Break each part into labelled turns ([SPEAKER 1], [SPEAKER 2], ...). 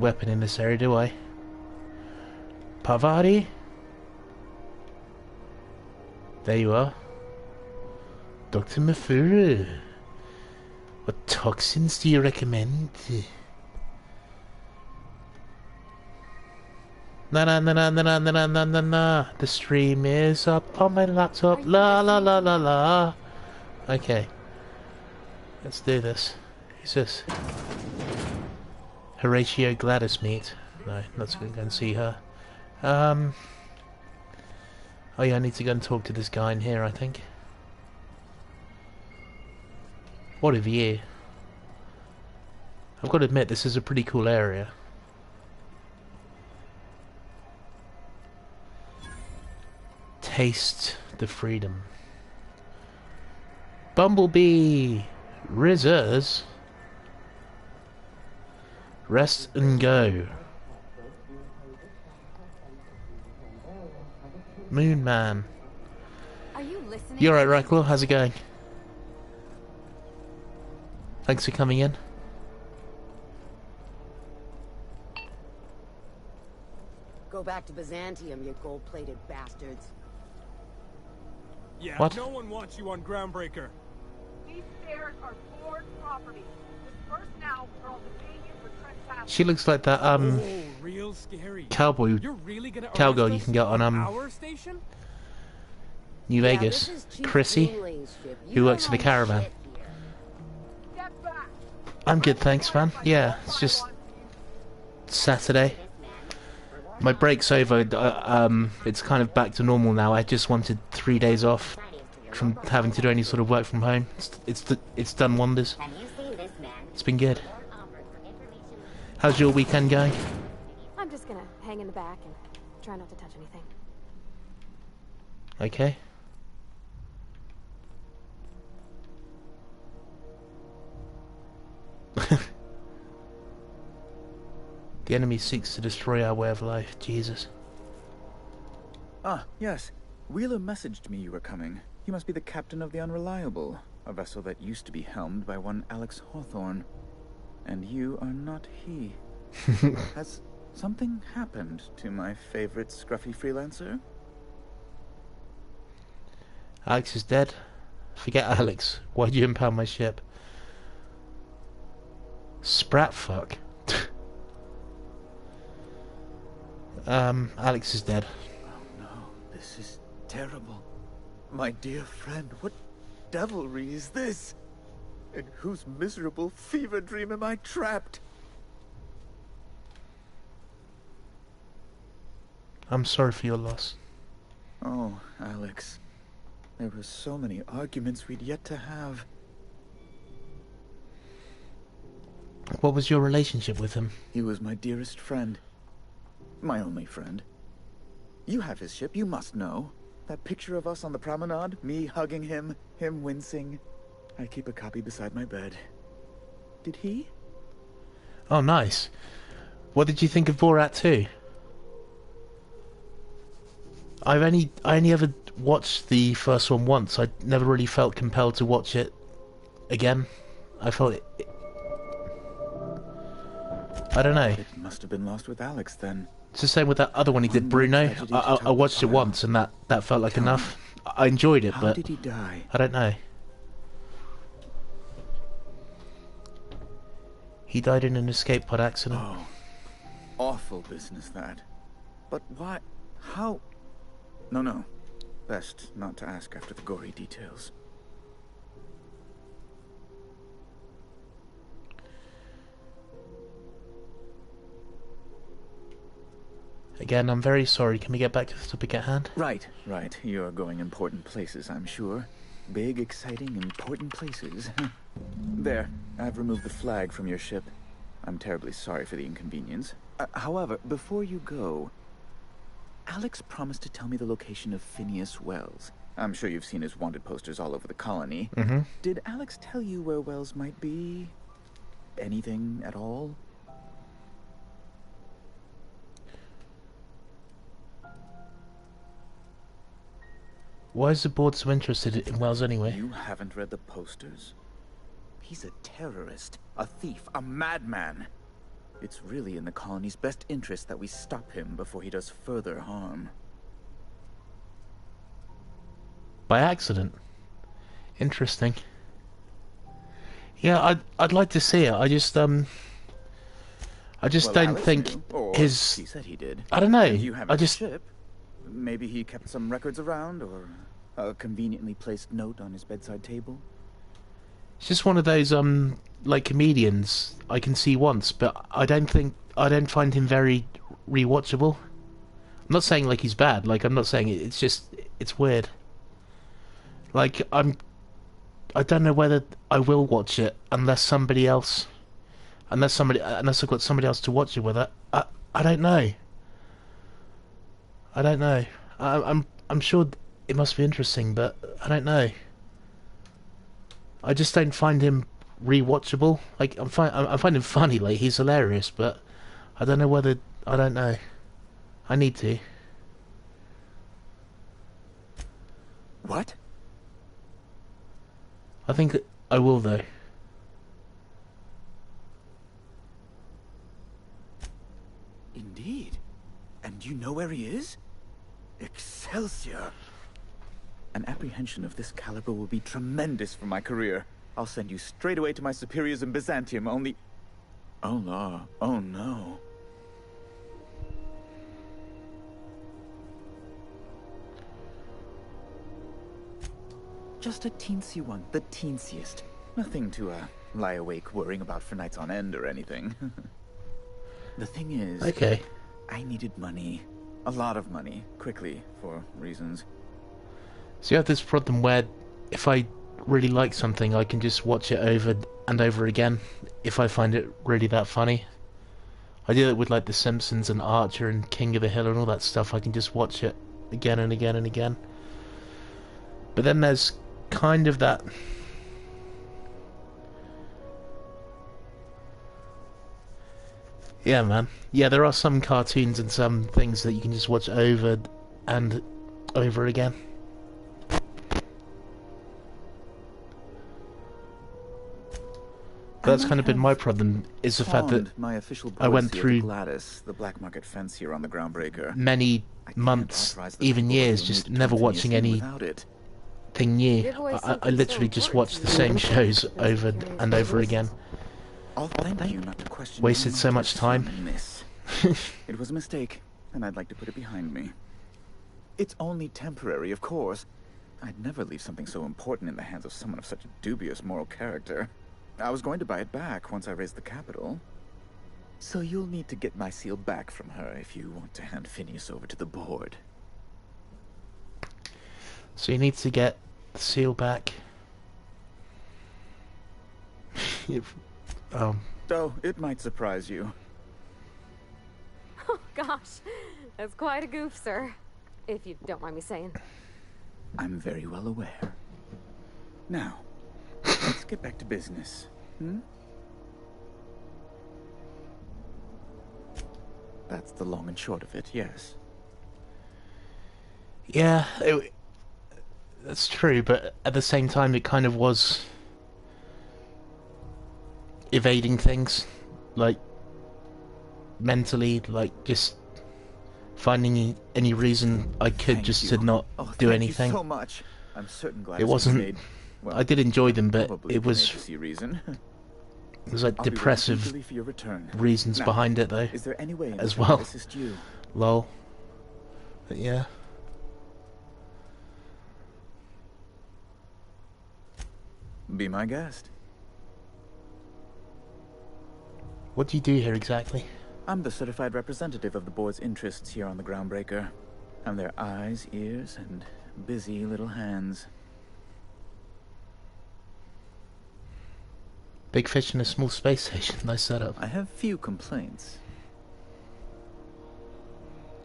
[SPEAKER 1] weapon in this area, do I? Parvati? There you are. Dr. Mafuru. What toxins do you recommend? No. The stream is up on my laptop. La la la la la. Okay. Let's do this. Who's this? Horatio Gladys meet. No, not going to go and see her. Oh yeah, I need to go and talk to this guy in here, I think. What a view. I've got to admit, this is a pretty cool area. Taste the freedom. Bumblebee! Rizzers! Rest and go. Moon Man.
[SPEAKER 2] Are you listening?
[SPEAKER 1] You alright, Racklow? How's it going? Thanks for coming in.
[SPEAKER 3] Go back to Byzantium, you gold-plated bastards.
[SPEAKER 4] Yeah,
[SPEAKER 1] what?
[SPEAKER 4] No one wants you on Groundbreaker.
[SPEAKER 5] These stairs are board property. Disperse now or I'll detain you for trespassing.
[SPEAKER 1] She looks like that
[SPEAKER 4] real scary.
[SPEAKER 1] cowboy
[SPEAKER 4] You're really gonna
[SPEAKER 1] cowgirl you can get on
[SPEAKER 4] our station?
[SPEAKER 1] New Vegas. Chrissy, who works for the caravan.
[SPEAKER 5] Step back.
[SPEAKER 1] I'm good, thanks, man. Yeah, it's just Saturday. My break's over. It's kind of back to normal now. I just wanted 3 days off from having to do any sort of work from home. It's done wonders. It's been good. How's your weekend going?
[SPEAKER 2] I'm just gonna hang in the back and try not to touch anything.
[SPEAKER 1] Okay. The enemy seeks to destroy our way of life. Jesus.
[SPEAKER 6] Ah, yes. Wheeler messaged me you were coming. You must be the captain of the Unreliable, a vessel that used to be helmed by one Alex Hawthorne. And you are not he. Has something happened to my favorite scruffy freelancer?
[SPEAKER 1] Alex is dead. Forget Alex. Why'd you impound my ship? Sprat fuck. Alex is dead.
[SPEAKER 6] Oh no, this is terrible. My dear friend, what devilry is this? In whose miserable fever dream am I trapped?
[SPEAKER 1] I'm sorry for your loss.
[SPEAKER 6] Oh, Alex. There were so many arguments we'd yet to have.
[SPEAKER 1] What was your relationship with him?
[SPEAKER 6] He was my dearest friend. My only friend. You have his ship, you must know. That picture of us on the promenade, me hugging him, him wincing. I keep a copy beside my bed. Did he?
[SPEAKER 1] Oh, nice. What did you think of Borat 2? I only ever watched the first one once. I never really felt compelled to watch it again. I felt it... I don't know.
[SPEAKER 6] It must have been lost with Alex then.
[SPEAKER 1] It's the same with that other one he did, Bruno. I watched it once and that felt like enough. I enjoyed it,
[SPEAKER 6] How
[SPEAKER 1] but
[SPEAKER 6] did he die?
[SPEAKER 1] I don't know. He died in an escape pod accident.
[SPEAKER 6] Oh, awful business that. But why? How? No. Best not to ask after the gory details.
[SPEAKER 1] Again, I'm very sorry. Can we get back to the topic at hand?
[SPEAKER 6] Right. You're going important places, I'm sure. Big, exciting, important places. There, I've removed the flag from your ship. I'm terribly sorry for the inconvenience. However, before you go, Alex promised to tell me the location of Phineas Wells. I'm sure you've seen his wanted posters all over the colony.
[SPEAKER 1] Mm-hmm.
[SPEAKER 6] Did Alex tell you where Wells might be? Anything at all?
[SPEAKER 1] Why is the board so interested in Wells anyway?
[SPEAKER 6] You haven't read the posters? He's a terrorist, a thief, a madman. It's really in the colony's best interest that we stop him before he does further harm.
[SPEAKER 1] By accident. Interesting. Yeah, I'd like to see it. I just
[SPEAKER 6] Well,
[SPEAKER 1] don't
[SPEAKER 6] Alex
[SPEAKER 1] think
[SPEAKER 6] knew, or
[SPEAKER 1] his.
[SPEAKER 6] he said he did.
[SPEAKER 1] I don't know.
[SPEAKER 6] And you have
[SPEAKER 1] I
[SPEAKER 6] his
[SPEAKER 1] just.
[SPEAKER 6] ship. Maybe he kept some records around, or a conveniently placed note on his bedside table.
[SPEAKER 1] It's just one of those like comedians I can see once, but I don't find him very rewatchable. I'm not saying like he's bad. Like I'm not saying it. It's just it's weird. Like I don't know whether I will watch it unless I've got somebody else to watch it with. I don't know. I don't know. I'm sure it must be interesting, but I don't know. I just don't find him rewatchable. Like I find him funny. Like he's hilarious, but I don't know whether I don't know. I need to.
[SPEAKER 6] What?
[SPEAKER 1] I think I will though.
[SPEAKER 6] Indeed. And you know where he is? Excelsior! An apprehension of this caliber will be tremendous for my career. I'll send you straight away to my superiors in Byzantium, only... Oh, no. Oh, no. Just a teensy one. The teensiest. Nothing to, lie awake worrying about for nights on end or anything. The thing is...
[SPEAKER 1] Okay.
[SPEAKER 6] I needed money. A lot of money. Quickly, for reasons.
[SPEAKER 1] So you have this problem where if I really like something, I can just watch it over and over again if I find it really that funny. I do it with like The Simpsons and Archer and King of the Hill and all that stuff. I can just watch it again and again and again. But then there's kind of that... Yeah, man. Yeah, there are some cartoons and some things that you can just watch over and over again. That's kind of been my problem, is the fact that
[SPEAKER 6] my official
[SPEAKER 1] I went
[SPEAKER 6] policy of
[SPEAKER 1] through
[SPEAKER 6] Gladys, the black market fence here on the Groundbreaker.
[SPEAKER 1] many
[SPEAKER 6] I can't
[SPEAKER 1] months,
[SPEAKER 6] authorize the
[SPEAKER 1] even
[SPEAKER 6] people
[SPEAKER 1] years,
[SPEAKER 6] who
[SPEAKER 1] just
[SPEAKER 6] need
[SPEAKER 1] never
[SPEAKER 6] continuously
[SPEAKER 1] watching anything
[SPEAKER 6] without it.
[SPEAKER 1] new.
[SPEAKER 2] Give away
[SPEAKER 1] I
[SPEAKER 2] something
[SPEAKER 1] literally
[SPEAKER 2] so
[SPEAKER 1] just
[SPEAKER 2] important
[SPEAKER 1] watched
[SPEAKER 2] to
[SPEAKER 1] the
[SPEAKER 2] you.
[SPEAKER 1] same shows over and over again.
[SPEAKER 6] I'll thank you not to question
[SPEAKER 1] Wasted
[SPEAKER 6] my
[SPEAKER 1] so much time.
[SPEAKER 6] motives, miss. It was a mistake, and I'd like to put it behind me. It's only temporary, of course. I'd never leave something so important in the hands of someone of such a dubious moral character. I was going to buy it back once I raised the capital. So you'll need to get my seal back from her if you want to hand Phineas over to the board.
[SPEAKER 1] So you need to get the seal back.
[SPEAKER 6] Though it might surprise you.
[SPEAKER 2] Oh, gosh. That's quite a goof, sir. If you don't mind me saying.
[SPEAKER 6] I'm very well aware. Now, let's get back to business. That's the long and short of it, yes.
[SPEAKER 1] Yeah, that's true, but at the same time it kind of was evading things, like mentally, like just finding any reason I could
[SPEAKER 6] Thank
[SPEAKER 1] just
[SPEAKER 6] you.
[SPEAKER 1] to not
[SPEAKER 6] Oh,
[SPEAKER 1] do
[SPEAKER 6] thank
[SPEAKER 1] anything.
[SPEAKER 6] You so much. I'm certain Gladys
[SPEAKER 1] It wasn't...
[SPEAKER 6] made, well,
[SPEAKER 1] I did enjoy them, but
[SPEAKER 6] probably
[SPEAKER 1] it
[SPEAKER 6] the
[SPEAKER 1] was...
[SPEAKER 6] see reason.
[SPEAKER 1] It was like
[SPEAKER 6] I'll be waiting
[SPEAKER 1] depressive
[SPEAKER 6] eagerly for your return.
[SPEAKER 1] reasons
[SPEAKER 6] Now,
[SPEAKER 1] behind it, though,
[SPEAKER 6] is there any way in
[SPEAKER 1] as
[SPEAKER 6] which I
[SPEAKER 1] well.
[SPEAKER 6] could assist you?
[SPEAKER 1] Lol. But yeah.
[SPEAKER 6] Be my guest.
[SPEAKER 1] What do you do here exactly?
[SPEAKER 6] I'm the certified representative of the board's interests here on the Groundbreaker. I'm their eyes, ears, and busy little hands.
[SPEAKER 1] Big fish in a small space station. Nice setup.
[SPEAKER 6] I have few complaints.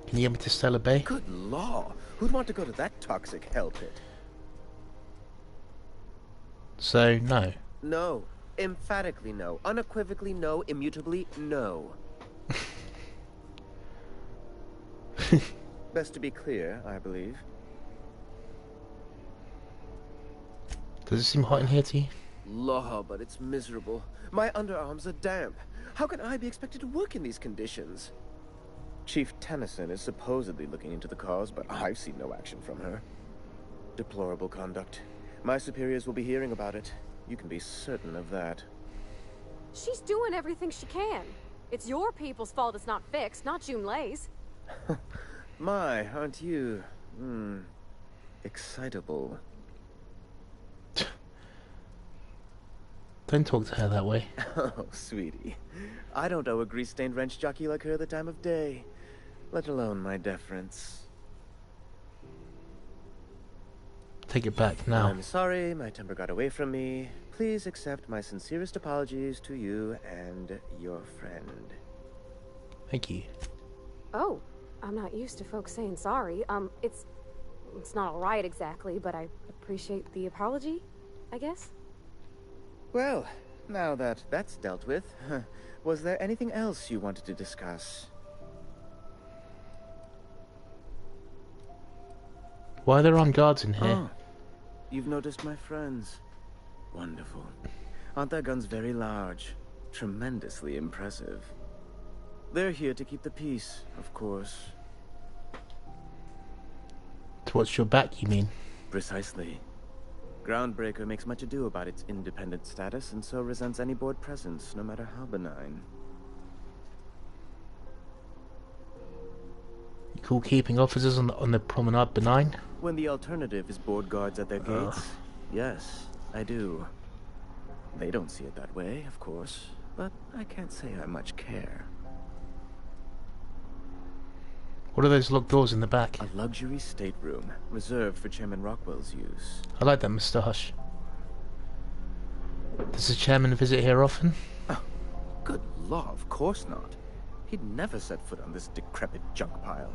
[SPEAKER 1] Can you get me to Stellar Bay?
[SPEAKER 7] Good law. Who'd want to go to that toxic hell pit?
[SPEAKER 1] So, no.
[SPEAKER 7] No. Emphatically no. Unequivocally no. Immutably no. Best to be clear, I believe.
[SPEAKER 1] Does it seem hot in here to you?
[SPEAKER 7] law, but it's miserable. My underarms are damp. How can I be expected to work in these conditions? Chief Tennyson is supposedly looking into the cause, but I've seen no action from her. Deplorable conduct. My superiors will be hearing about it. You can be certain of that.
[SPEAKER 2] She's doing everything she can. It's your people's fault it's not fixed, not Junlei's.
[SPEAKER 7] My, aren't you, excitable.
[SPEAKER 1] Don't talk to her that way.
[SPEAKER 7] Oh, sweetie. I don't owe a grease-stained wrench jockey like her the time of day, let alone my deference.
[SPEAKER 1] Take it back now.
[SPEAKER 7] I'm sorry, my temper got away from me. Please accept my sincerest apologies to you and your friend.
[SPEAKER 1] Thank you.
[SPEAKER 2] Oh, I'm not used to folks saying sorry. It's not all right exactly, but I appreciate the apology, I guess.
[SPEAKER 7] Well, now that that's dealt with, was there anything else you wanted to discuss?
[SPEAKER 1] Why are there armed guards in here?
[SPEAKER 7] Oh, you've noticed my friends. Wonderful. Aren't their guns very large? Tremendously impressive. They're here to keep the peace, of course.
[SPEAKER 1] To watch your back, you mean?
[SPEAKER 7] Precisely. Groundbreaker makes much ado about its independent status, and so resents any board presence, no matter how benign.
[SPEAKER 1] You call keeping officers on the promenade benign?
[SPEAKER 7] When the alternative is board guards at their gates, yes, I do. They don't see it that way, of course, but I can't say I much care.
[SPEAKER 1] What are those locked doors in the back?
[SPEAKER 7] A luxury stateroom, reserved for Chairman Rockwell's use.
[SPEAKER 1] I like that moustache. Does the chairman visit here often?
[SPEAKER 7] Oh, good law, of course not. He'd never set foot on this decrepit junk pile.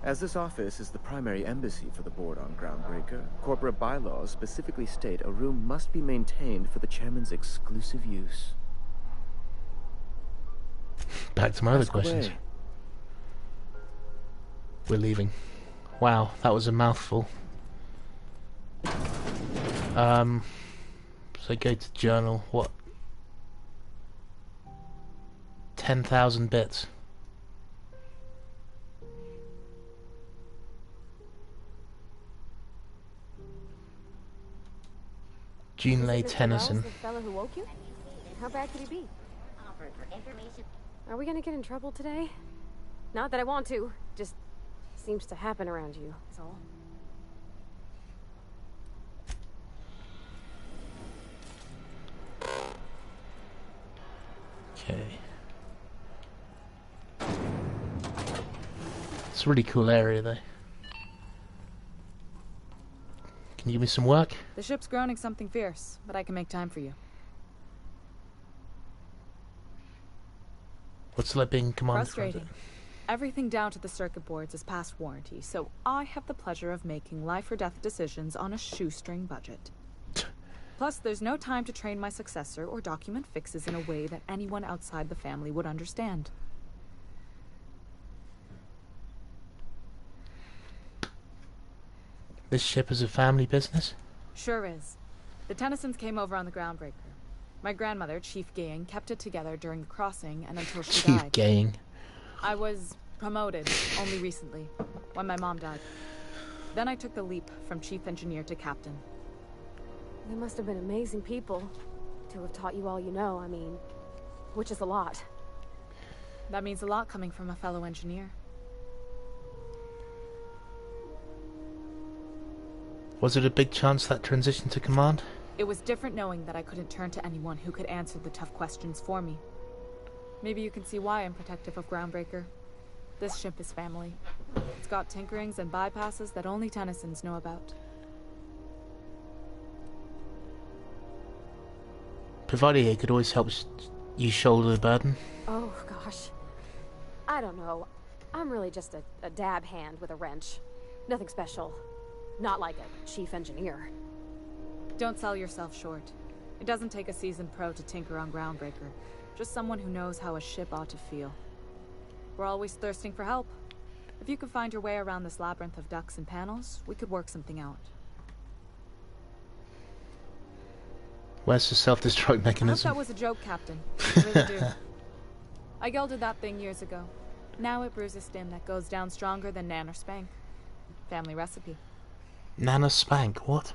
[SPEAKER 7] As this office is the primary embassy for the board on Groundbreaker, corporate bylaws specifically state a room must be maintained for the chairman's exclusive use.
[SPEAKER 1] Back to my other
[SPEAKER 7] Ask
[SPEAKER 1] questions.
[SPEAKER 7] away.
[SPEAKER 1] We're leaving. Wow, that was a mouthful. So go to journal. What? 10,000 bits. Junlei Tennyson.
[SPEAKER 2] The fellow who woke you? How bad could he be? Are we gonna get in trouble today? Not that I want to. Just seems to happen around you, is all.
[SPEAKER 1] Okay. It's a really cool area though. Can you give me some work?
[SPEAKER 8] The ship's groaning something fierce, but I can make time for you.
[SPEAKER 1] What's it like being commander?
[SPEAKER 8] Frustrating. Everything down to the circuit boards is past warranty, so I have the pleasure of making life or death decisions on a shoestring budget. Plus, there's no time to train my successor or document fixes in a way that anyone outside the family would understand.
[SPEAKER 1] This ship is a family business?
[SPEAKER 8] Sure is. The Tennysons came over on the Groundbreaker. My grandmother, Chief Gaying, kept it together during the crossing and until she
[SPEAKER 1] Chief
[SPEAKER 8] died.
[SPEAKER 1] Gaying.
[SPEAKER 8] I was promoted only recently, when my mom died. Then I took the leap from chief engineer to captain.
[SPEAKER 2] They must have been amazing people to have taught you all you know, I mean, which is a lot.
[SPEAKER 8] That means a lot coming from a fellow engineer.
[SPEAKER 1] Was it a big chance that transition to command?
[SPEAKER 8] It was different knowing that I couldn't turn to anyone who could answer the tough questions for me. Maybe you can see why I'm protective of Groundbreaker. This ship is family. It's got tinkerings and bypasses that only Tennysons know about.
[SPEAKER 1] Provided it could always help you shoulder the burden.
[SPEAKER 2] Oh, gosh. I don't know. I'm really just a dab hand with a wrench. Nothing special. Not like a chief engineer.
[SPEAKER 8] Don't sell yourself short. It doesn't take a seasoned pro to tinker on Groundbreaker. Just someone who knows how a ship ought to feel. We're always thirsting for help. If you could find your way around this labyrinth of ducts and panels, we could work something out.
[SPEAKER 1] Where's the self-destruct
[SPEAKER 8] I hope
[SPEAKER 1] mechanism?
[SPEAKER 8] that was a joke, Captain. I really do. I gelded that thing years ago. Now it brews a stim that goes down stronger than Nan or Spank. Family recipe.
[SPEAKER 1] Nana Spank, what?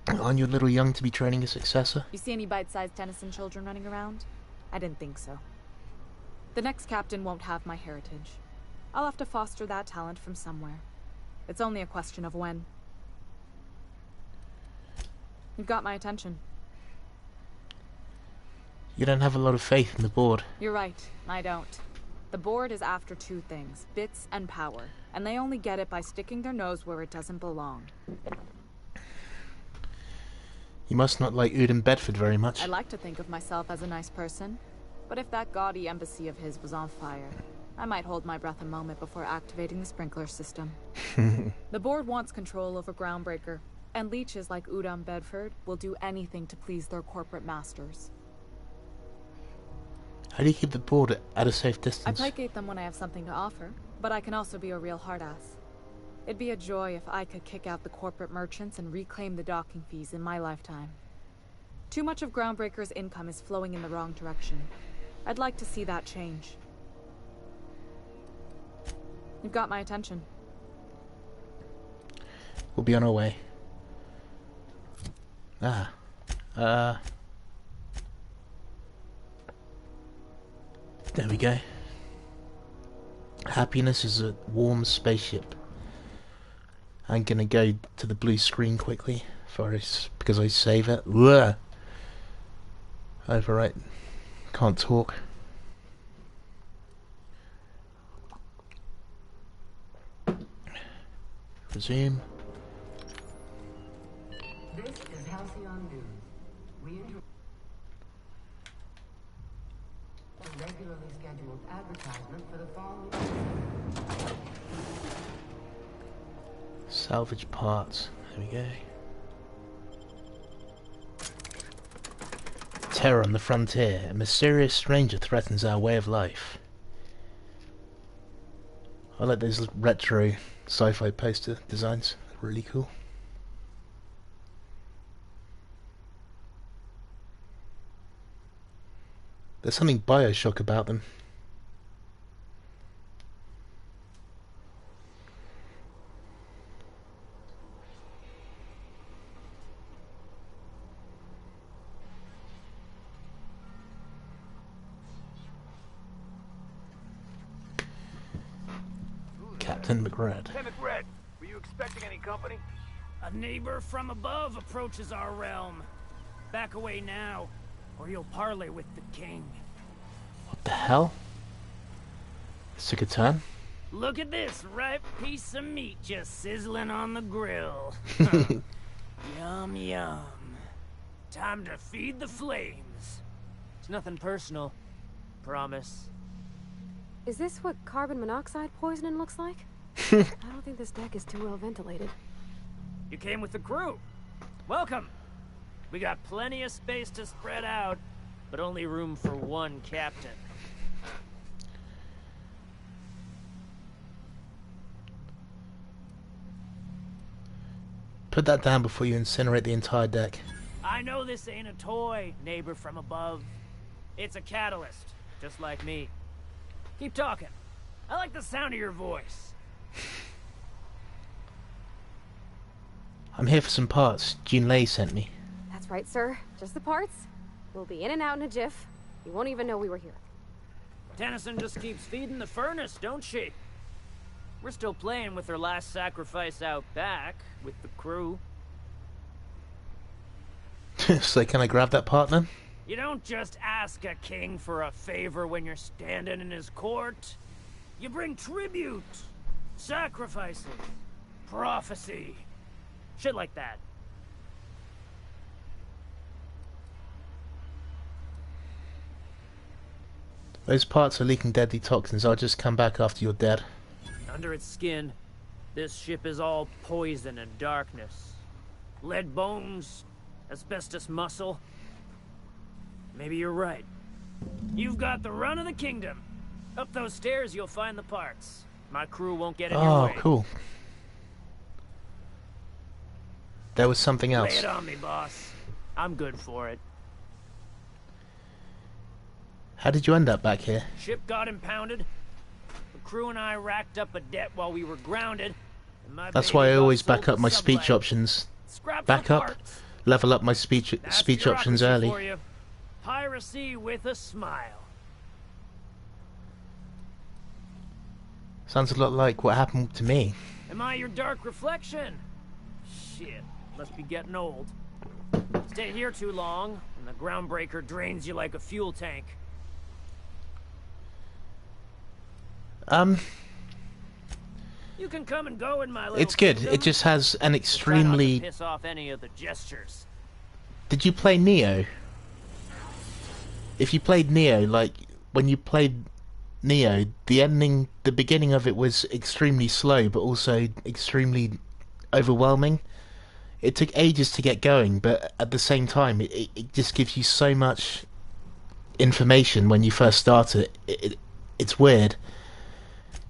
[SPEAKER 1] Aren't you a little young to be training a successor?
[SPEAKER 8] You see any bite-sized Tennyson children running around? I didn't think so. The next captain won't have my heritage. I'll have to foster that talent from somewhere. It's only a question of when. You've got my attention.
[SPEAKER 1] You don't have a lot of faith in the board.
[SPEAKER 8] You're right, I don't. The board is after two things, bits and power. And they only get it by sticking their nose where it doesn't belong.
[SPEAKER 1] You must not like Uden Bedford very much.
[SPEAKER 8] I like to think of myself as a nice person. But if that gaudy embassy of his was on fire, I might hold my breath a moment before activating the sprinkler system. The board wants control over Groundbreaker, and leeches like Udam Bedford will do anything to please their corporate masters.
[SPEAKER 1] How do you keep the board at a safe
[SPEAKER 8] I
[SPEAKER 1] distance?
[SPEAKER 8] placate them when I have something to offer, but I can also be a real hard-ass. It'd be a joy if I could kick out the corporate merchants and reclaim the docking fees in my lifetime. Too much of Groundbreaker's income is flowing in the wrong direction. I'd like to see that change. You've got my attention.
[SPEAKER 1] We'll be on our way. There we go. Happiness is a warm spaceship. I'm gonna go to the blue screen quickly because I save it. Whoa. Overwrite. Can't talk. Resume.
[SPEAKER 3] This is Halcyon News. We a regularly scheduled advertisement for the following.
[SPEAKER 1] Salvage parts. There we go. Terror on the frontier. A mysterious stranger threatens our way of life. I like those retro sci-fi poster designs. They're really cool. There's something Bioshock about them. Captain McRed.
[SPEAKER 9] Hey, McRed, were you expecting any company?
[SPEAKER 10] A neighbor from above approaches our realm. Back away now, or you'll parley with the king.
[SPEAKER 1] What the hell? This took a turn.
[SPEAKER 10] Look at this ripe piece of meat just sizzling on the grill. Yum, yum. Time to feed the flames. It's nothing personal. Promise.
[SPEAKER 2] Is this what carbon monoxide poisoning looks like? I don't think this deck is too well ventilated.
[SPEAKER 10] You came with the crew. Welcome. We got plenty of space to spread out, but only room for one captain.
[SPEAKER 1] Put that down before you incinerate the entire deck.
[SPEAKER 10] I know this ain't a toy, neighbor from above. It's a catalyst, just like me. Keep talking. I like the sound of your voice.
[SPEAKER 1] I'm here for some parts. Jean Lay sent me.
[SPEAKER 2] That's right, sir. Just the parts. We'll be in and out in a jiff. You won't even know we were here.
[SPEAKER 10] Tennyson just keeps feeding the furnace, don't she? We're still playing with her last sacrifice out back, with the crew.
[SPEAKER 1] So can I grab that part then?
[SPEAKER 10] You don't just ask a king for a favor when you're standing in his court. You bring tribute, sacrifices, prophecy, shit like that.
[SPEAKER 1] Those parts are leaking deadly toxins. I'll just come back after you're dead.
[SPEAKER 10] Under its skin, this ship is all poison and darkness. Lead bones, asbestos muscle. Maybe you're right. You've got the run of the kingdom. Up those stairs, you'll find the parts. My crew won't get in your way.
[SPEAKER 1] Oh, cool. There was something
[SPEAKER 10] Lay
[SPEAKER 1] else.
[SPEAKER 10] it on me, boss. I'm good for it.
[SPEAKER 1] How did you end up back here?
[SPEAKER 10] Ship got impounded. The crew and I racked up a debt while we were grounded. And my
[SPEAKER 1] That's
[SPEAKER 10] baby
[SPEAKER 1] why I
[SPEAKER 10] got
[SPEAKER 1] always
[SPEAKER 10] sold
[SPEAKER 1] back
[SPEAKER 10] to
[SPEAKER 1] up my
[SPEAKER 10] sublet.
[SPEAKER 1] speech options.
[SPEAKER 10] Scraps
[SPEAKER 1] Back
[SPEAKER 10] for
[SPEAKER 1] up,
[SPEAKER 10] parts.
[SPEAKER 1] level up my speech
[SPEAKER 10] That's
[SPEAKER 1] options
[SPEAKER 10] bureaucracy
[SPEAKER 1] early.
[SPEAKER 10] for you. Piracy with a smile.
[SPEAKER 1] Sounds a lot like what happened to me.
[SPEAKER 10] Am I your dark reflection? Shit, must be getting old. Stay here too long, and the Groundbreaker drains you like a fuel tank. You can come and go in my little
[SPEAKER 1] It's good.
[SPEAKER 10] kingdom.
[SPEAKER 1] It just has an
[SPEAKER 10] Try not to
[SPEAKER 1] extremely...
[SPEAKER 10] piss off any of the gestures.
[SPEAKER 1] Did you play Neo? If you played Neo, like, when you played Neo, the ending, the beginning of it was extremely slow, but also extremely overwhelming. It took ages to get going, but at the same time, it just gives you so much information when you first start it. It's weird.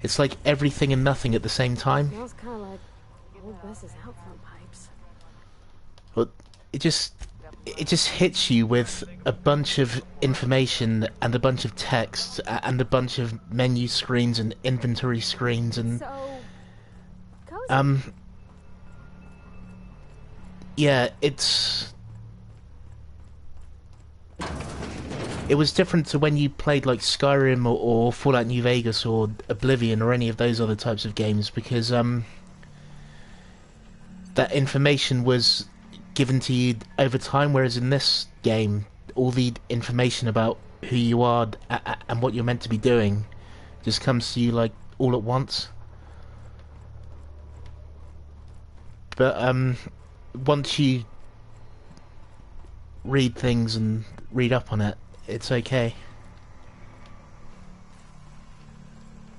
[SPEAKER 1] It's like everything and nothing at the same time.
[SPEAKER 2] Smells kind of like old Wes's outfront pipes.
[SPEAKER 1] But it just hits you with a bunch of information and a bunch of text and a bunch of menu screens and inventory screens and
[SPEAKER 2] So, cozy.
[SPEAKER 1] yeah, it was different to when you played like Skyrim or Fallout New Vegas or Oblivion or any of those other types of games, because that information was given to you over time, whereas in this game all the information about who you are and what you're meant to be doing just comes to you like all at once. But once you read things and read up on it, it's okay.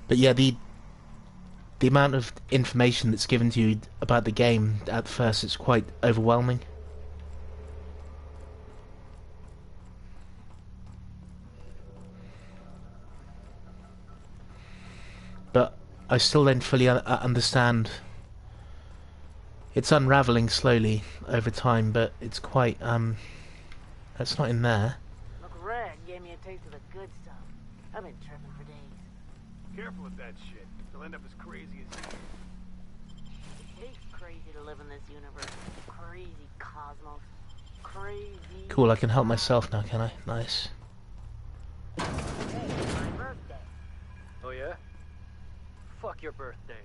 [SPEAKER 1] But yeah, the amount of information that's given to you about the game at first, it's quite overwhelming. But I still don't fully understand. It's unraveling slowly over time, but it's quite, that's not in there.
[SPEAKER 11] Look, Red gave me a taste of the good stuff. I've been tripping for days.
[SPEAKER 9] Careful with that shit. They'll end up as crazy as you.
[SPEAKER 11] It is crazy to live in this universe. Crazy cosmos. Crazy.
[SPEAKER 1] Cool, I can help myself now, can I? Nice.
[SPEAKER 11] Hey, it's my birthday.
[SPEAKER 9] Oh yeah? Fuck your birthday.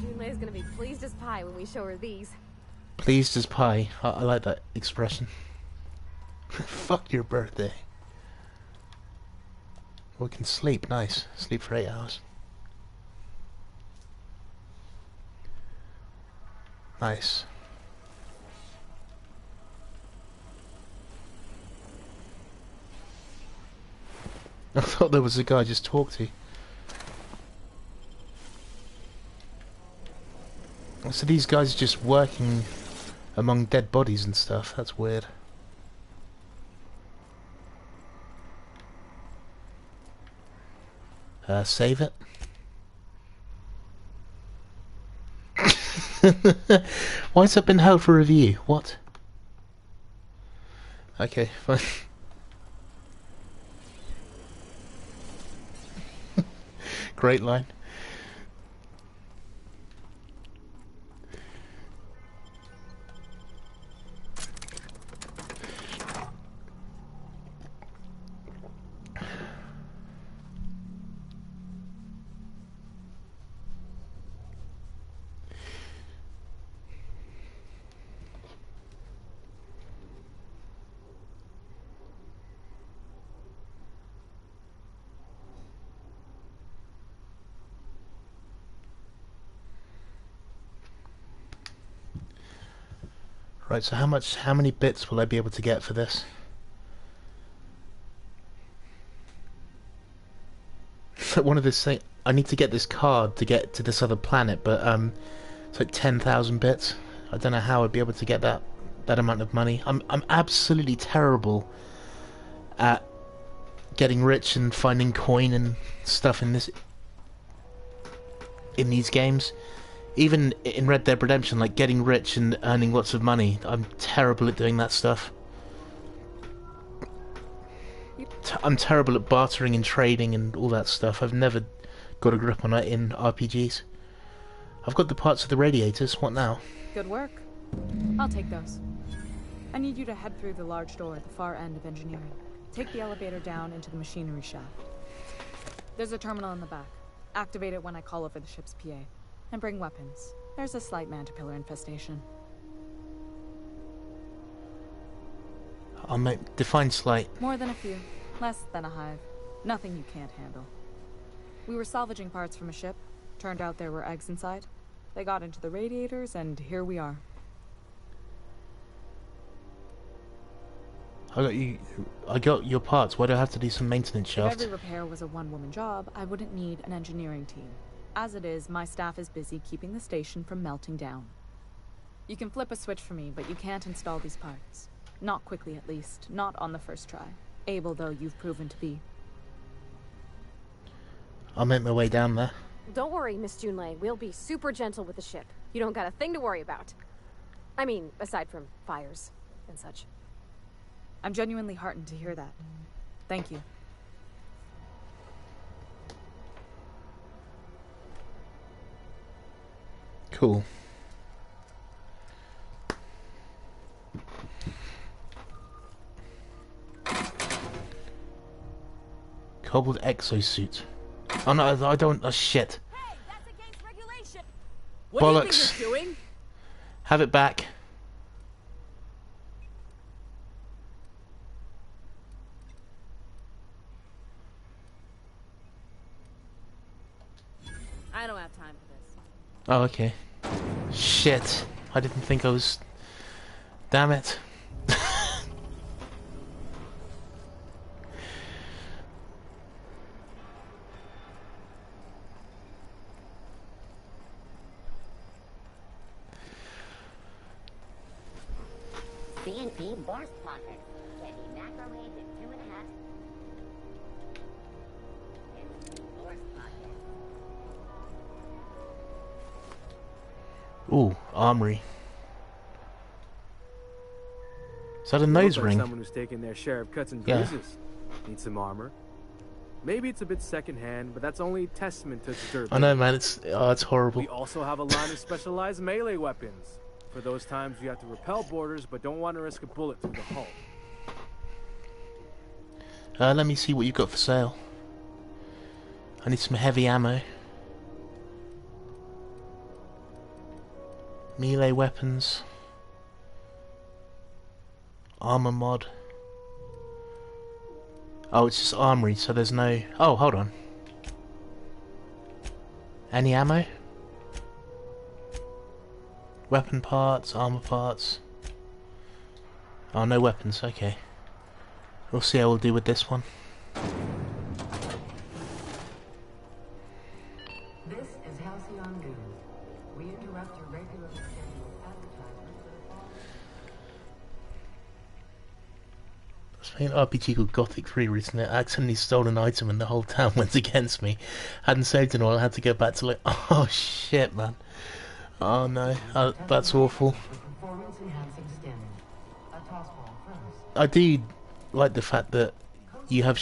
[SPEAKER 2] Junlei's gonna be pleased as pie when we show her these.
[SPEAKER 1] Pleased as pie. I like that expression. Fuck your birthday. We can sleep. Nice. Sleep for 8 hours. Nice. I thought there was a guy I just talked to. So these guys are just working among dead bodies and stuff. That's weird. Save it. Why has that been held for review? What? Okay, fine. Great line. Right, so how many bits will I be able to get for this? One of this thing, I need to get this card to get to this other planet, but it's like 10,000 bits. I don't know how I'd be able to get that amount of money. I'm absolutely terrible at getting rich and finding coin and stuff in these games. Even in Red Dead Redemption, like getting rich and earning lots of money. I'm terrible at doing that stuff. I'm terrible at bartering and trading and all that stuff. I've never got a grip on it in RPGs. I've got the parts of the Radiators. What now?
[SPEAKER 8] Good work. I'll take those. I need you to head through the large door at the far end of engineering. Take the elevator down into the machinery shaft. There's a terminal in the back. Activate it when I call over the ship's PA. And bring weapons. There's a slight man-to-pillar infestation.
[SPEAKER 1] I'll define slight.
[SPEAKER 8] More than a few. Less than a hive. Nothing you can't handle. We were salvaging parts from a ship. Turned out there were eggs inside. They got into the radiators, and here we are.
[SPEAKER 1] I got your parts. Why do I have to do some maintenance shaft?
[SPEAKER 8] If every repair was a one-woman job, I wouldn't need an engineering team. As it is, my staff is busy keeping the station from melting down. You can flip a switch for me, but you can't install these parts. Not quickly, at least. Not on the first try. Able though you've proven to be.
[SPEAKER 1] I'll make my way down there.
[SPEAKER 2] Don't worry, Miss Junlei. We'll be super gentle with the ship. You don't got a thing to worry about. I mean, aside from fires and such.
[SPEAKER 8] I'm genuinely heartened to hear that. Thank you.
[SPEAKER 1] Cool. Cobbled exosuit. Oh no, I don't. Oh shit.
[SPEAKER 5] Hey, that's against regulation. What
[SPEAKER 1] Bollocks.
[SPEAKER 5] do you think you're doing?
[SPEAKER 1] Have it back.
[SPEAKER 5] I don't have time for this.
[SPEAKER 1] Oh, okay. Shit. I didn't think I was... Damn it.
[SPEAKER 11] CNP Borscht Pocket. Can be macrometered in 2.5.
[SPEAKER 1] Ooh, armory. Is that a nose
[SPEAKER 9] Like
[SPEAKER 1] ring?
[SPEAKER 9] someone who's taken their share of cuts and
[SPEAKER 1] Yeah.
[SPEAKER 9] bruises. Need some armor. Maybe it's a bit secondhand, but that's only testament to its durability.
[SPEAKER 1] I know, man. It's horrible.
[SPEAKER 9] We also have a line of specialized melee weapons. For those times you have to repel borders, but don't want to risk a bullet through the hull.
[SPEAKER 1] Let me see what you've got for sale. I need some heavy ammo. Melee weapons. Armor mod. Oh, it's just armory, so there's no... Oh, hold on. Any ammo? Weapon parts, armor parts. Oh, no weapons, okay. We'll see how we'll do with this one.
[SPEAKER 3] This is Halcyon News. We interrupt your regularly scheduled advertisement for the following.
[SPEAKER 1] I was playing an RPG called Gothic 3 recently. I accidentally stole an item and the whole town went against me. Hadn't saved it all. I had to go back to like, oh shit, man. Oh no, that's awful.
[SPEAKER 3] Performance enhancing stim. A tossball first.
[SPEAKER 1] I do like the fact that you have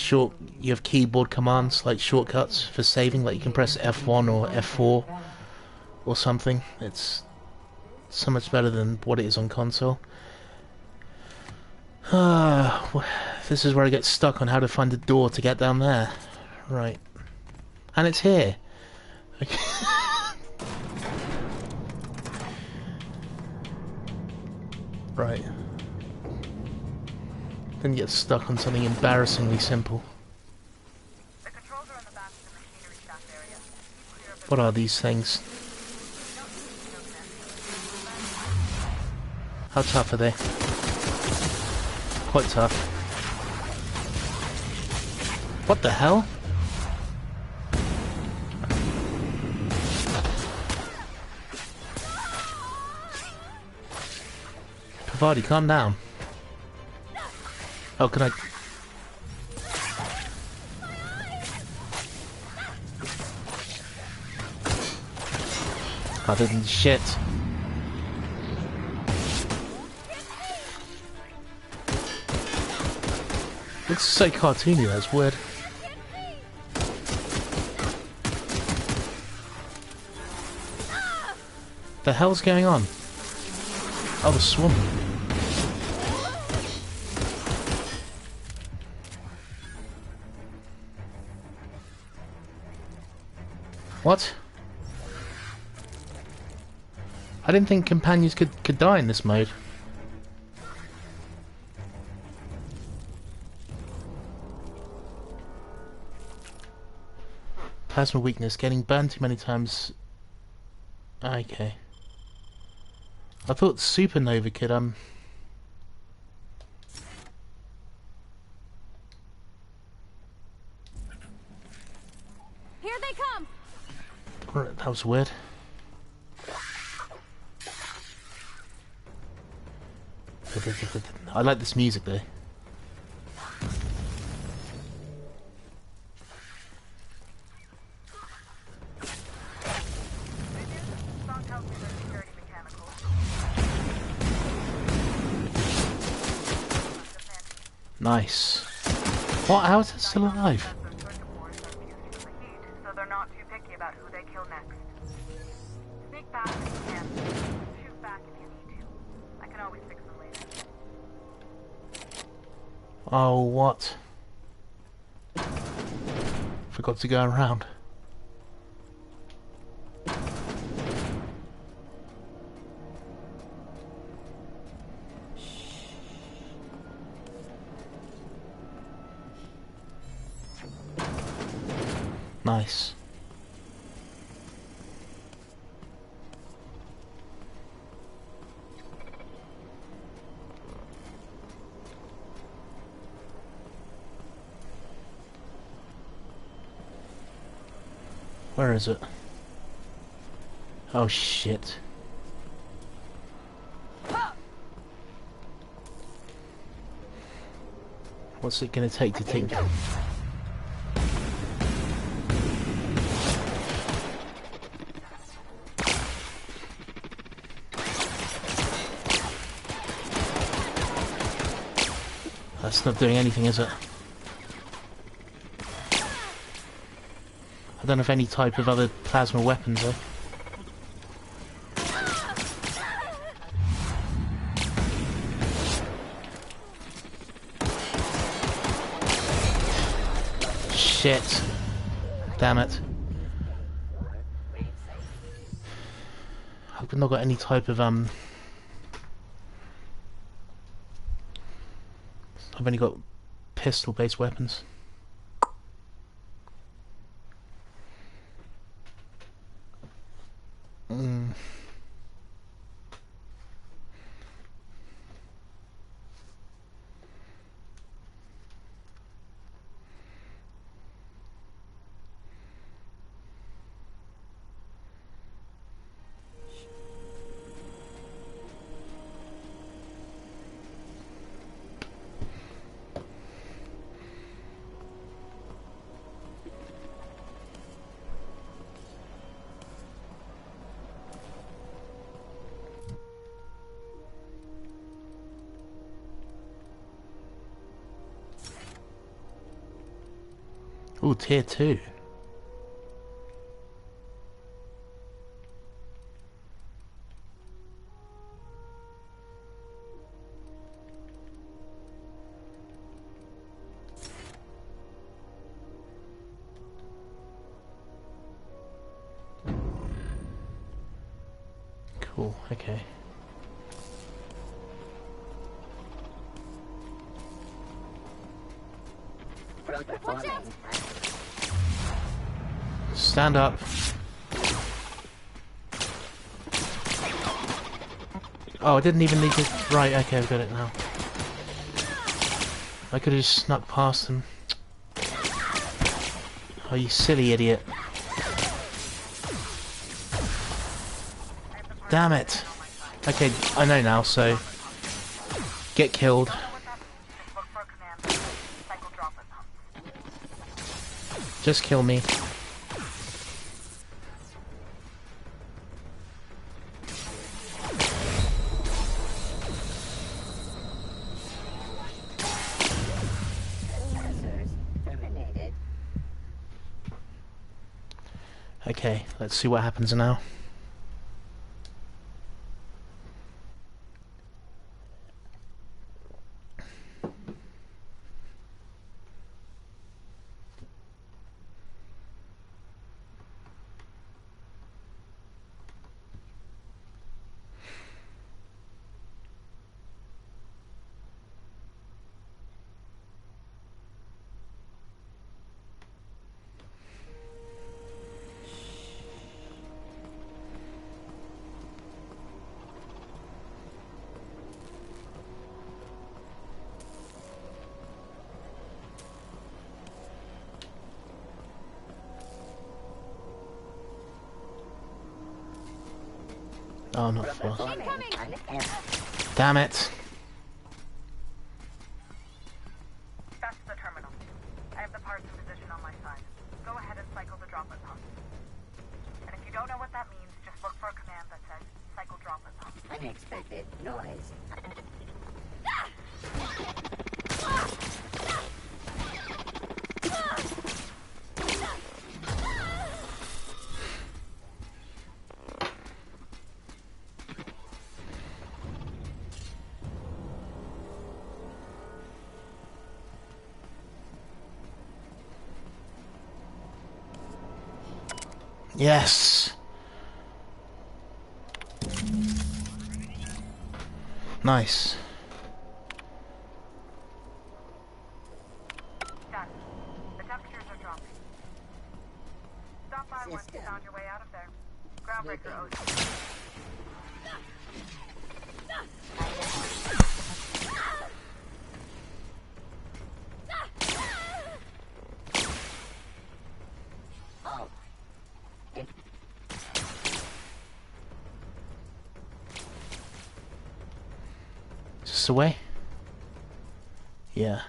[SPEAKER 1] keyboard commands like shortcuts for saving. Like you can press F1 or F4 or something. It's so much better than what it is on console. This is where I get stuck on how to find a door to get down there. Right, and it's here. Okay. Right. Then get stuck on something embarrassingly simple.
[SPEAKER 5] The controls are in the back of the machinery shaft area. Keep clear of the
[SPEAKER 1] What are these things? How tough are they? Quite tough. What the hell? Pavadi, calm down. Oh, can I... Other than shit. Looks so cartoony, that's weird. The hell's going on? Oh, the swarm. What? I didn't think companions could die in this mode. Plasma weakness, getting burned too many times. Okay. I thought supernova could
[SPEAKER 2] Here they come.
[SPEAKER 1] That was weird. I like this music though. Nice. What? How is it still alive?
[SPEAKER 5] So they're not too picky about who they kill next. Sneak fast if you can. Shoot back if you need to. I can always fix them later.
[SPEAKER 1] Oh, what? Forgot to go around. Nice. Where is it? Oh shit. What's it gonna take to take down? That's not doing anything, is it? I don't have any type of other plasma weapons though. Shit. Damn it. I've not got any type of I've only got pistol based weapons. Ooh, tier 2. Cool, okay.
[SPEAKER 2] Watch out!
[SPEAKER 1] Stand up. Oh, I didn't even need to... Right, okay, I've got it now. I could have just snuck past them. Oh, you silly idiot. Damn it. Okay, I know now, so... Get killed. Just kill me. Okay, let's see what happens now. Oh, not fast. Damn it.
[SPEAKER 5] That's the terminal. I have the parts in position on my side. Go ahead and cycle the droplet pump. And if you don't know what that means, just look for a command that says cycle droplet pump.
[SPEAKER 11] Unexpected noise.
[SPEAKER 1] Yes. Nice.
[SPEAKER 5] Done. The temperatures are dropping. Stop by once you found your way out of there. Groundbreaker owes you.
[SPEAKER 1] Is this the way? Yeah.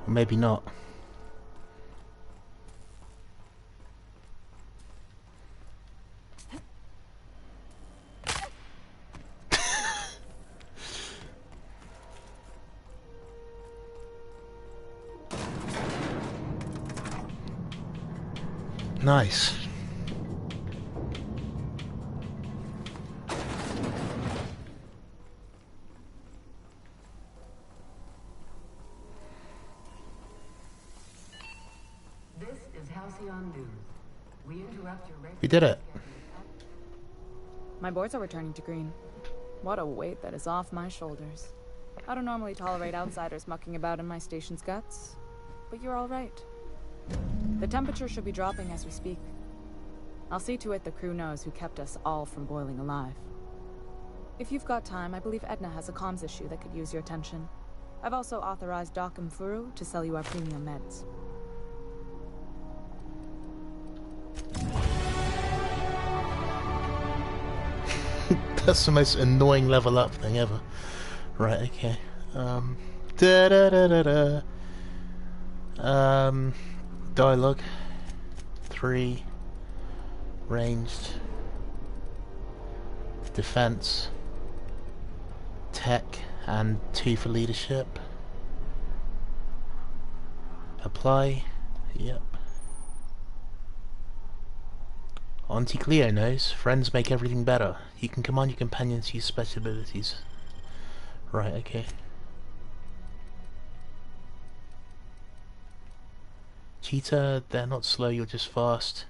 [SPEAKER 1] Or maybe not. Nice.
[SPEAKER 3] This is Halcyon News. We interrupt your
[SPEAKER 1] We did it.
[SPEAKER 8] My boards are returning to green. What a weight that is off my shoulders. I don't normally tolerate outsiders mucking about in my station's guts, but you're all right. The temperature should be dropping as we speak. I'll see to it the crew knows who kept us all from boiling alive. If you've got time, I believe Edna has a comms issue that could use your attention. I've also authorized Doc and Furu to sell you our premium meds.
[SPEAKER 1] That's the most annoying level up thing ever. Right, okay. Da da da da da. Dialogue. 3. Ranged. Defense. Tech. And 2 for leadership. Apply. Yep. Auntie Cleo knows. Friends make everything better. You can command your companions to use special abilities. Right, okay. Cheetah, they're not slow, you're just fast.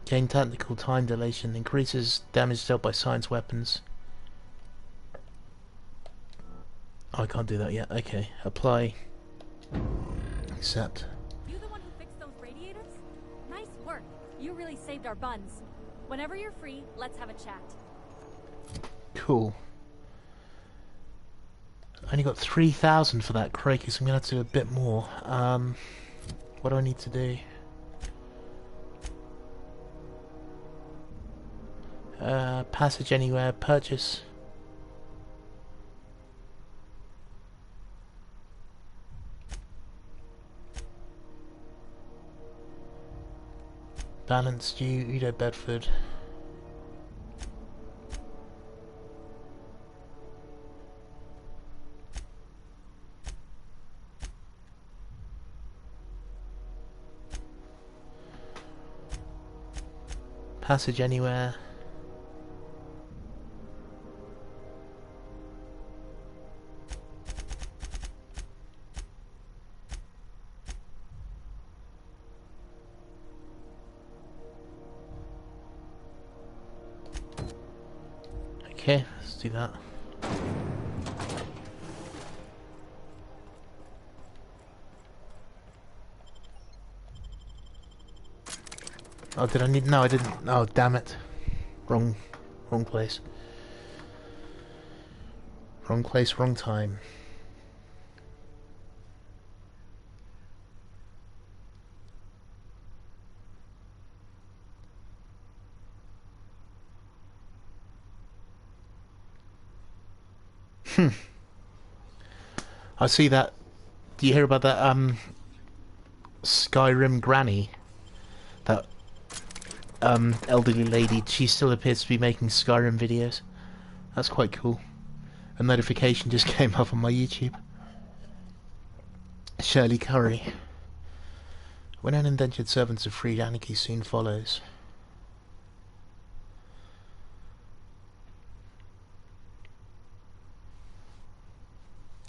[SPEAKER 1] Gain tactical time dilation, increases damage dealt by science weapons. Oh, I can't do that yet. Okay, apply. Accept.
[SPEAKER 12] You the one who fixed those radiators? Nice work. You really saved our buns. Whenever you're free, let's have a chat.
[SPEAKER 1] Cool. I only got 3,000 for that crate, so I'm gonna have to do a bit more. What do I need to do? Passage anywhere, purchase. Balanced you, Udo Bedford. Passage anywhere. Okay, let's do that. Oh, did I need... No, I didn't. Oh, damn it. Wrong place. Wrong place, wrong time. I see that. Do you hear about that Skyrim granny? That elderly lady. She still appears to be making Skyrim videos. That's quite cool. A notification just came up on my YouTube. Shirley Curry. When an indentured servants are freed, anarchy soon follows.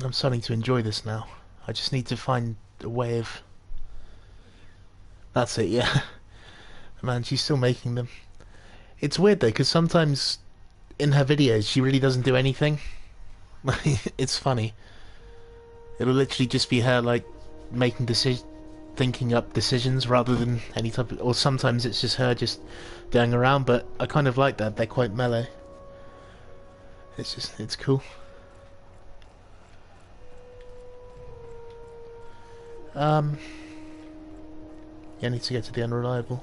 [SPEAKER 1] I'm starting to enjoy this now. I just need to find a way of... That's it, yeah. Man, she's still making them. It's weird though, because sometimes in her videos she really doesn't do anything. It's funny. It'll literally just be her like making thinking up decisions rather than any type of... Or sometimes it's just her just going around, but I kind of like that. They're quite mellow. It's cool. Yeah, I need to get to the unreliable.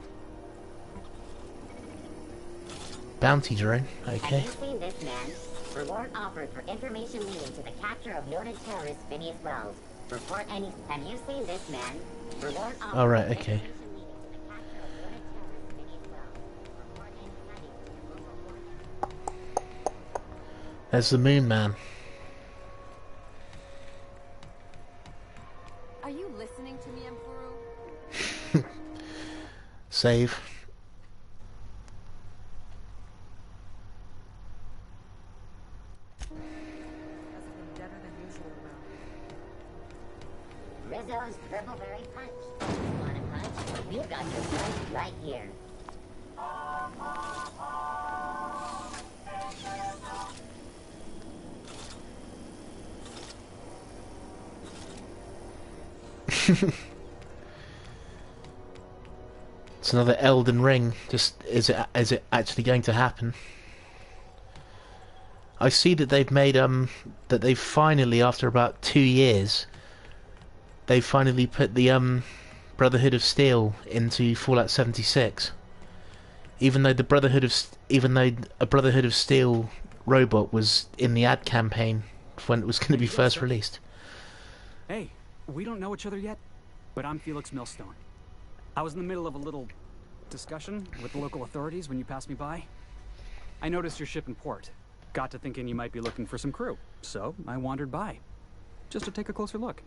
[SPEAKER 1] Bounty drone, okay.
[SPEAKER 13] Have you seen this man? Reward offered for information leading to the capture of noted terrorist Phineas Wells. Report any... Have you seen this man? Reward offered...
[SPEAKER 1] Alright, okay. There's the moon man.
[SPEAKER 2] Are you listening to me, Emperor?
[SPEAKER 1] Save.
[SPEAKER 13] Rizzo's Purpleberry Punch. Want a punch? We've got your punch right here.
[SPEAKER 1] It's another Elden Ring. Just is it actually going to happen? I see that they've made that they've finally, after about 2 years, they've finally put the Brotherhood of Steel into Fallout 76. Even though a Brotherhood of Steel robot was in the ad campaign when it was going to be first released.
[SPEAKER 14] Hey, we don't know each other yet, but I'm Felix Millstone. I was in the middle of a little discussion with the local authorities when you passed me by. I noticed your ship in port. Got to thinking you might be looking for some crew, so I wandered by, just to take a closer look.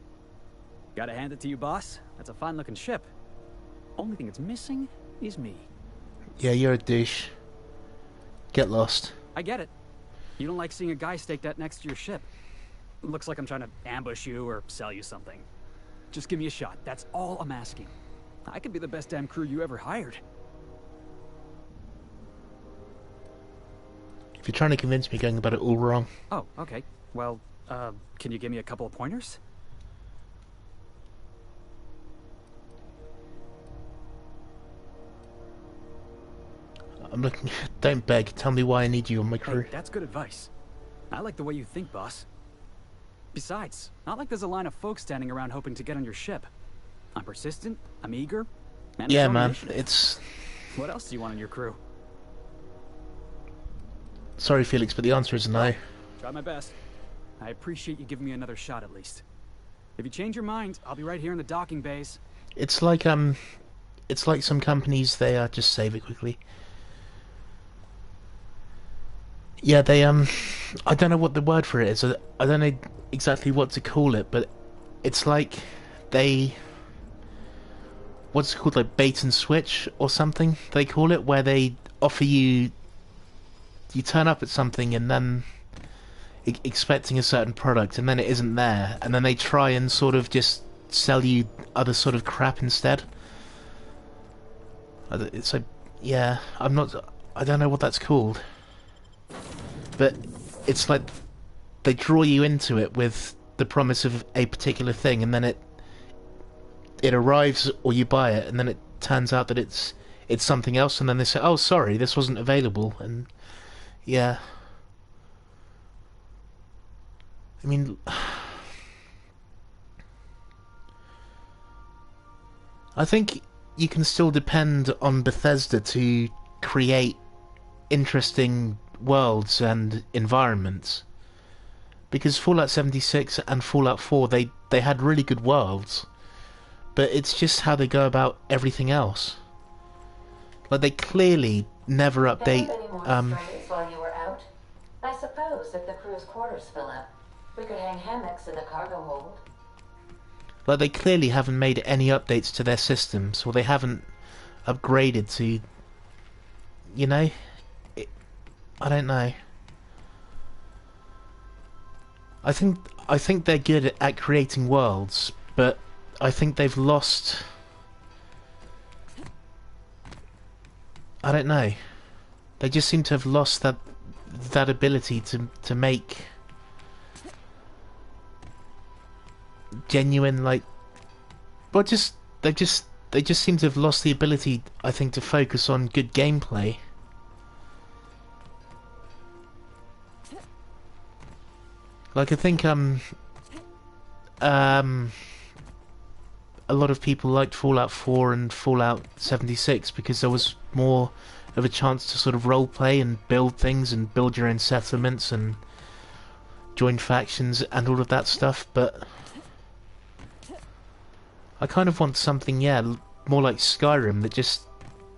[SPEAKER 14] Gotta hand it to you, boss. That's a fine-looking ship. Only thing it's missing is me.
[SPEAKER 1] Yeah, you're a douche. Get lost.
[SPEAKER 14] I get it. You don't like seeing a guy staked out next to your ship. Looks like I'm trying to ambush you or sell you something. Just give me a shot. That's all I'm asking. I could be the best damn crew you ever hired.
[SPEAKER 1] If you're trying to convince me, you're going about it all wrong.
[SPEAKER 14] Oh, okay. Well, can you give me a couple of pointers?
[SPEAKER 1] I'm looking... Don't beg. Tell me why I need you on my crew.
[SPEAKER 14] Hey, that's good advice. I like the way you think, boss. Besides, not like there's a line of folks standing around hoping to get on your ship. I'm persistent, I'm eager, and
[SPEAKER 1] yeah, man, it's...
[SPEAKER 14] What else do you want in your crew?
[SPEAKER 1] Sorry, Felix, but the answer is no.
[SPEAKER 14] Try my best. I appreciate you giving me another shot at least. If you change your mind, I'll be right here in the docking bays.
[SPEAKER 1] It's like some companies, they just save it quickly. Yeah, they I don't know what the word for it is. I don't know exactly what to call it, but it's like they... What's it called, like bait and switch or something they call it, where they offer you... You turn up at something and then expecting a certain product, and then it isn't there, and then they try and sort of just sell you other sort of crap instead. It's like, yeah, I don't know what that's called, but it's like they draw you into it with the promise of a particular thing, and then it arrives, or you buy it, and then it turns out that it's something else, and then they say, oh, sorry, this wasn't available, and yeah. I mean, I think you can still depend on Bethesda to create interesting worlds and environments. Because Fallout 76 and Fallout 4, they had really good worlds. But it's just how they go about everything else. Like, they clearly never update...
[SPEAKER 3] While you were out? I suppose if the crew's quarters fill up, we could hang hammocks in the cargo hold.
[SPEAKER 1] Like, they clearly haven't made any updates to their systems, or they haven't upgraded to... You know? I don't know. I think they're good at creating worlds, but I think they've lost... I don't know. They just seem to have lost that ability to make genuine, like, well, they just seem to have lost the ability, I think, to focus on good gameplay. Like, I think a lot of people liked Fallout 4 and Fallout 76 because there was more of a chance to sort of roleplay and build things and build your own settlements and join factions and all of that stuff, but I kind of want something, yeah, more like Skyrim, that just...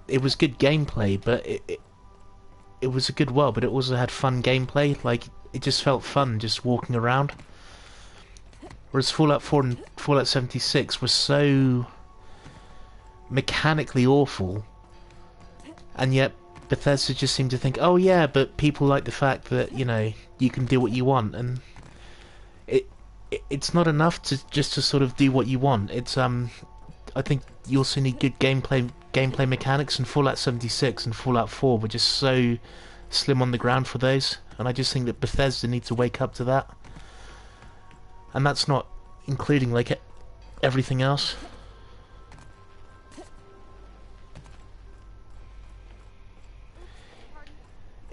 [SPEAKER 1] It was good gameplay, but it was a good world, but it also had fun gameplay. Like, it just felt fun just walking around. Whereas Fallout 4 and Fallout 76 were so mechanically awful, and yet Bethesda just seemed to think, oh yeah, but people like the fact that, you know, you can do what you want, and it's not enough to just to sort of do what you want. It's I think you also need good gameplay mechanics, and Fallout 76 and Fallout 4 were just so slim on the ground for those, and I just think that Bethesda needs to wake up to that. And that's not including, like, everything else.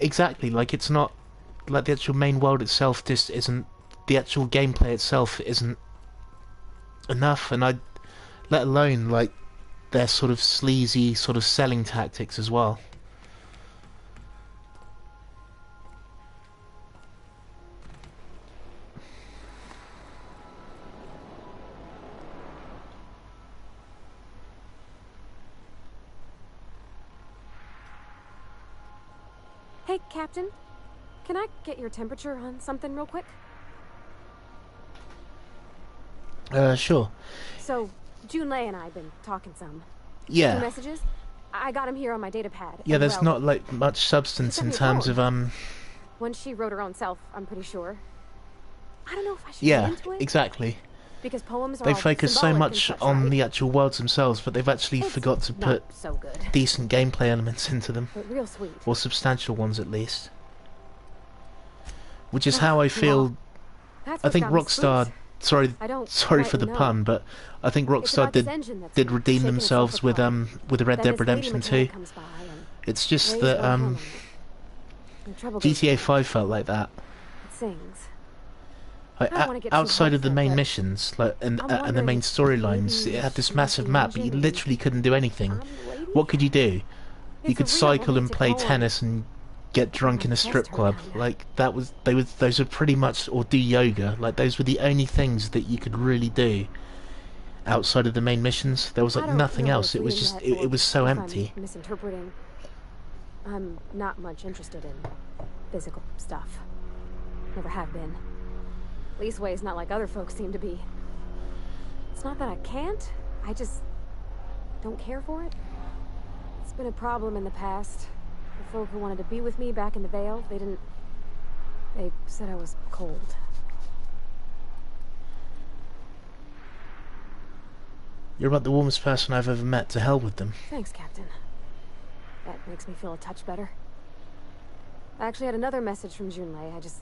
[SPEAKER 1] Exactly, like, it's not... Like, the actual main world itself just isn't... The actual gameplay itself isn't enough, and let alone, like, their sort of sleazy sort of selling tactics as well.
[SPEAKER 2] Hey, Captain. Can I get your temperature on something real quick?
[SPEAKER 1] Sure.
[SPEAKER 2] So, Junlei and I have been talking some.
[SPEAKER 1] Yeah.
[SPEAKER 2] 2 messages? I got him here on my data pad.
[SPEAKER 1] Yeah,
[SPEAKER 2] and,
[SPEAKER 1] there's
[SPEAKER 2] well,
[SPEAKER 1] not, like, much substance in terms of,
[SPEAKER 2] One she wrote her own self, I'm pretty sure. I don't know if I should
[SPEAKER 1] Yeah,
[SPEAKER 2] get into it.
[SPEAKER 1] exactly.
[SPEAKER 2] Because poems are
[SPEAKER 1] They
[SPEAKER 2] all
[SPEAKER 1] focus so
[SPEAKER 2] symbolic
[SPEAKER 1] much
[SPEAKER 2] and such,
[SPEAKER 1] on
[SPEAKER 2] right?
[SPEAKER 1] the actual worlds themselves, but they've actually
[SPEAKER 2] It's
[SPEAKER 1] forgot to
[SPEAKER 2] not
[SPEAKER 1] put
[SPEAKER 2] so good.
[SPEAKER 1] decent gameplay elements into them.
[SPEAKER 2] But real sweet.
[SPEAKER 1] Or substantial ones, at least. Which is how I feel...
[SPEAKER 2] That's
[SPEAKER 1] I
[SPEAKER 2] what
[SPEAKER 1] think
[SPEAKER 2] got me
[SPEAKER 1] Rockstar...
[SPEAKER 2] spooked.
[SPEAKER 1] Sorry
[SPEAKER 2] quite
[SPEAKER 1] for the
[SPEAKER 2] know.
[SPEAKER 1] pun, but I think Rockstar
[SPEAKER 2] this engine that's
[SPEAKER 1] did redeem
[SPEAKER 2] shaking
[SPEAKER 1] themselves
[SPEAKER 2] itself
[SPEAKER 1] with Red
[SPEAKER 2] Then
[SPEAKER 1] Dead
[SPEAKER 2] this lady
[SPEAKER 1] Redemption 2.
[SPEAKER 2] mechanic comes by and
[SPEAKER 1] It's just
[SPEAKER 2] lays
[SPEAKER 1] that
[SPEAKER 2] one hand on it. And trouble goes
[SPEAKER 1] GTA 5 felt like that.
[SPEAKER 2] It sings.
[SPEAKER 1] Like,
[SPEAKER 2] I don't wanna get too
[SPEAKER 1] outside of the
[SPEAKER 2] hopeful,
[SPEAKER 1] main
[SPEAKER 2] but
[SPEAKER 1] missions, like, and the
[SPEAKER 2] wondering
[SPEAKER 1] main
[SPEAKER 2] if
[SPEAKER 1] storylines,
[SPEAKER 2] maybe
[SPEAKER 1] it had this
[SPEAKER 2] she
[SPEAKER 1] massive
[SPEAKER 2] was the
[SPEAKER 1] map, but you
[SPEAKER 2] engine
[SPEAKER 1] literally couldn't do anything.
[SPEAKER 2] lady?
[SPEAKER 1] What could you do? You
[SPEAKER 2] It's
[SPEAKER 1] could
[SPEAKER 2] a real
[SPEAKER 1] cycle and
[SPEAKER 2] romantic
[SPEAKER 1] play
[SPEAKER 2] poem.
[SPEAKER 1] tennis and get drunk in a strip club. Like, those were pretty much, or do yoga. Like, those were the only things that you could really do outside of the main missions. There was
[SPEAKER 2] I
[SPEAKER 1] like
[SPEAKER 2] don't
[SPEAKER 1] nothing
[SPEAKER 2] know
[SPEAKER 1] else.
[SPEAKER 2] if
[SPEAKER 1] It was
[SPEAKER 2] we
[SPEAKER 1] just
[SPEAKER 2] met
[SPEAKER 1] it
[SPEAKER 2] or
[SPEAKER 1] was so
[SPEAKER 2] if
[SPEAKER 1] empty.
[SPEAKER 2] I'm misinterpreting. I'm not much interested in physical stuff. Never have been. Leastway's not like other folks seem to be. It's not that I can't. I just don't care for it. It's been a problem in the past. folk who wanted to be with me back in the Vale, they said I was cold.
[SPEAKER 1] You're about the warmest person I've ever met. To hell with them.
[SPEAKER 2] Thanks, Captain. That makes me feel a touch better. I actually had another message from Junlei. I just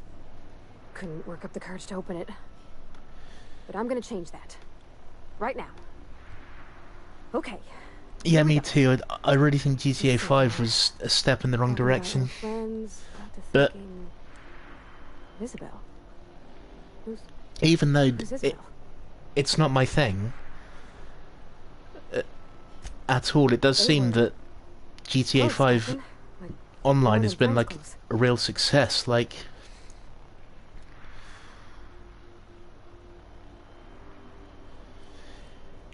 [SPEAKER 2] couldn't work up the courage to open it. But I'm gonna change that. Right now. Okay.
[SPEAKER 1] Yeah, me too. I really think GTA 5 was a step in the wrong direction. But
[SPEAKER 2] Isabel.
[SPEAKER 1] Even though it's not my thing at all, it does seem that GTA 5 online has been like a real success. Like,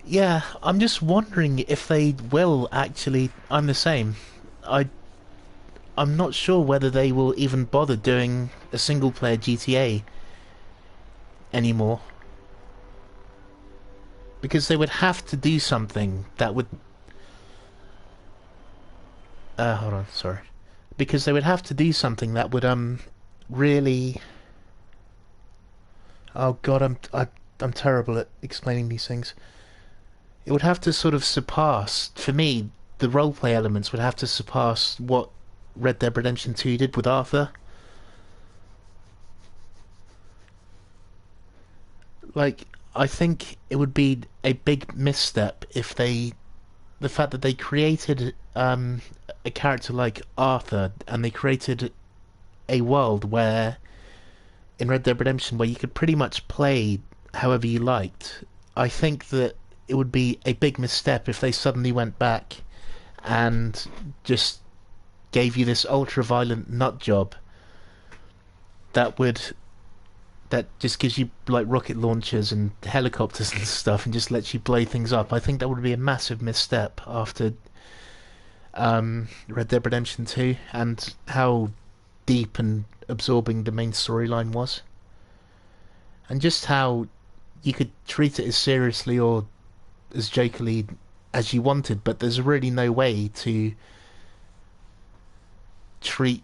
[SPEAKER 1] yeah, I'm just wondering if they will actually. I'm the same. I'm not sure whether they will even bother doing a single-player GTA anymore, because they would have to do something that would. Hold on, sorry. Because they would have to do something that would really. Oh God, I'm terrible at explaining these things. It would have to sort of surpass, for me, the roleplay elements would have to surpass what Red Dead Redemption 2 did with Arthur. Like, I think it would be a big misstep if the fact that they created a character like Arthur, and they created a world where, in Red Dead Redemption, where you could pretty much play however you liked. I think that it would be a big misstep if they suddenly went back and just gave you this ultra-violent nut job that just gives you like rocket launchers and helicopters and stuff and just lets you blow things up. I think that would be a massive misstep after Red Dead Redemption 2 and how deep and absorbing the main storyline was, and just how you could treat it as seriously or as jokily as you wanted, but there's really no way to treat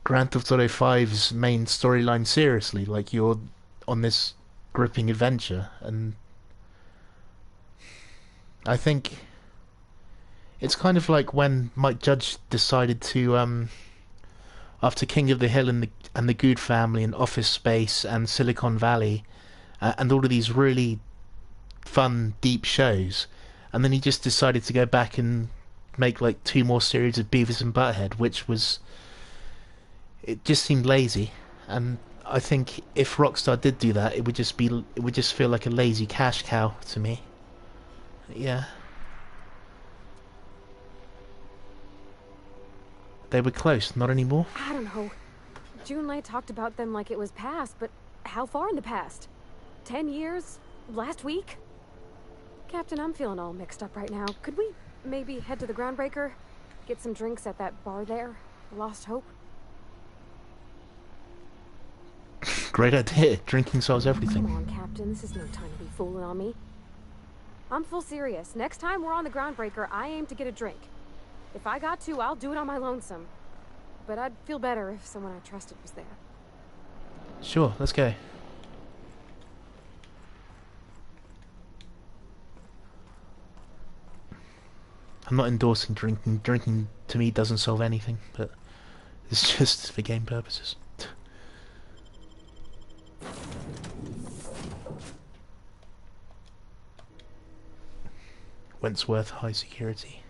[SPEAKER 1] Grand Theft Auto 5's main storyline seriously. Like, you're on this gripping adventure, and I think it's kind of like when Mike Judge decided to after King of the Hill and the Good Family and Office Space and Silicon Valley and all of these really fun, deep shows, and then he just decided to go back and make like 2 more series of Beavis and Butthead, which was, it just seemed lazy. And I think if Rockstar did do that, it would just feel like a lazy cash cow to me. Yeah. They were close, not anymore.
[SPEAKER 2] I don't know. Junlei talked about them like it was past, but how far in the past? 10 years? Last week? Captain, I'm feeling all mixed up right now. Could we maybe head to the Groundbreaker? Get some drinks at that bar there? Lost Hope?
[SPEAKER 1] Great idea. Drinking solves everything.
[SPEAKER 2] Come on, Captain. This is no time to be fooling on me. I'm full serious. Next time we're on the Groundbreaker, I aim to get a drink. If I got to, I'll do it on my lonesome. But I'd feel better if someone I trusted was there.
[SPEAKER 1] Sure, let's go. I'm not endorsing drinking. Drinking, to me, doesn't solve anything, but it's just for game purposes. Wentworth High Security.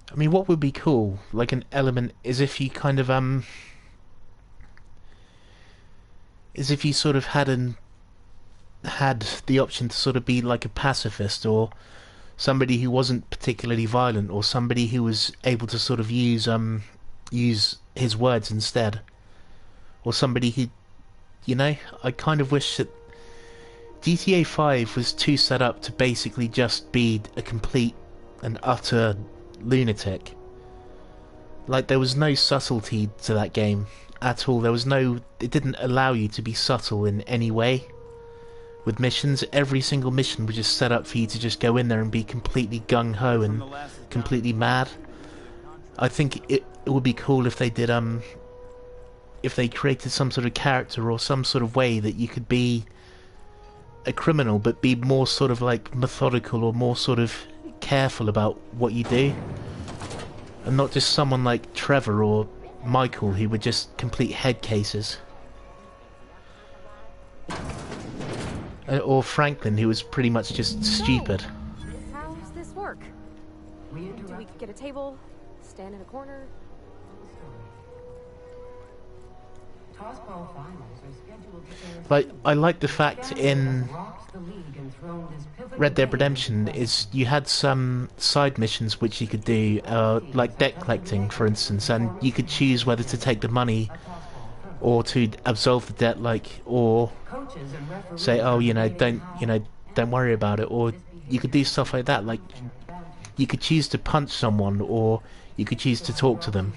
[SPEAKER 1] I mean, what would be cool, like an element, is if you kind of is if you sort of had the option to sort of be like a pacifist, or somebody who wasn't particularly violent, or somebody who was able to sort of use his words instead, or somebody who, you know, I kind of wish that GTA 5 was too set up to basically just be a complete and utter lunatic. Like, there was no subtlety to that game at all. There was no... It didn't allow you to be subtle in any way. With missions, every single mission was just set up for you to just go in there and be completely gung-ho and completely mad. I think it would be cool if they did, if they created some sort of character or some sort of way that you could be a criminal but be more sort of like methodical or more sort of careful about what you do. And not just someone like Trevor or Michael who were just complete head cases. Or Franklin, who was pretty much just stupid.
[SPEAKER 2] How's this work? Do we get a table? Stand in a corner?
[SPEAKER 1] Like, I like the fact in Red Dead Redemption is you had some side missions which you could do, like debt collecting, for instance, and you could choose whether to take the money or to absolve the debt, like, or say, oh, don't worry about it, or you could do stuff like that. Like, you could choose to punch someone, or you could choose to talk to them,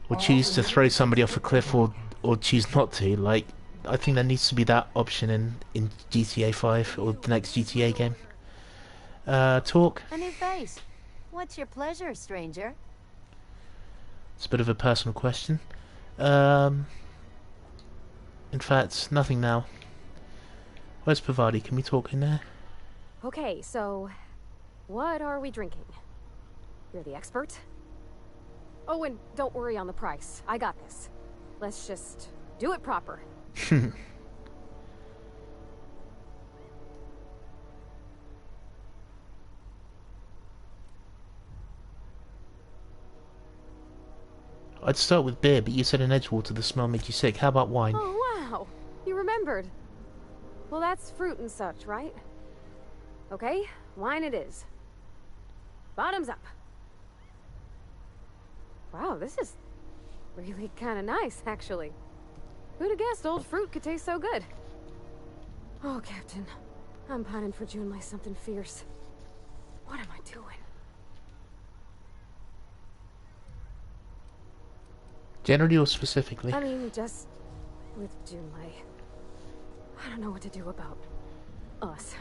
[SPEAKER 1] or choose to throw somebody off a cliff, or choose not to. Like, I think there needs to be that option in GTA 5 or the next GTA game. Talk.
[SPEAKER 15] A new face. What's your pleasure, stranger?
[SPEAKER 1] It's a bit of a personal question. In fact, nothing now. Where's Pavadi? Can we talk in there?
[SPEAKER 2] Okay, so what are we drinking? You're the expert? Oh, and don't worry on the price. I got this. Let's just do it proper.
[SPEAKER 1] I'd start with beer, but you said in Edgewater the smell made you sick. How about wine?
[SPEAKER 2] Oh, wow. You remembered. Well, that's fruit and such, right? Okay, wine it is. Bottoms up. Wow, this is really kind of nice, actually. Who'd have guessed old fruit could taste so good? Oh, Captain. I'm pining for June like something fierce. What am I doing?
[SPEAKER 1] Generally or specifically?
[SPEAKER 2] I mean, just with Junlei. I don't know what to do about us.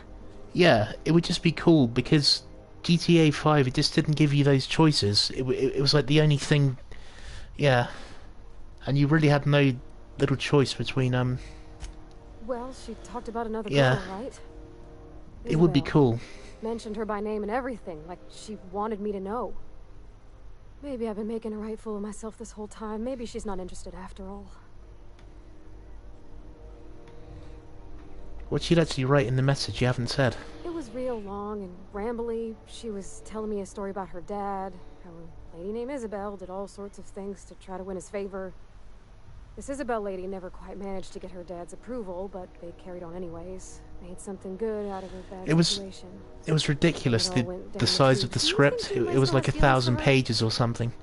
[SPEAKER 1] Yeah, it would just be cool because GTA 5, it just didn't give you those choices. It was like the only thing, yeah, and you really had no little choice between
[SPEAKER 2] Well, she talked about another
[SPEAKER 1] yeah,
[SPEAKER 2] girl, right?
[SPEAKER 1] it would be
[SPEAKER 2] Isabel.
[SPEAKER 1] cool.
[SPEAKER 2] Mentioned her by name and everything, like she wanted me to know. Maybe I've been making a right fool of myself this whole time. Maybe she's not interested after all.
[SPEAKER 1] What she'd actually write in the message you haven't said.
[SPEAKER 2] It was real long and rambly. She was telling me a story about her dad, how a lady named Isabel did all sorts of things to try to win his favor. This Isabel lady never quite managed to get her dad's approval, but they carried on anyways. Made something good out of a bad situation.
[SPEAKER 1] It was ridiculous, the size of the script. It was like 1,000 pages or something.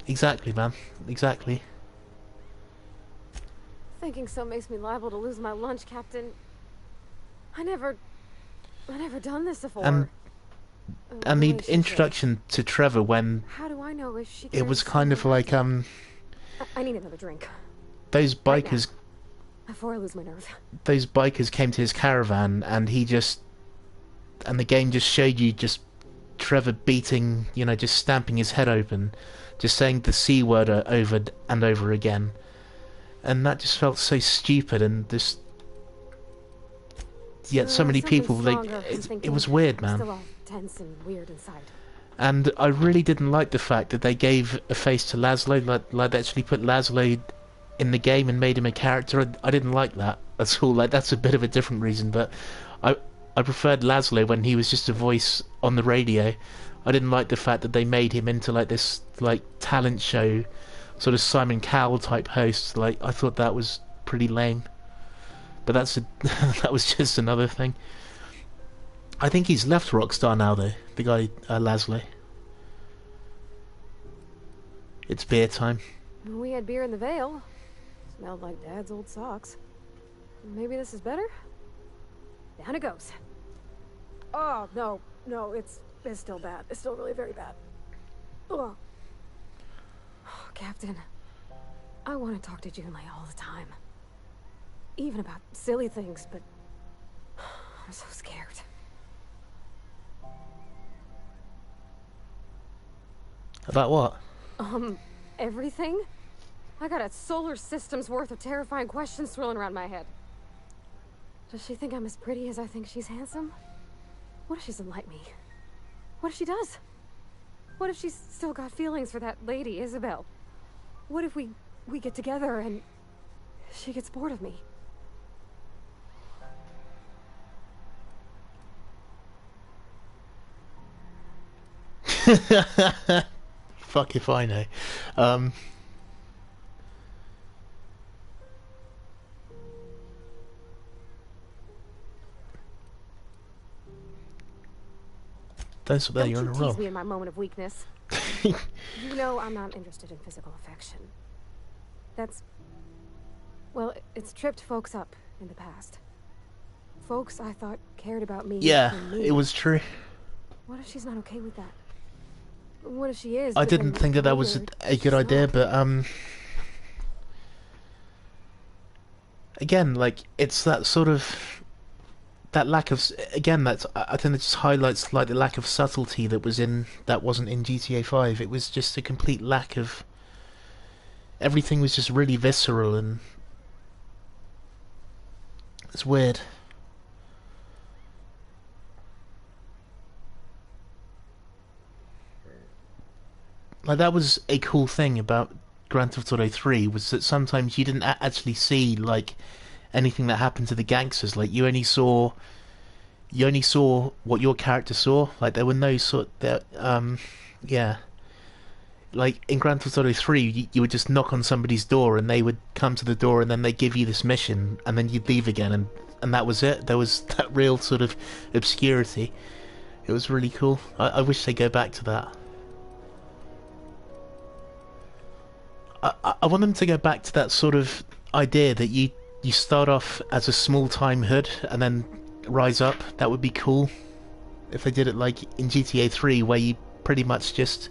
[SPEAKER 1] Exactly, man. Exactly.
[SPEAKER 2] Thinking so makes me liable to lose my lunch, Captain. I never done this before.
[SPEAKER 1] And the introduction to Trevor when
[SPEAKER 2] How do I know if she
[SPEAKER 1] it was
[SPEAKER 2] cares
[SPEAKER 1] kind of like
[SPEAKER 2] I need another drink.
[SPEAKER 1] those bikers
[SPEAKER 2] Before I lose my nerve.
[SPEAKER 1] those bikers came to his caravan and the game just showed you just Trevor beating, just stamping his head open, just saying the C word over and over again. And that just felt so stupid and just yet so many people it was weird, man.
[SPEAKER 2] Still all tense and weird inside.
[SPEAKER 1] And I really didn't like the fact that they gave a face to Laszlo, like they actually put Laszlo in the game and made him a character. I didn't like that at all. Like, that's a bit of a different reason, but I preferred Laszlo when he was just a voice on the radio. I didn't like the fact that they made him into like this like talent show, sort of Simon Cowell type host. Like, I thought that was pretty lame. But that was just another thing. I think he's left Rockstar now, though. The guy, Laszlo. It's beer time.
[SPEAKER 2] We had beer in the Vale. Smelled like Dad's old socks. Maybe this is better? Down it goes. Oh, no, it's It's still bad. It's still really very bad. Ugh. Oh, Captain, I want to talk to Junlei all the time. Even about silly things, but I'm so scared.
[SPEAKER 1] About what?
[SPEAKER 2] Everything? I got a solar system's worth of terrifying questions swirling around my head. Does she think I'm as pretty as I think she's handsome? What if she doesn't like me? What if she does? What if she's still got feelings for that lady, Isabel? What if we get together and she gets bored of me?
[SPEAKER 1] Fuck if I know. Don't stop there, you're on a roll.
[SPEAKER 2] Tease me in my moment of weakness. You know I'm not interested in physical affection. That's... well, it's tripped folks up in the past. Folks I thought cared about me.
[SPEAKER 1] Yeah,
[SPEAKER 2] me.
[SPEAKER 1] it was true.
[SPEAKER 2] What if she's not okay with that? What if she is?
[SPEAKER 1] I didn't think that was a good idea, but again, like, it's that sort of... that lack of, again, that's, I think it just highlights like the lack of subtlety that wasn't in GTA 5. It was just a complete lack of, everything was just really visceral, and it's weird. Like, that was a cool thing about Grand Theft Auto 3, was that sometimes you didn't actually see like anything that happened to the gangsters. Like, you only saw what your character saw. Like, there were no sort that yeah. Like in Grand Theft Auto 3, you would just knock on somebody's door and they would come to the door and then they'd give you this mission and then you'd leave again, and that was it. There was that real sort of obscurity. It was really cool. I wish they'd go back to that. I want them to go back to that sort of idea that you start off as a small-time hood and then rise up. That would be cool if they did it like in GTA 3, where you pretty much just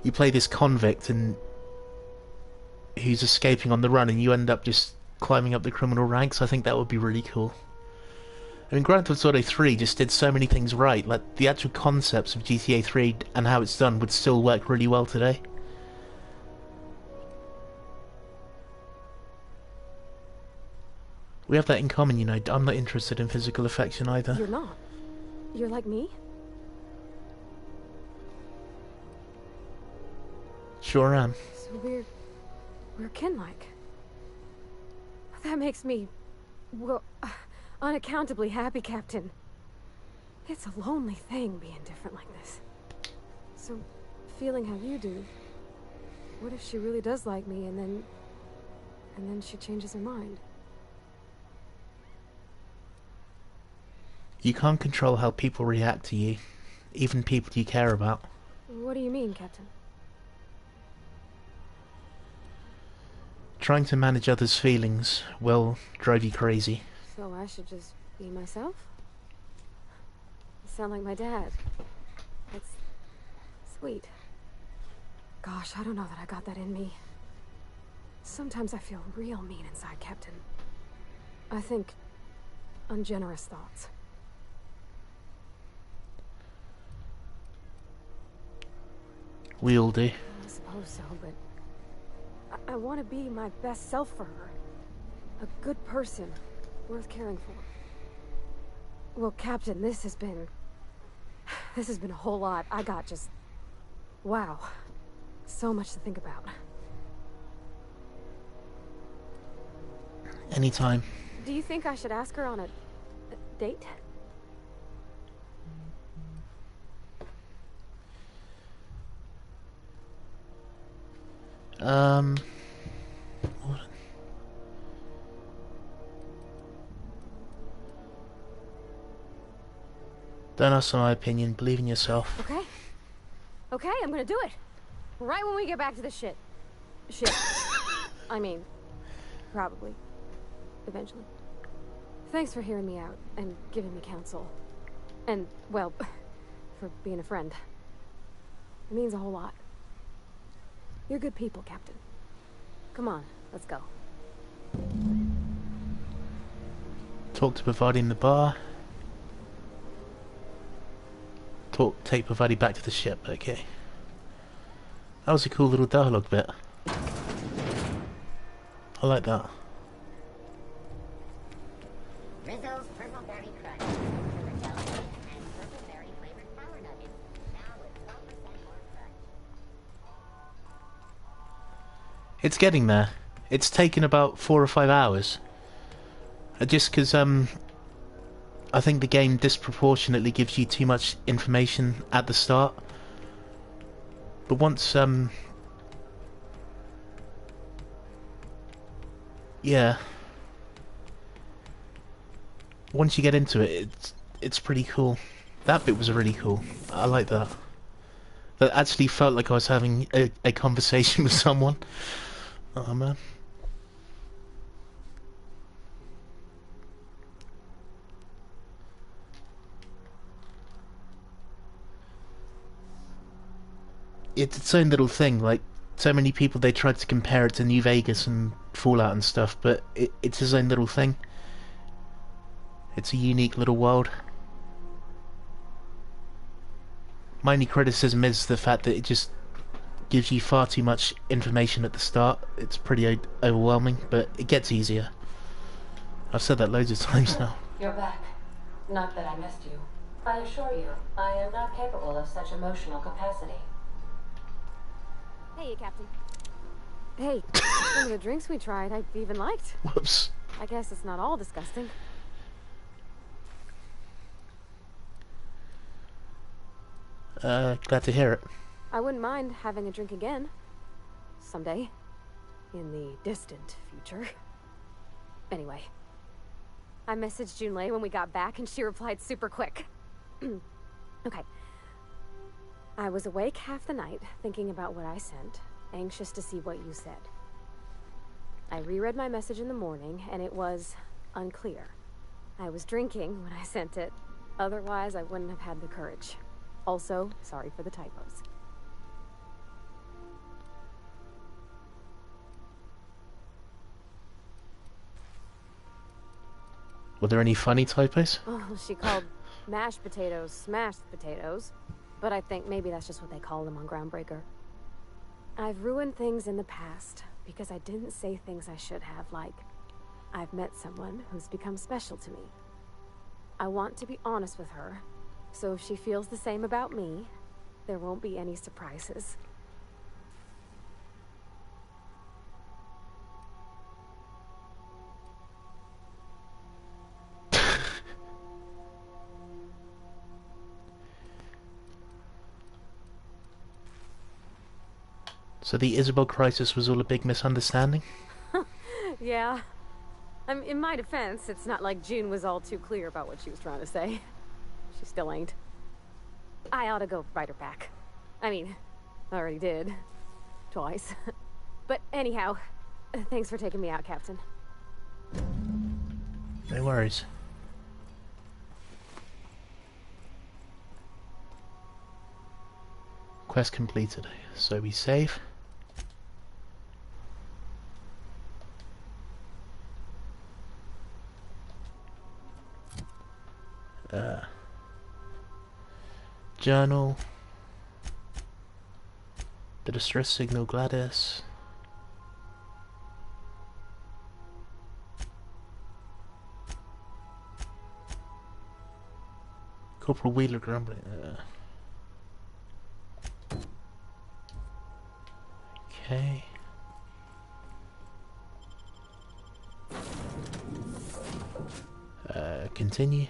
[SPEAKER 1] you play this convict and who's escaping on the run, and you end up just climbing up the criminal ranks. I think that would be really cool. I mean, Grand Theft Auto 3 just did so many things right. Like, the actual concepts of GTA 3 and how it's done would still work really well today. We have that in common, you know. I'm not interested in physical affection either.
[SPEAKER 2] You're not. You're like me?
[SPEAKER 1] Sure am.
[SPEAKER 2] So we're kin-like. That makes me, well, unaccountably happy, Captain. It's a lonely thing being different like this. So, feeling how you do, what if she really does like me and then she changes her mind?
[SPEAKER 1] You can't control how people react to you, even people you care about.
[SPEAKER 2] What do you mean, Captain?
[SPEAKER 1] Trying to manage others' feelings will drive you crazy.
[SPEAKER 2] So I should just be myself? You sound like my dad. That's sweet. Gosh, I don't know that I got that in me. Sometimes I feel real mean inside, Captain. I think ungenerous thoughts.
[SPEAKER 1] We all do.
[SPEAKER 2] I suppose so, but I want to be my best self for her. A good person, worth caring for. Well, Captain, this has been a whole lot. I got just... wow. So much to think about.
[SPEAKER 1] Anytime.
[SPEAKER 2] Do you think I should ask her on a date?
[SPEAKER 1] Don't ask for my opinion. Believe in yourself.
[SPEAKER 2] Okay. Okay, I'm gonna do it. Right when we get back to the shit. I mean, probably. Eventually. Thanks for hearing me out and giving me counsel. And, well, for being a friend. It means a whole lot. You're good people, Captain. Come on, let's go.
[SPEAKER 1] Talk to Bavadi in the bar. Take Bavadi back to the ship, okay. That was a cool little dialogue bit. I like that.
[SPEAKER 13] Rizzo's Purple Berry Crunch, Sugar Jelly, and Purple Berry flavored Power Nuggets. Now with 12% more crunch.
[SPEAKER 1] It's getting there. It's taken about 4 or 5 hours. Just because, I think the game disproportionately gives you too much information at the start. But once, yeah. Once you get into it, it's pretty cool. That bit was really cool. I like that. That actually felt like I was having a conversation with someone. Oh man. It's its own little thing, like, so many people, they tried to compare it to New Vegas and Fallout and stuff, but it's its own little thing. It's a unique little world. My only criticism is the fact that it just gives you far too much information at the start. It's pretty overwhelming, but it gets easier. I've said that loads of times now.
[SPEAKER 3] You're back. Not that I missed you. I assure you, I am not capable of such emotional capacity.
[SPEAKER 2] Hey, Captain. Hey, some of the drinks we tried I even liked.
[SPEAKER 1] Whoops.
[SPEAKER 2] I guess it's not all disgusting.
[SPEAKER 1] Glad to hear it.
[SPEAKER 2] I wouldn't mind having a drink again. Someday. In the distant future. Anyway. I messaged Junlei when we got back and she replied super quick. Okay. I was awake half the night, thinking about what I sent, anxious to see what you said. I reread my message in the morning, and it was unclear. I was drinking when I sent it. Otherwise, I wouldn't have had the courage. Also, sorry for the typos.
[SPEAKER 1] Were there any funny typos?
[SPEAKER 2] Oh, she called mashed potatoes smashed potatoes. But I think maybe that's just what they call them on Groundbreaker. I've ruined things in the past because I didn't say things I should have, like, I've met someone who's become special to me. I want to be honest with her, so if she feels the same about me, there won't be any surprises.
[SPEAKER 1] So the Isabel crisis was all a big misunderstanding?
[SPEAKER 2] Yeah. In my defense, it's not like June was all too clear about what she was trying to say. She still ain't. I ought to go write her back. I mean, I already did. Twice. But anyhow, thanks for taking me out, Captain.
[SPEAKER 1] No worries. Quest completed. So we save. Journal. The distress signal, Gladys. Corporal Wheeler grumbling. Okay. Continue.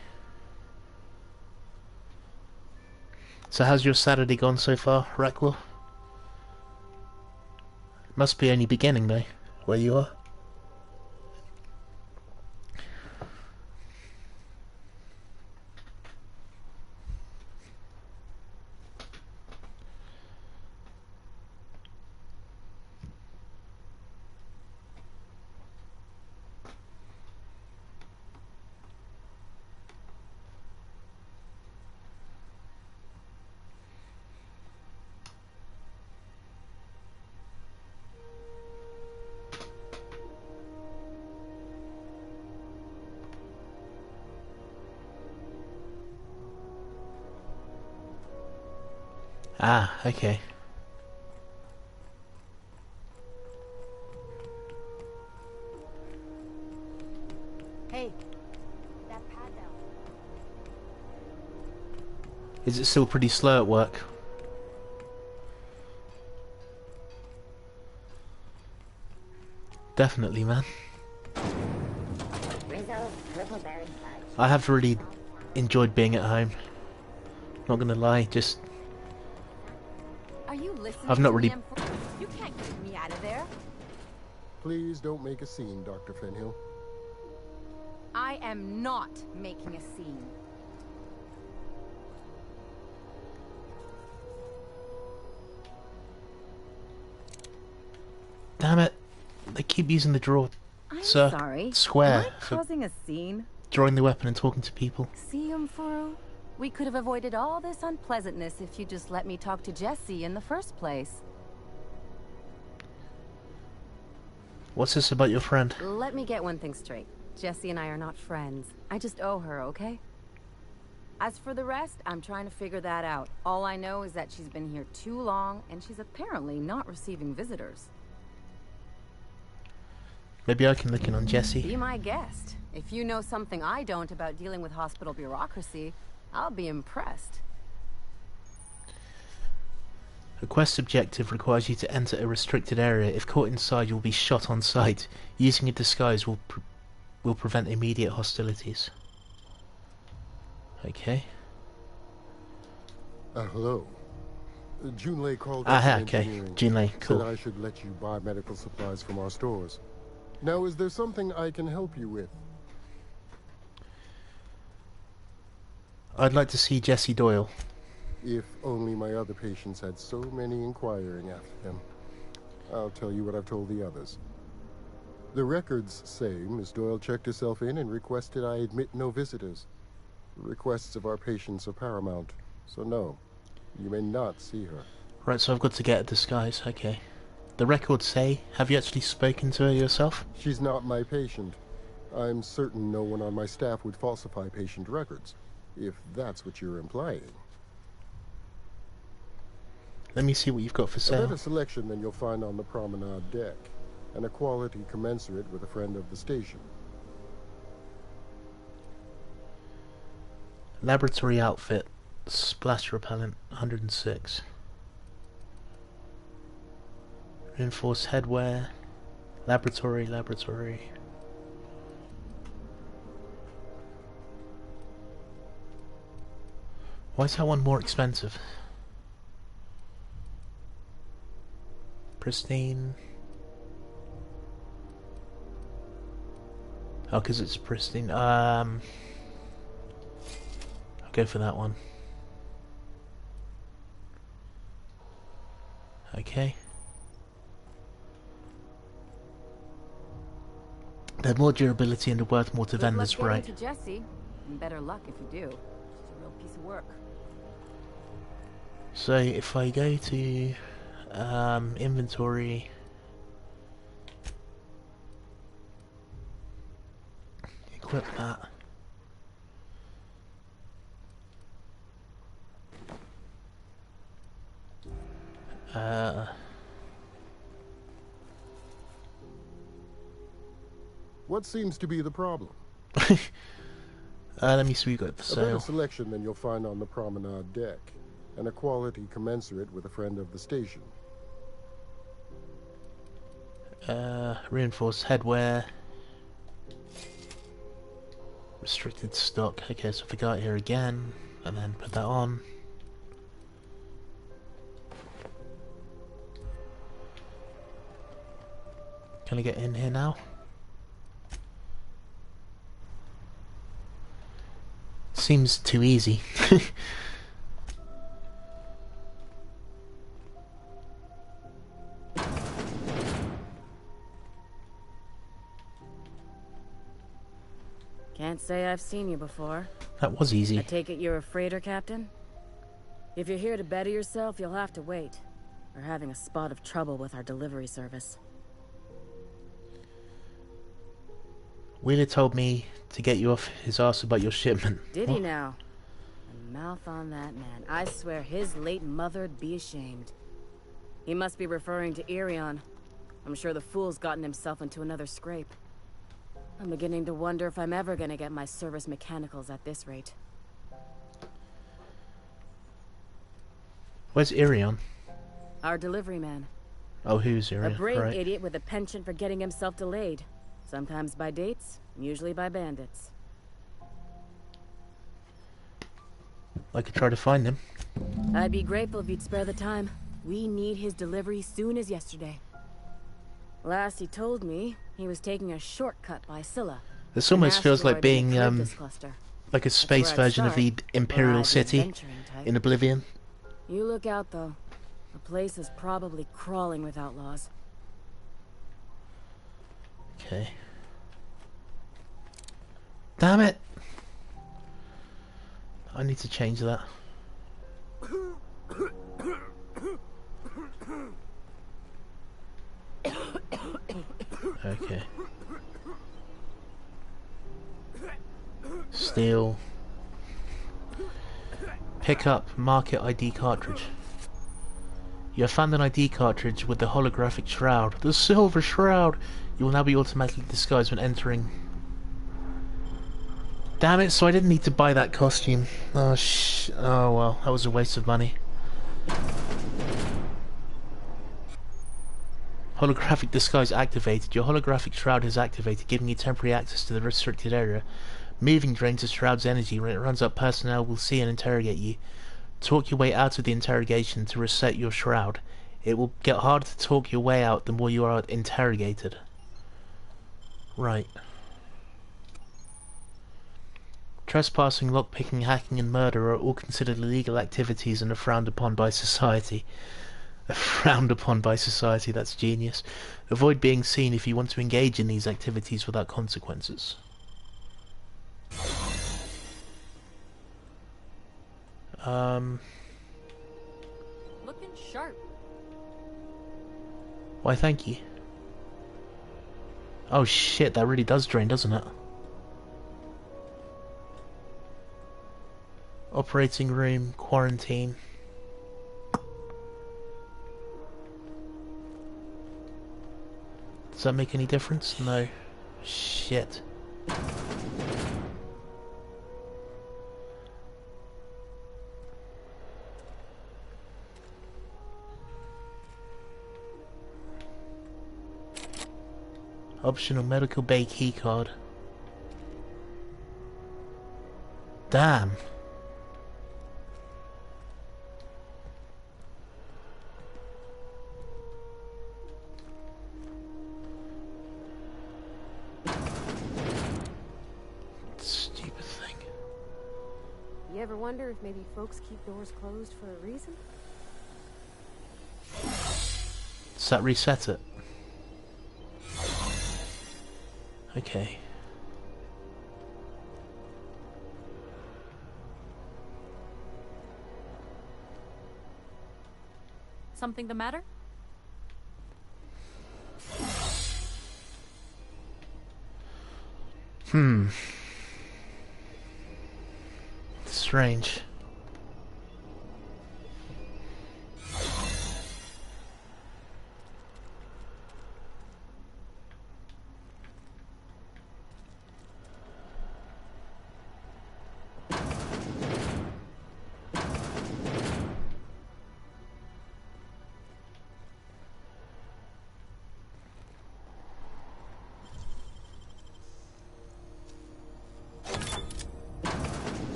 [SPEAKER 1] So how's your Saturday gone so far, Rackwell? Must be only beginning though, where you are. Ah, okay.
[SPEAKER 15] Hey, that pad down.
[SPEAKER 1] Is it still pretty slow at work? Definitely, man. I have really enjoyed being at home. Not gonna lie, just
[SPEAKER 15] Are you listening
[SPEAKER 1] I've not
[SPEAKER 15] to
[SPEAKER 1] really.
[SPEAKER 15] me? You can't get me out of there.
[SPEAKER 16] Please don't make a scene, Dr. Fenhill.
[SPEAKER 15] I am not making a scene.
[SPEAKER 1] Damn it! They keep using the draw
[SPEAKER 15] Sorry.
[SPEAKER 1] square
[SPEAKER 15] Am I
[SPEAKER 1] for
[SPEAKER 15] causing a scene?
[SPEAKER 1] drawing the weapon and talking to people.
[SPEAKER 15] See, Furu? We could have avoided all this unpleasantness if you just let me talk to Jesse in the first place.
[SPEAKER 1] What's this about your friend?
[SPEAKER 15] Let me get one thing straight. Jesse and I are not friends. I just owe her, okay? As for the rest, I'm trying to figure that out. All I know is that she's been here too long, and she's apparently not receiving visitors.
[SPEAKER 1] Maybe I can look in on Jesse.
[SPEAKER 15] Be my guest. If you know something I don't about dealing with hospital bureaucracy, I'll be impressed.
[SPEAKER 1] A quest objective requires you to enter a restricted area. If caught inside, you'll be shot on sight. Using a disguise will prevent immediate hostilities. Okay.
[SPEAKER 16] Hello. Junlei called
[SPEAKER 1] Ah,
[SPEAKER 16] us from
[SPEAKER 1] okay.
[SPEAKER 16] engineering.
[SPEAKER 1] Junlei, cool.
[SPEAKER 16] Said I should let you buy medical supplies from our stores. Now, is there something I can help you with?
[SPEAKER 1] I'd like to see Jesse Doyle.
[SPEAKER 16] If only my other patients had so many inquiring after him. I'll tell you what I've told the others. The records say Miss Doyle checked herself in and requested I admit no visitors. The requests of our patients are paramount, so no, you may not see her.
[SPEAKER 1] Right, so I've got to get a disguise. Okay. The records say, have you actually spoken to her yourself?
[SPEAKER 16] She's not my patient. I'm certain no one on my staff would falsify patient records, if that's what you're implying.
[SPEAKER 1] Let me see what you've got for
[SPEAKER 16] A
[SPEAKER 1] sale.
[SPEAKER 16] better selection than you'll find on the promenade deck, and a quality commensurate with a friend of the station.
[SPEAKER 1] Laboratory outfit. Splash repellent, 106. Reinforced headwear. Laboratory. Why is that one more expensive? Pristine. Oh, because it's pristine. I'll go for that one. Okay. They're more durability and are worth more to vendors, right?
[SPEAKER 15] To Jesse, and better luck if you do. She's a real piece of work.
[SPEAKER 1] So if I go to inventory, equip that.
[SPEAKER 16] What seems to be the problem?
[SPEAKER 1] Let me see what you got for
[SPEAKER 16] A better
[SPEAKER 1] sale.
[SPEAKER 16] selection than you'll find on the promenade deck, and a quality commensurate with a friend of the station.
[SPEAKER 1] Reinforced headwear. Restricted stock. Okay, so if I go out here again, and then put that on. Can I get in here now? Seems too easy.
[SPEAKER 15] Can't say I've seen you before.
[SPEAKER 1] That was easy.
[SPEAKER 15] I take it you're a freighter captain? If you're here to better yourself, you'll have to wait. We're having a spot of trouble with our delivery service.
[SPEAKER 1] Wheeler told me to get you off his ass about your shipment.
[SPEAKER 15] Did he now? A mouth on that man. I swear his late mother'd be ashamed. He must be referring to Irion. I'm sure the fool's gotten himself into another scrape. I'm beginning to wonder if I'm ever gonna get my service mechanicals at this rate.
[SPEAKER 1] Where's Irion?
[SPEAKER 15] Our delivery man.
[SPEAKER 1] Oh, who's Irion?
[SPEAKER 15] A brain
[SPEAKER 1] Right.
[SPEAKER 15] idiot with a penchant for getting himself delayed. Sometimes by dates, usually by bandits.
[SPEAKER 1] I could try to find him.
[SPEAKER 15] I'd be grateful if you'd spare the time. We need his delivery soon as yesterday. Last he told me, he was taking a shortcut by Scylla.
[SPEAKER 1] This almost feels like being
[SPEAKER 15] cluster.
[SPEAKER 1] like a space
[SPEAKER 15] where I'd
[SPEAKER 1] version of the
[SPEAKER 15] start,
[SPEAKER 1] Imperial
[SPEAKER 15] I'd be
[SPEAKER 1] City
[SPEAKER 15] venturing type.
[SPEAKER 1] in Oblivion.
[SPEAKER 15] You look out, though. The place is probably crawling with outlaws.
[SPEAKER 1] Okay. Damn it! I need to change that. Okay. Steal. Pick up market ID cartridge. You have found an ID cartridge with the holographic shroud. The silver shroud! You will now be automatically disguised when entering. Damn it, so I didn't need to buy that costume. Oh well, that was a waste of money. Holographic disguise activated. Your holographic shroud is activated, giving you temporary access to the restricted area. Moving drains the shroud's energy. When it runs out, personnel will see and interrogate you. Talk your way out of the interrogation to reset your shroud. It will get harder to talk your way out the more you are interrogated. Right. Trespassing, lockpicking, hacking and murder are all considered illegal activities and are frowned upon by society. Frowned upon by society, that's genius. Avoid being seen if you want to engage in these activities without consequences.
[SPEAKER 12] Looking sharp.
[SPEAKER 1] Why, thank you. Oh shit, that really does drain, doesn't it? Operating room, quarantine. Does that make any difference? No. Shit. Optional medical bay keycard. Damn. Stupid thing.
[SPEAKER 2] You ever wonder if maybe folks keep doors closed for a reason?
[SPEAKER 1] Does that reset it? Okay.
[SPEAKER 12] Something the matter?
[SPEAKER 1] Strange.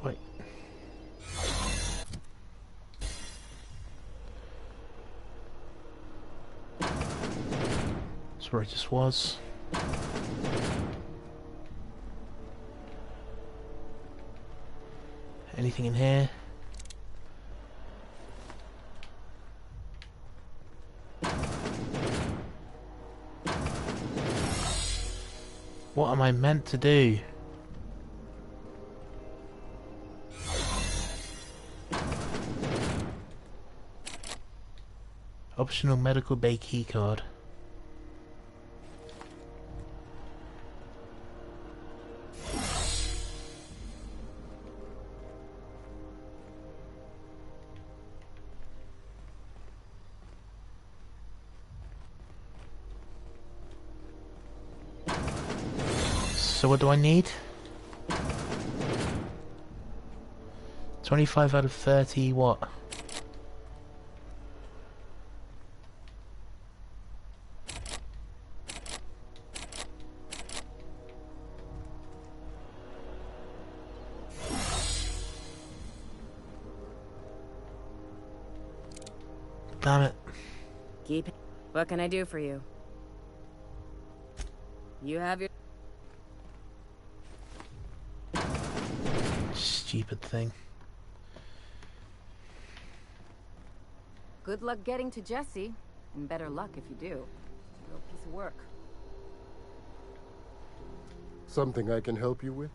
[SPEAKER 1] Wait. That's where I just was. Anything in here? What am I meant to do? Optional medical bay keycard. So what do I need? 25 out of 30, what? Damn it.
[SPEAKER 15] What can I do for you? You have your...
[SPEAKER 1] Stupid thing.
[SPEAKER 15] Good luck getting to Jesse, and better luck if you do. Real piece of work.
[SPEAKER 16] Something I can help you with?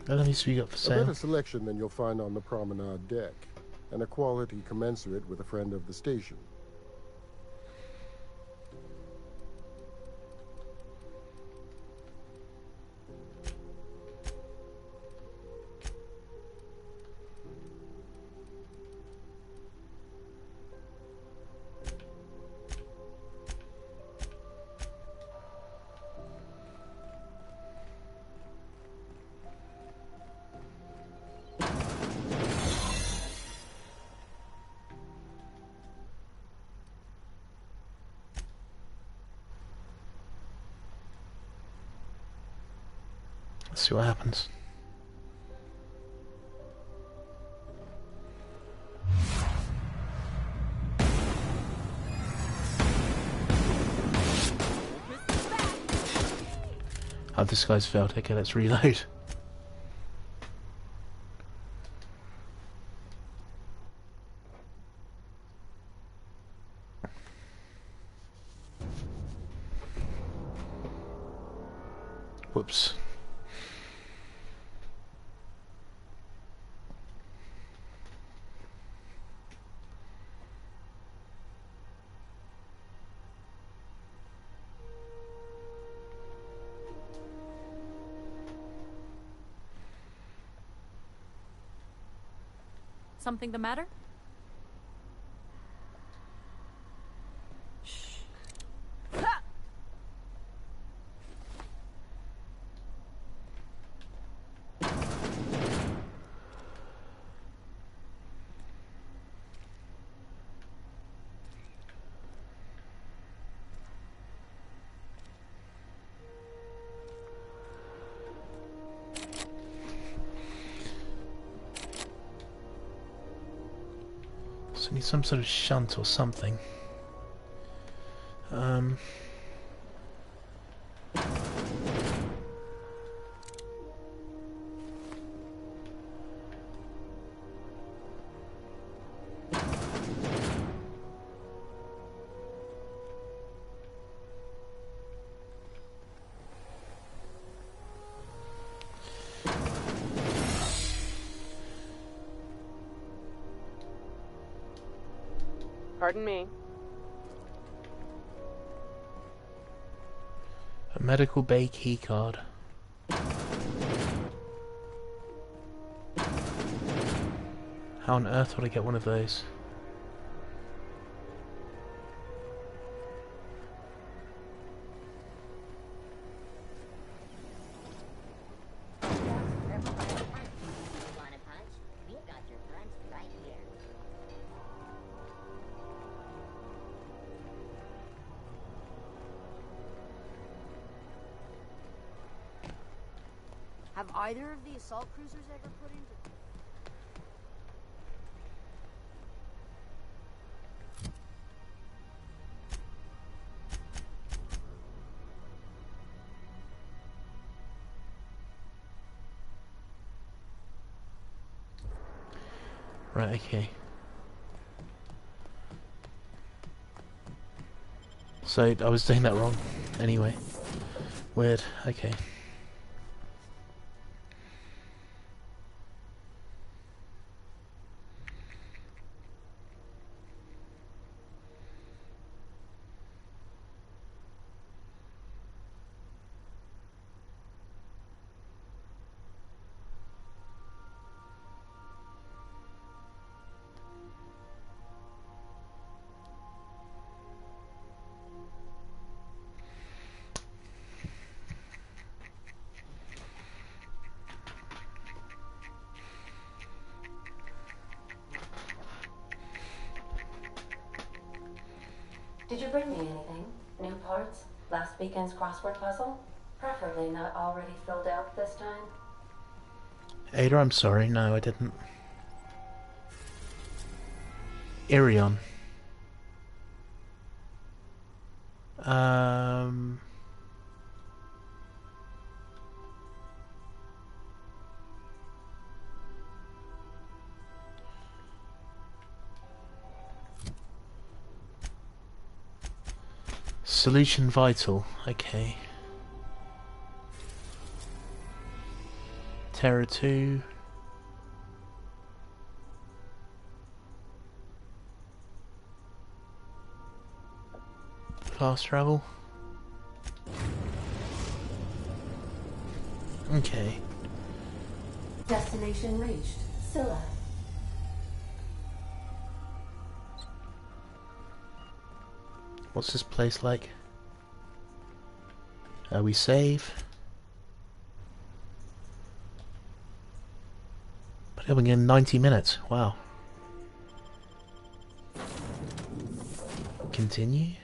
[SPEAKER 1] Let me speak up for
[SPEAKER 16] A
[SPEAKER 1] sale.
[SPEAKER 16] better selection than you'll find on the promenade deck, and a quality commensurate with a friend of the station.
[SPEAKER 1] Let's see what happens. Oh, this guy's failed. Okay, let's reload. Whoops.
[SPEAKER 12] Something the matter? So I need some sort of shunt or something.
[SPEAKER 17] Pardon me.
[SPEAKER 1] A medical bay key card. How on earth would I get one of those?
[SPEAKER 11] Have either of the assault cruisers ever put into...
[SPEAKER 1] Right, okay. So I was doing that wrong anyway. Weird. Okay.
[SPEAKER 3] Did you bring me anything? New parts? Last weekend's crossword puzzle? Preferably not already filled out this time.
[SPEAKER 1] Ada, I'm sorry. No, I didn't. Irion. Solution vital. Okay. Terra 2. Fast travel. Okay.
[SPEAKER 3] Destination reached. Scylla.
[SPEAKER 1] What's this place like? We save. But we're in 90 minutes. Wow. Continue.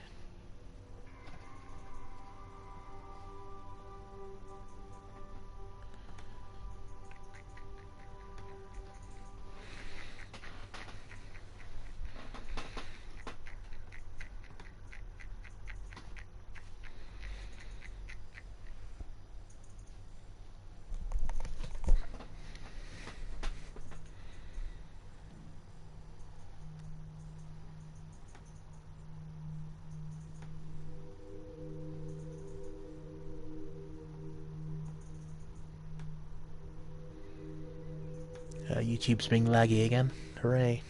[SPEAKER 1] YouTube's being laggy again. Hooray.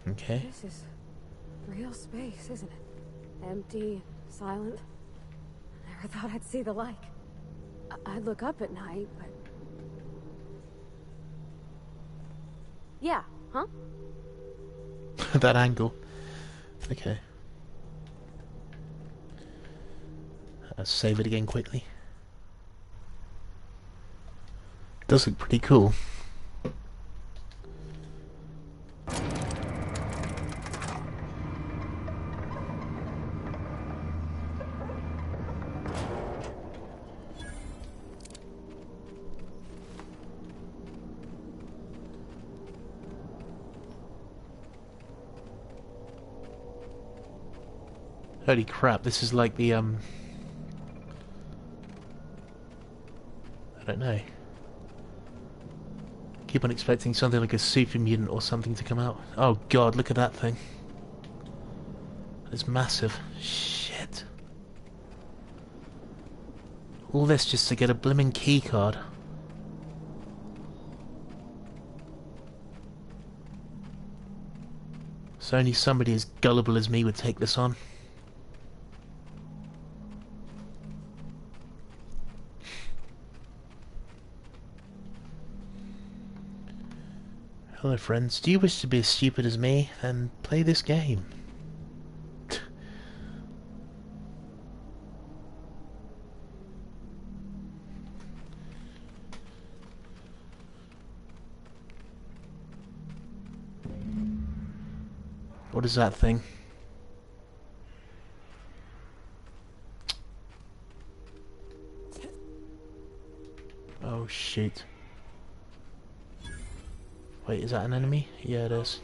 [SPEAKER 1] Okay.
[SPEAKER 2] This is real space, isn't it? Empty, silent. Never thought I'd see the like. I'd look up at night, but... Yeah, huh?
[SPEAKER 1] That angle. Okay. Save it again quickly. Does look pretty cool. Holy crap, this is like the, I don't know. Keep on expecting something like a super mutant or something to come out. Oh god, look at that thing. It's massive. Shit. All this just to get a blimmin' key card. So only somebody as gullible as me would take this on. Hello friends, do you wish to be as stupid as me? Then play this game. What is that thing? Oh shoot. Wait, is that an enemy? Yeah, it is.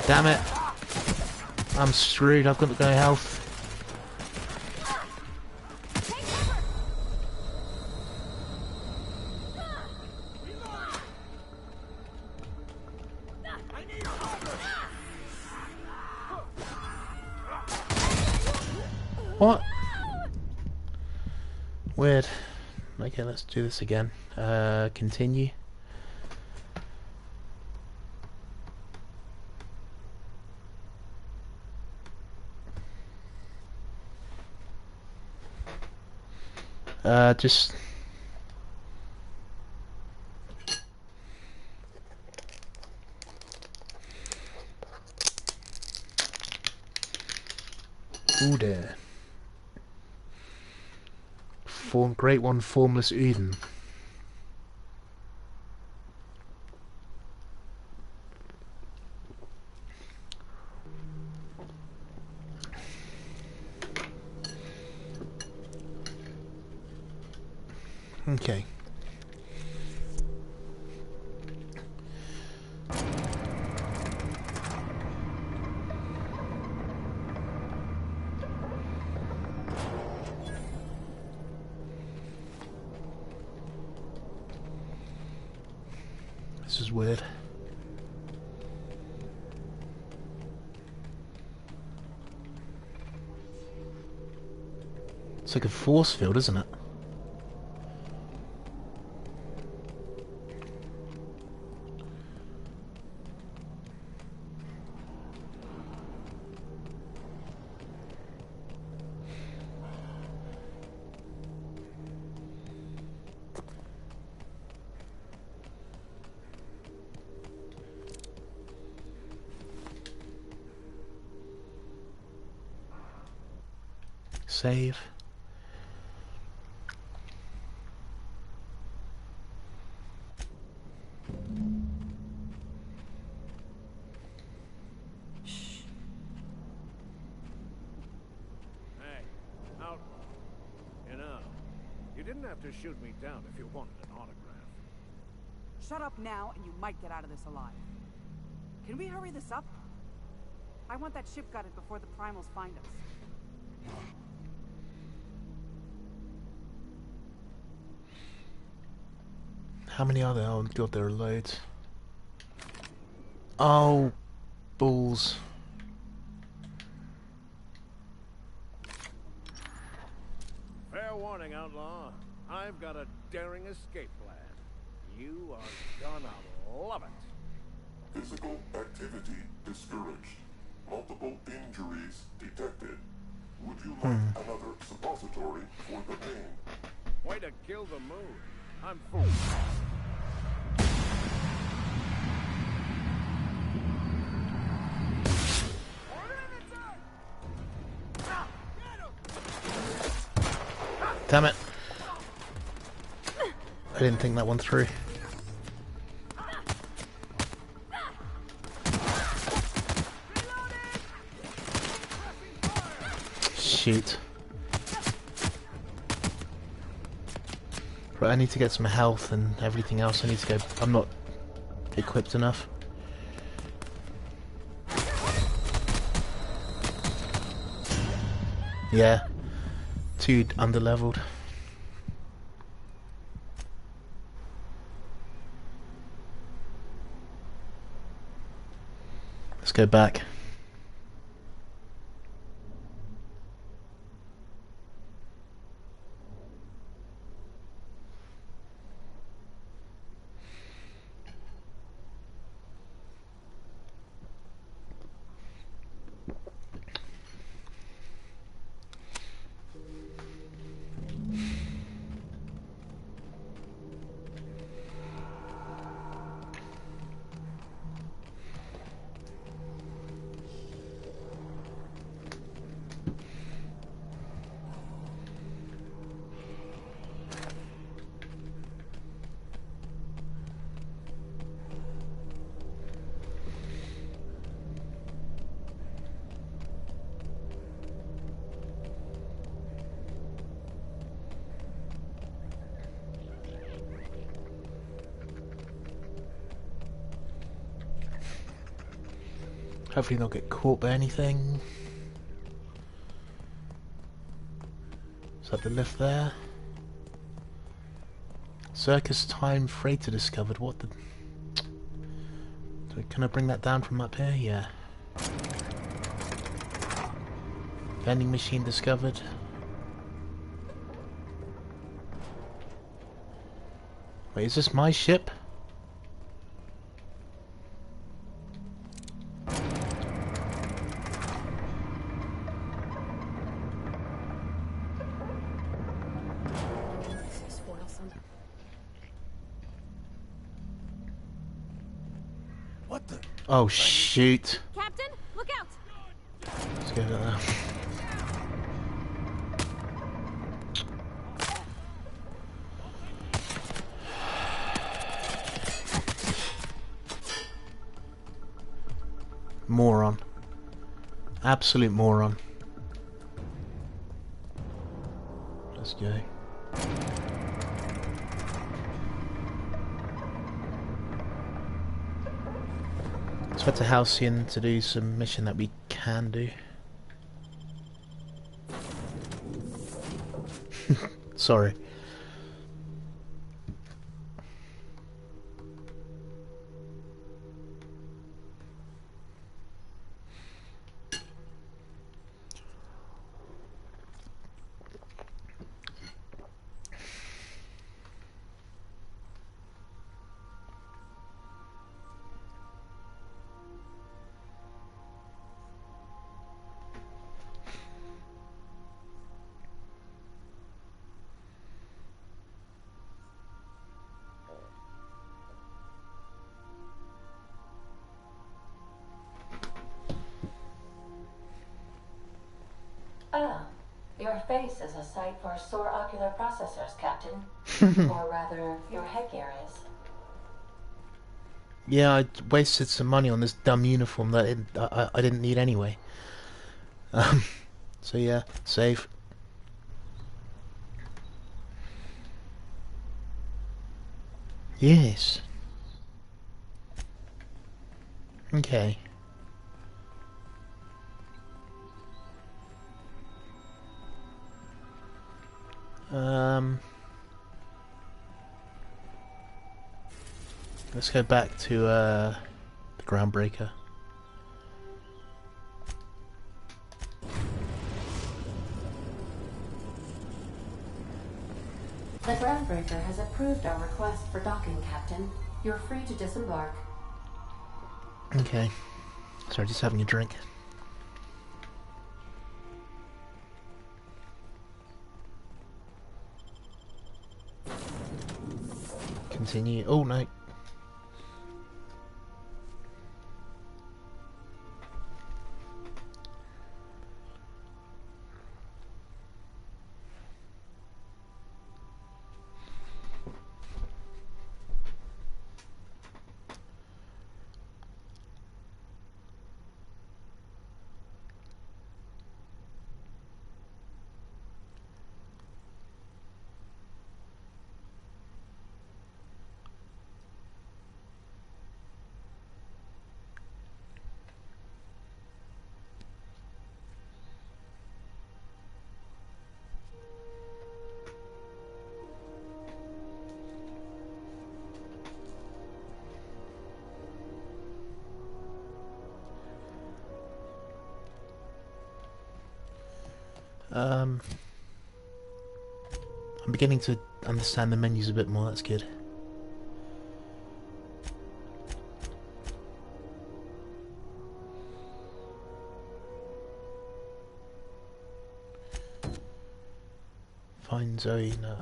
[SPEAKER 1] Damn it. I'm screwed, I've got no health. What? Weird. Okay, let's do this again. Continue. Just... Ooh dear. Great one, Formless Eden. Okay. This is weird. It's like a force field, isn't it? Save.
[SPEAKER 18] Hey, outlaw. You know, you didn't have to shoot me down if you wanted an autograph.
[SPEAKER 19] Shut up now, and you might get out of this alive. Can we hurry this up? I want that ship gutted before the primals find us.
[SPEAKER 1] How many are there? Oh god, there are loads. Oh, balls.
[SPEAKER 18] Fair warning, outlaw. I've got a daring escape plan. You are gonna love it.
[SPEAKER 20] Physical activity discouraged. Multiple injuries detected. Would you like another suppository for the pain?
[SPEAKER 18] Way to kill the mood. I'm full.
[SPEAKER 1] Damn it. I didn't think that one through. Shoot. Right, I need to get some health and everything else. I need to go. I'm not equipped enough. Yeah. Too underleveled. Let's go back. Hopefully not get caught by anything. Is that the lift there? Circus time freighter discovered. What the... Can I bring that down from up here? Yeah. Vending machine discovered. Wait, is this my ship?
[SPEAKER 18] What the?
[SPEAKER 1] Oh shoot!
[SPEAKER 12] Captain, look out!
[SPEAKER 1] Let's get it there. Moron. Absolute moron. Let's go. Let's head to Halcyon to do some mission that we can do. Sorry.
[SPEAKER 3] Ah, your face is a sight for sore ocular processors, Captain. Or rather, your headgear is.
[SPEAKER 1] Yeah, I wasted some money on this dumb uniform that I didn't need anyway. So yeah, save. Yes. Okay. Let's go back to the Groundbreaker.
[SPEAKER 3] The Groundbreaker has approved our request for docking, Captain. You're free to disembark.
[SPEAKER 1] Okay. Sorry, just having a drink. Continue. Oh no. I'm beginning to understand the menus a bit more, that's good. Find Zoe, no,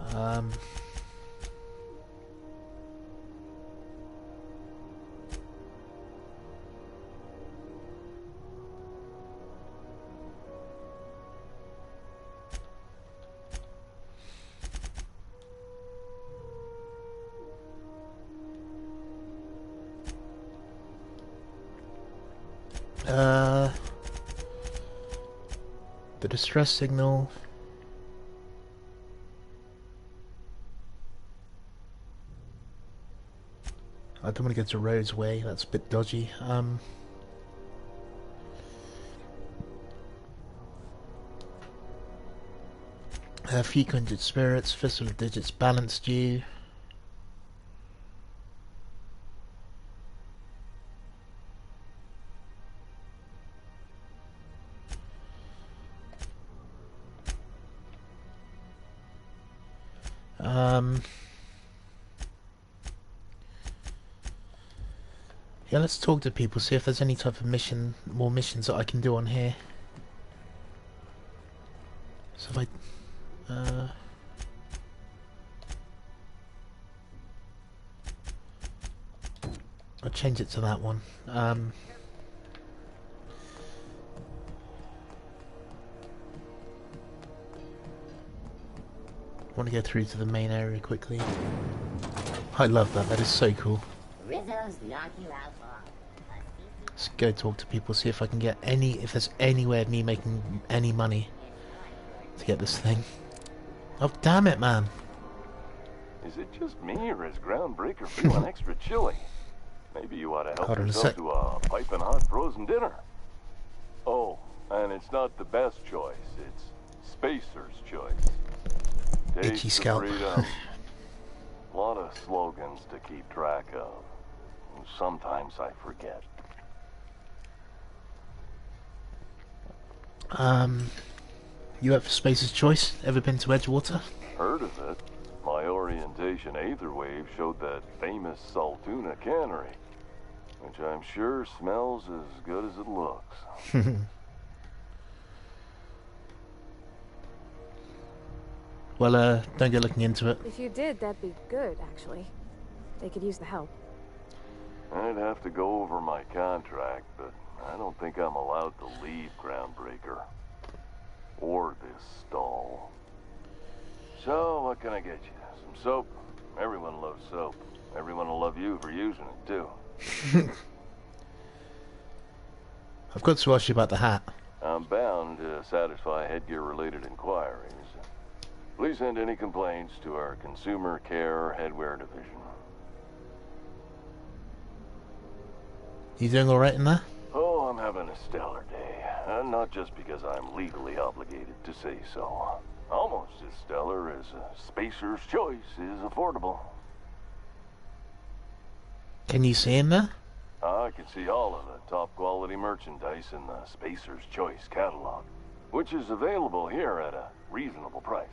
[SPEAKER 1] the distress signal. I don't want to go to Rhodes Way, that's a bit dodgy. A few kindred spirits, fistful of digits balanced you. Yeah, let's talk to people, see if there's any type of mission, more missions that I can do on here. So if I, I'll change it to that one. I want to go through to the main area quickly. I love that, that is so cool.
[SPEAKER 13] Rizzo's knock you out for.
[SPEAKER 1] Let's go talk to people, see if I can get any, if there's any way of me making any money to get this thing. Oh, damn it, man.
[SPEAKER 21] Is it just me, or is Groundbreaker feeling extra chilly? Maybe you ought to help
[SPEAKER 1] Hold on a
[SPEAKER 21] yourself
[SPEAKER 1] sec.
[SPEAKER 21] to a piping hot frozen dinner. Oh, and it's not the best choice. It's Spacer's choice.
[SPEAKER 1] Itchy
[SPEAKER 21] Taste of
[SPEAKER 1] scalp.
[SPEAKER 21] freedom. A lot of slogans to keep track of. Sometimes I forget.
[SPEAKER 1] You up for Spacer's Choice? Ever been to Edgewater?
[SPEAKER 21] Heard of it. My orientation aether wave showed that famous Saltuna cannery, which I'm sure smells as good as it looks.
[SPEAKER 1] Well, don't go looking into it.
[SPEAKER 2] If you did, that'd be good, actually. They could use the help.
[SPEAKER 21] I'd have to go over my contract, but I don't think I'm allowed to leave Groundbreaker. Or this stall. So, what can I get you? Some soap? Everyone loves soap. Everyone will love you for using it, too.
[SPEAKER 1] I've got to ask you about the hat.
[SPEAKER 21] I'm bound to satisfy headgear-related inquiries. Please send any complaints to our Consumer Care Headwear Division.
[SPEAKER 1] You doing alright in there?
[SPEAKER 21] Oh, I'm having a stellar day. Not just because I'm legally obligated to say so. Almost as stellar as Spacer's Choice is affordable.
[SPEAKER 1] Can you see in there?
[SPEAKER 21] I can see all of the top-quality merchandise in the Spacer's Choice catalog, which is available here at a reasonable price.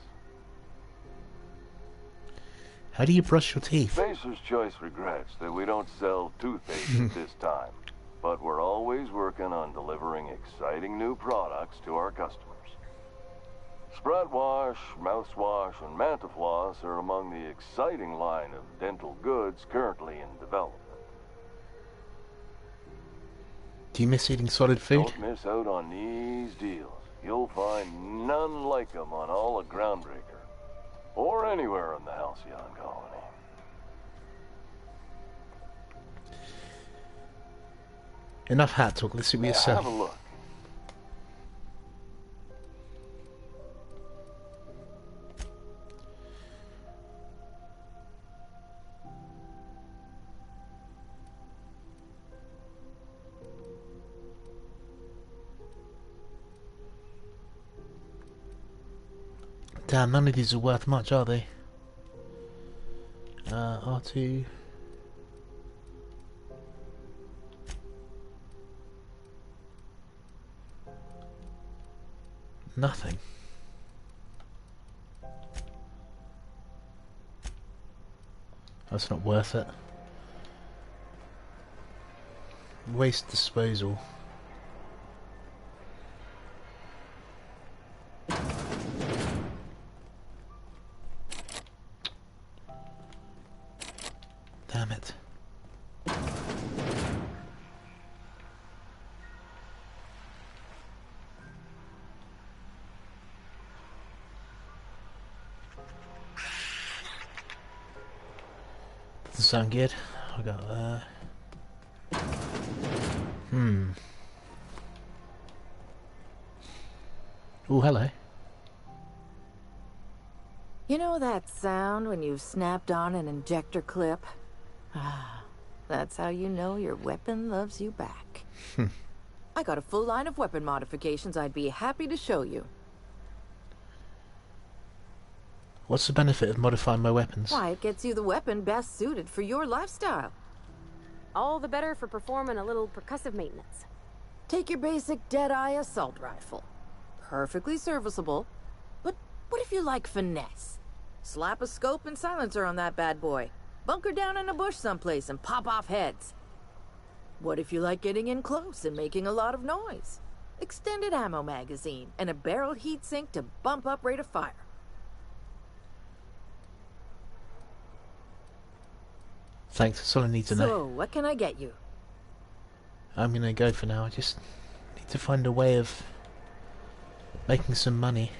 [SPEAKER 1] How do you brush your teeth?
[SPEAKER 21] Spacer's Choice regrets that we don't sell toothpaste at this time, but we're always working on delivering exciting new products to our customers. Spread wash, mouthwash, and Mantafloss are among the exciting line of dental goods currently in development.
[SPEAKER 1] Do you miss eating solid food?
[SPEAKER 21] Don't miss out on these deals. You'll find none like them on all of Groundbreaker, or anywhere in the Halcyon Colony.
[SPEAKER 1] Enough hat talk, let's see what you say.
[SPEAKER 21] Have a look.
[SPEAKER 1] Damn, none of these are worth much, are they? R2. Nothing. That's not worth it. Waste disposal. Damn it. Doesn't sound good. I got Oh, hello.
[SPEAKER 15] You know that sound when you've snapped on an injector clip? Ah, that's how you know your weapon loves you back. I got a full line of weapon modifications I'd be happy to show you.
[SPEAKER 1] What's the benefit of modifying my weapons?
[SPEAKER 15] Why, it gets you the weapon best suited for your lifestyle.
[SPEAKER 2] All the better for performing a little percussive maintenance.
[SPEAKER 15] Take your basic Deadeye assault rifle. Perfectly serviceable. But what if you like finesse? Slap a scope and silencer on that bad boy. Bunker down in a bush someplace and pop off heads. What if you like getting in close and making a lot of noise? Extended ammo magazine and a barrel heatsink to bump up rate of fire.
[SPEAKER 1] Thanks, that's all I need to know.
[SPEAKER 15] So, what can I get you?
[SPEAKER 1] I'm gonna go for now. I just need to find a way of making some money.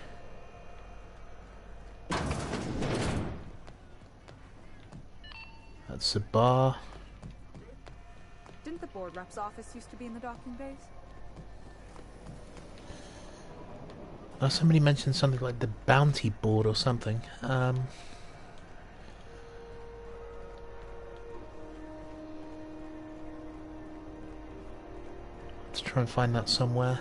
[SPEAKER 1] That's a bar.
[SPEAKER 8] Didn't the board rep's office used to be in the docking bays?
[SPEAKER 1] Somebody mentioned something like the bounty board or something. Let's try and find that somewhere.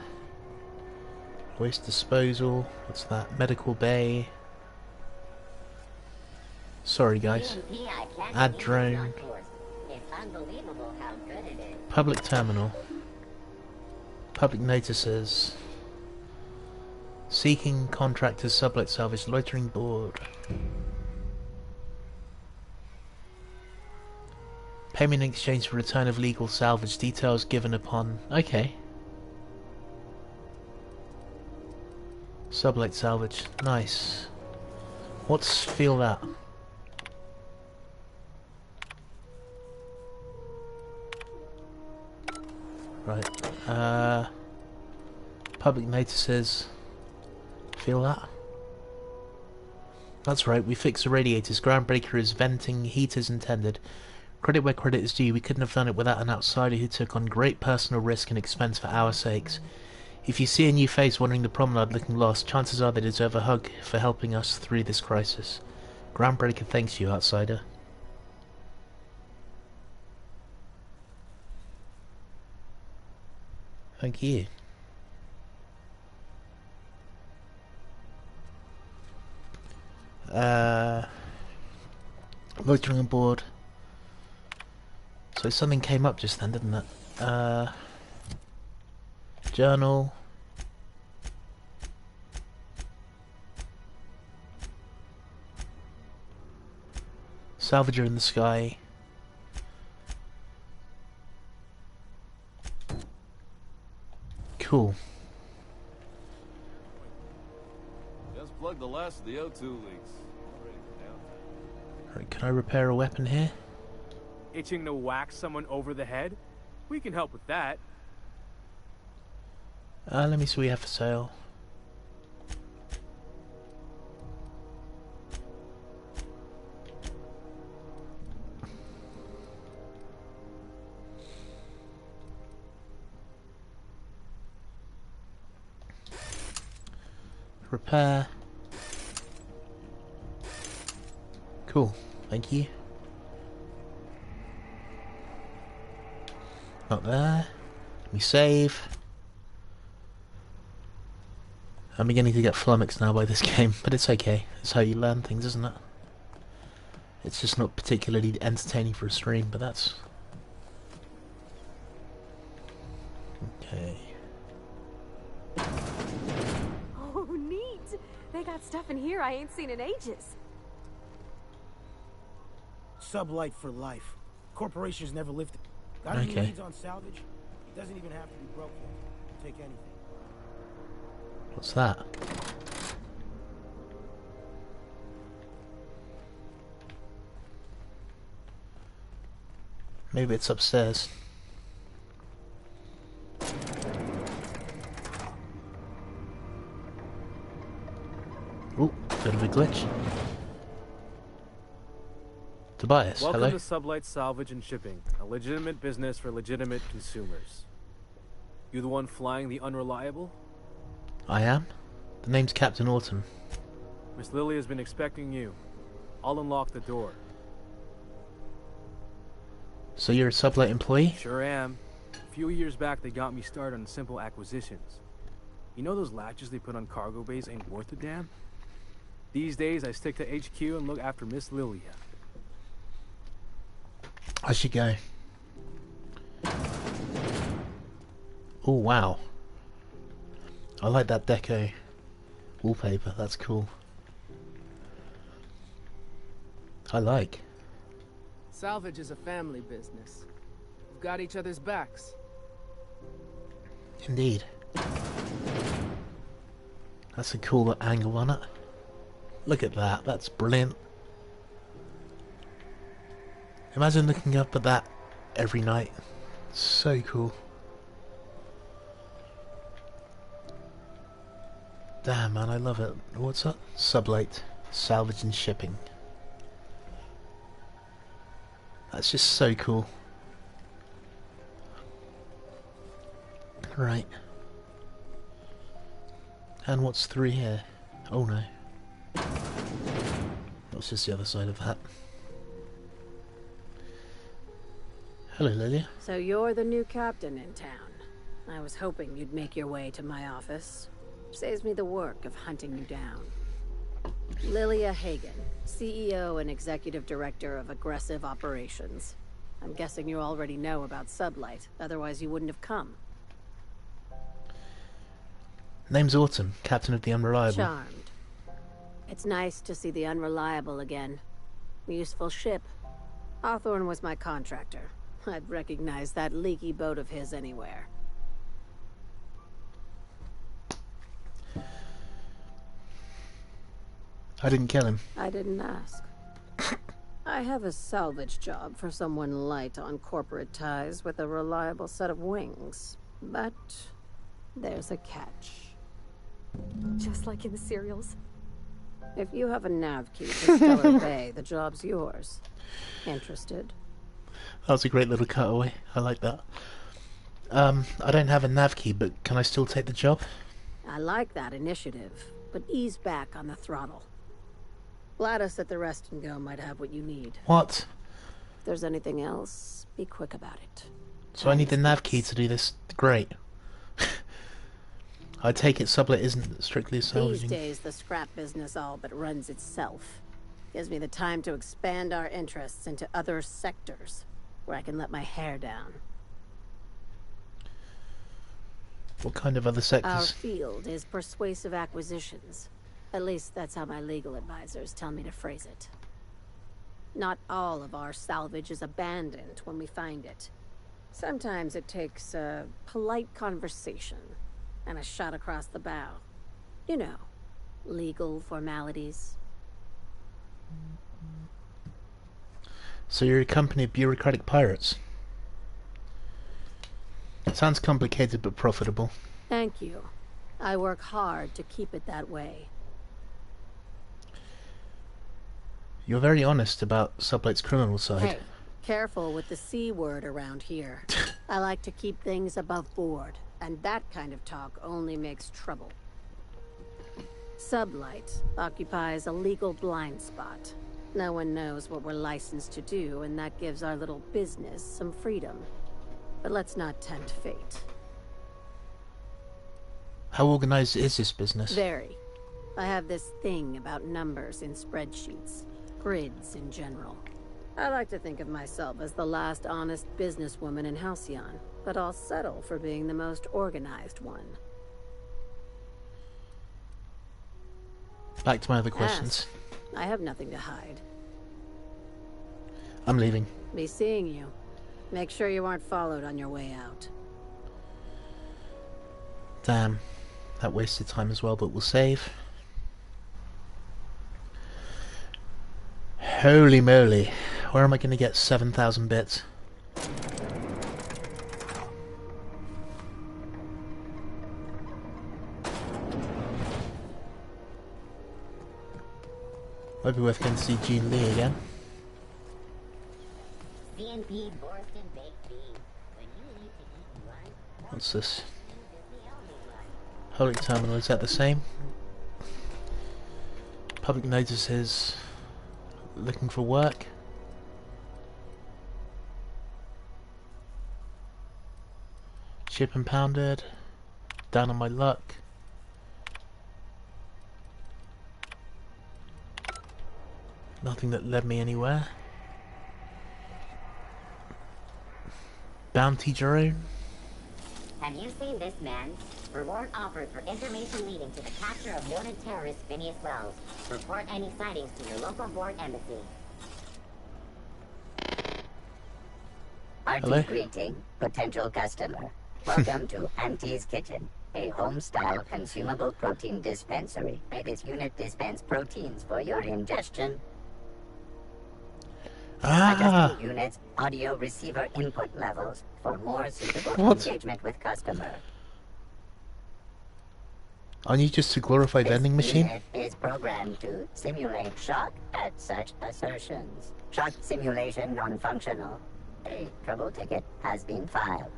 [SPEAKER 1] Waste disposal. What's that? Medical bay. Sorry, guys. Add drone. Public terminal. Public notices. Seeking contractors, sublight salvage, loitering board. Payment in exchange for return of legal salvage. Details given upon. Okay. Sublight salvage. Nice. Let's feel that. Right. Public notices. Feel that? That's right, we fixed the radiators. Groundbreaker is venting heat as intended. Credit where credit is due. We couldn't have done it without an outsider who took on great personal risk and expense for our sakes. If you see a new face wandering the promenade looking lost, chances are they deserve a hug for helping us through this crisis. Groundbreaker thanks you, outsider. Thank you. Loitering on board. So something came up just then, didn't it? Journal. Salvager in the sky. Cool.
[SPEAKER 4] Just plug the last of the O2 leaks.
[SPEAKER 1] Right, can I repair a weapon here?
[SPEAKER 9] Itching to whack someone over the head? We can help with that.
[SPEAKER 1] Let me see what we have for sale. Repair. Cool, thank you. Not there. We save. I'm beginning to get flummoxed now by this game, but it's okay. It's how you learn things, isn't it? It's just not particularly entertaining for a stream, but that's... Okay.
[SPEAKER 2] Oh, neat! They got stuff in here I ain't seen in ages.
[SPEAKER 22] Sublight for life. Corporations never lifted. Got any leads on salvage? It doesn't even have to be broken. Take anything.
[SPEAKER 1] What's that? Maybe it's upstairs. Ooh, bit of a glitch. Tobias,
[SPEAKER 9] Welcome
[SPEAKER 1] hello.
[SPEAKER 9] to Sublight Salvage and Shipping, a legitimate business for legitimate consumers. You the one flying the Unreliable?
[SPEAKER 1] I am. The name's Captain Autumn.
[SPEAKER 9] Miss Lily has been expecting you. I'll unlock the door.
[SPEAKER 1] So you're a Sublight employee?
[SPEAKER 9] Sure am. A few years back, they got me started on simple acquisitions. You know those latches they put on cargo bays ain't worth a damn? These days, I stick to HQ and look after Miss Lilia.
[SPEAKER 1] I should go. Oh, wow. I like that deco wallpaper. That's cool. I like.
[SPEAKER 17] Salvage is a family business. We've got each other's backs.
[SPEAKER 1] Indeed. That's a cool angle on it. Look at that. That's brilliant. Imagine looking up at that every night. So cool. Damn, man, I love it. What's that? Sublate. Salvage and shipping. That's just so cool. Right. And what's through here? Oh no. What's just the other side of that? Hello, Lilia.
[SPEAKER 6] So you're the new captain in town. I was hoping you'd make your way to my office. Saves me the work of hunting you down. Lilia Hagen, CEO and Executive Director of Aggressive Operations. I'm guessing you already know about Sublight, otherwise you wouldn't have come.
[SPEAKER 1] Name's Autumn, Captain of the Unreliable.
[SPEAKER 6] Charmed. It's nice to see the Unreliable again. Useful ship. Hawthorne was my contractor. I'd recognize that leaky boat of his anywhere.
[SPEAKER 1] I didn't kill him.
[SPEAKER 6] I didn't ask. I have a salvage job for someone light on corporate ties with a reliable set of wings. But there's a catch.
[SPEAKER 2] Just like in the serials.
[SPEAKER 6] If you have a nav key to Stellar Bay, the job's yours. Interested?
[SPEAKER 1] That was a great little cutaway. I like that. I don't have a nav key, but can I still take the job?
[SPEAKER 6] I like that initiative, but ease back on the throttle. Gladys at the Rest and Go might have what you need.
[SPEAKER 1] What?
[SPEAKER 6] If there's anything else, be quick about it.
[SPEAKER 1] So I need the nav key to do this? Great. I take it Sublet isn't strictly salvaging.
[SPEAKER 6] These days, the scrap business all but runs itself. Gives me the time to expand our interests into other sectors, where I can let my hair down.
[SPEAKER 1] What kind of other
[SPEAKER 6] Our
[SPEAKER 1] sectors?
[SPEAKER 6] field is persuasive acquisitions. At least that's how my legal advisors tell me to phrase it. Not all of our salvage is abandoned when we find it. Sometimes it takes a polite conversation and a shot across the bow. You know, legal formalities.
[SPEAKER 1] So you're a company of bureaucratic pirates. Sounds complicated but profitable.
[SPEAKER 6] Thank you. I work hard to keep it that way.
[SPEAKER 1] You're very honest about Sublight's criminal side.
[SPEAKER 6] Hey, careful with the C word around here. I like to keep things above board, and that kind of talk only makes trouble. Sublight occupies a legal blind spot. No one knows what we're licensed to do, and that gives our little business some freedom. But let's not tempt fate.
[SPEAKER 1] How organized is this business?
[SPEAKER 6] Very. I have this thing about numbers in spreadsheets. Grids in general. I like to think of myself as the last honest businesswoman in Halcyon, but I'll settle for being the most organized one.
[SPEAKER 1] Back to my other questions.
[SPEAKER 6] I have nothing to hide.
[SPEAKER 1] I'm leaving.
[SPEAKER 6] Be seeing you. Make sure you aren't followed on your way out.
[SPEAKER 1] Damn. That wasted time as well, but we'll save. Holy moly. Where am I going to get 7,000 bits? Might be worth going to see Jean Lee again.
[SPEAKER 13] CNP Borston Baked Beans. When you need to eat lunch,
[SPEAKER 1] What's this? Public terminal, is that the same? Public notices. Looking for work. Ship impounded. Down on my luck. Nothing that led me anywhere. Bounty drone.
[SPEAKER 13] Have you seen this man? Reward offered for information leading to the capture of noted terrorist Phineas Wells. Report any sightings to your local board embassy.
[SPEAKER 1] Hello?
[SPEAKER 7] Greeting, potential customer. Welcome to Auntie's Kitchen, a home-style consumable protein dispensary. May this unit dispense proteins for your ingestion. Adjusting units, audio receiver input levels for more suitable engagement with customer.
[SPEAKER 1] Aren't you just a glorified vending machine?
[SPEAKER 7] Unit is programmed to simulate shock at such assertions. Shock simulation non-functional. A trouble ticket has been filed.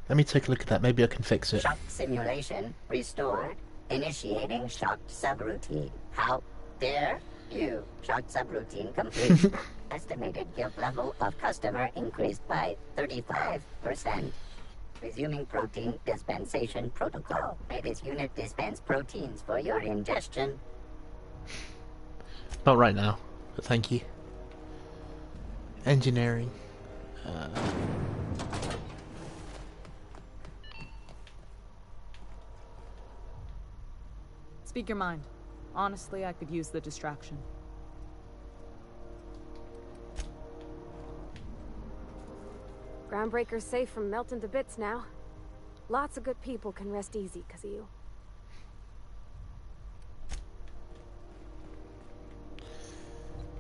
[SPEAKER 1] Let me take a look at that. Maybe I can fix it.
[SPEAKER 7] Shock simulation restored. Initiating shock subroutine. How dare you? Shock subroutine complete. Estimated guilt level of customer increased by 35%. Resuming protein dispensation protocol. May this unit dispense proteins for your ingestion.
[SPEAKER 1] Not right now, but thank you. Engineering.
[SPEAKER 8] Speak your mind. Honestly, I could use the distraction.
[SPEAKER 2] Groundbreaker's safe from melting to bits now. Lots of good people can rest easy because of you.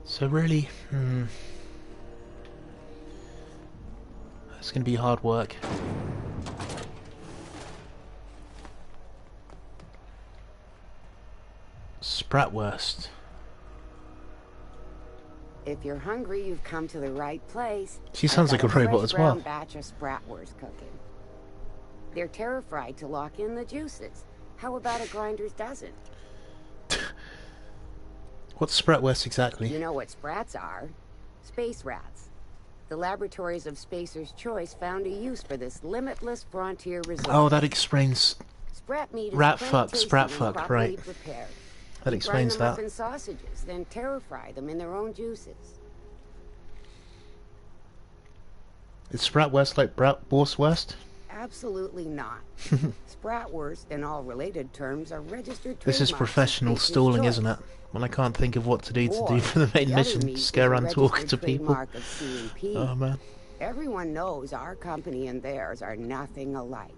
[SPEAKER 1] So really, it's going to be hard work. Spratwurst.
[SPEAKER 10] If you're hungry, you've come to the right place.
[SPEAKER 1] She sounds like a robot as well.
[SPEAKER 10] Batch of Spratwurst cooking. They're terrified to lock in the juices. How about a grinder's dozen?
[SPEAKER 1] What's Spratwurst exactly?
[SPEAKER 10] You know what sprats are? Space rats. The laboratories of Spacer's Choice found a use for this limitless frontier resource.
[SPEAKER 1] Oh, that explains.
[SPEAKER 10] Sprat meat is
[SPEAKER 1] Rat
[SPEAKER 10] plain
[SPEAKER 1] fuck,
[SPEAKER 10] tasty
[SPEAKER 1] sprat
[SPEAKER 10] when
[SPEAKER 1] fuck,
[SPEAKER 10] properly
[SPEAKER 1] right.
[SPEAKER 10] prepared.
[SPEAKER 1] That explains
[SPEAKER 10] Grind them
[SPEAKER 1] that.
[SPEAKER 10] up in sausages, then terror-fry them in their own juices.
[SPEAKER 1] Is Spratwurst like Bratwurst?
[SPEAKER 10] Absolutely not. Spratwurst and all related terms are registered
[SPEAKER 1] This is
[SPEAKER 10] trademarks of
[SPEAKER 1] professional
[SPEAKER 10] Spacer's
[SPEAKER 1] stalling,
[SPEAKER 10] Choice.
[SPEAKER 1] isn't it? When I can't think of what to do
[SPEAKER 10] War,
[SPEAKER 1] for the main
[SPEAKER 10] the other
[SPEAKER 1] mission,
[SPEAKER 10] meat
[SPEAKER 1] scare
[SPEAKER 10] is a
[SPEAKER 1] around talking
[SPEAKER 10] registered
[SPEAKER 1] to people.
[SPEAKER 10] trademark of C&P.
[SPEAKER 1] Oh man.
[SPEAKER 10] Everyone knows our company and theirs are nothing alike.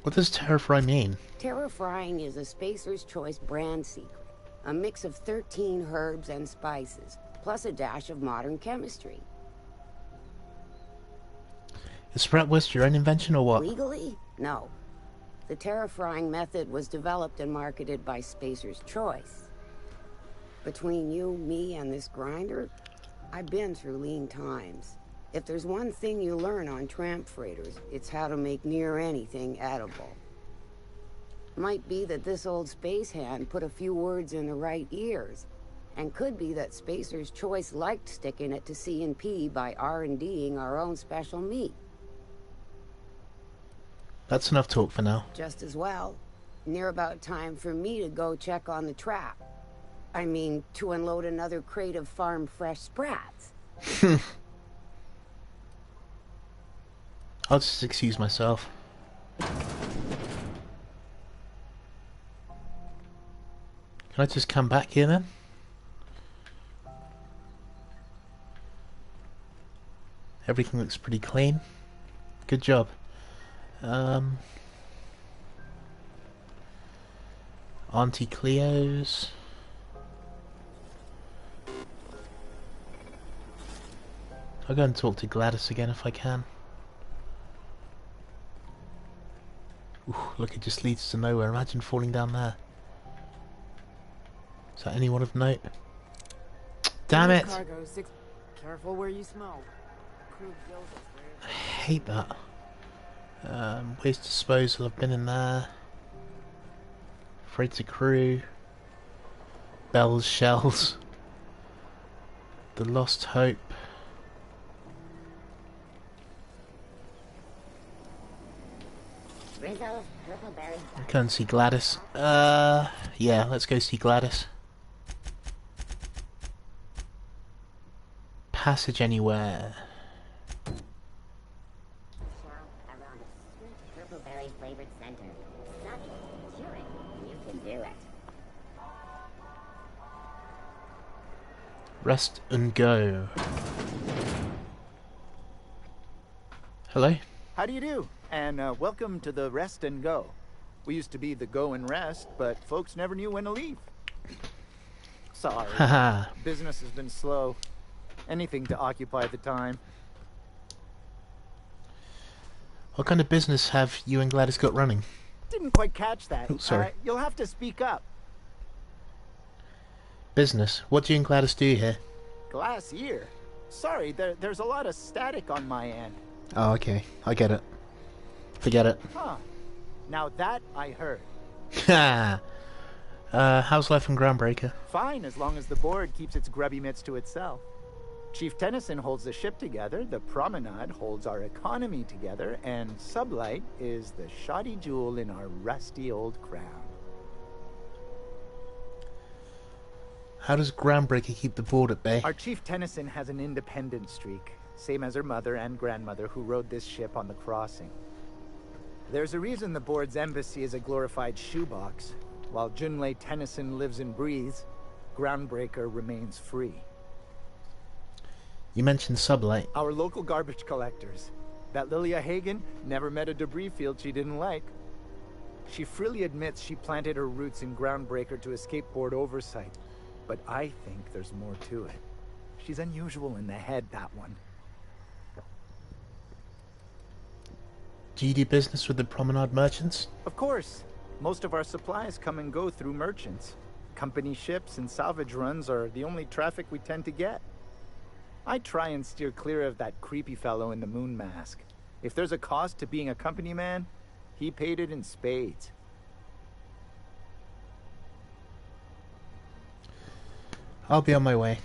[SPEAKER 1] What does terror-fry mean?
[SPEAKER 10] Terror frying is a Spacer's Choice brand secret. A mix of 13 herbs and spices, plus a dash of modern chemistry.
[SPEAKER 1] Is Spratwurst your own invention or what?
[SPEAKER 10] Legally? No. The terror frying method was developed and marketed by Spacer's Choice. Between you, me, and this grinder, I've been through lean times. If there's one thing you learn on tramp freighters, it's how to make near anything edible. Might be that this old space hand put a few words in the right ears, and could be that Spacer's Choice liked sticking it to C&P by R&Ding our own special meat.
[SPEAKER 1] That's enough talk for now.
[SPEAKER 10] Just as well. Near about time for me to go check on the trap. I mean, to unload another crate of farm-fresh sprats.
[SPEAKER 1] I'll just excuse myself. Can I just come back here then? Everything looks pretty clean. Good job. Auntie Cleo's. I'll go and talk to Gladys again if I can. Ooh, look, it just leads to nowhere. Imagine falling down there. Is that anyone of note? Damn it!
[SPEAKER 19] Careful where you smoke.
[SPEAKER 1] I hate that. Waste disposal, I've been in there. Freighter crew. Bell's shells. The Lost Hope.
[SPEAKER 13] Rizzo's Purple
[SPEAKER 1] Go and see Gladys. Yeah, let's go see Gladys. Passage anywhere.
[SPEAKER 13] Flavored center. Sucking, chewing, you can do it.
[SPEAKER 1] Rest and go. Hello?
[SPEAKER 5] How do you do? And welcome to the Rest and Go. We used to be the Go and Rest, but folks never knew when to leave. Sorry.
[SPEAKER 1] Haha.
[SPEAKER 5] Business has been slow. Anything to occupy the time.
[SPEAKER 1] What kind of business have you and Gladys got running?
[SPEAKER 5] Didn't quite catch that.
[SPEAKER 1] Oh, sorry.
[SPEAKER 5] You'll have to speak up.
[SPEAKER 1] Business? What do you and Gladys do here?
[SPEAKER 5] Glass ear? Sorry, there's a lot of static on my end.
[SPEAKER 1] Oh, okay. I get it. Forget it.
[SPEAKER 5] Huh. Now that I heard.
[SPEAKER 1] Ha! How's life in Groundbreaker?
[SPEAKER 5] Fine, as long as the board keeps its grubby mitts to itself. Chief Tennyson holds the ship together, the Promenade holds our economy together, and Sublight is the shoddy jewel in our rusty old crown.
[SPEAKER 1] How does Groundbreaker keep the board at bay?
[SPEAKER 5] Our Chief Tennyson has an independent streak, same as her mother and grandmother who rode this ship on the crossing. There's a reason the board's embassy is a glorified shoebox. While Junlei Tennyson lives and breathes, Groundbreaker remains free.
[SPEAKER 1] You mentioned Sublight.
[SPEAKER 5] Our local garbage collectors. That Lilia Hagen never met a debris field she didn't like. She freely admits she planted her roots in Groundbreaker to escape board oversight. But I think there's more to it. She's unusual in the head, that one.
[SPEAKER 1] Do you do business with the Promenade merchants?
[SPEAKER 5] Of course. Most of our supplies come and go through merchants. Company ships and salvage runs are the only traffic we tend to get. I try and steer clear of that creepy fellow in the moon mask. If there's a cost to being a company man, he paid it in spades.
[SPEAKER 1] I'll be on my way.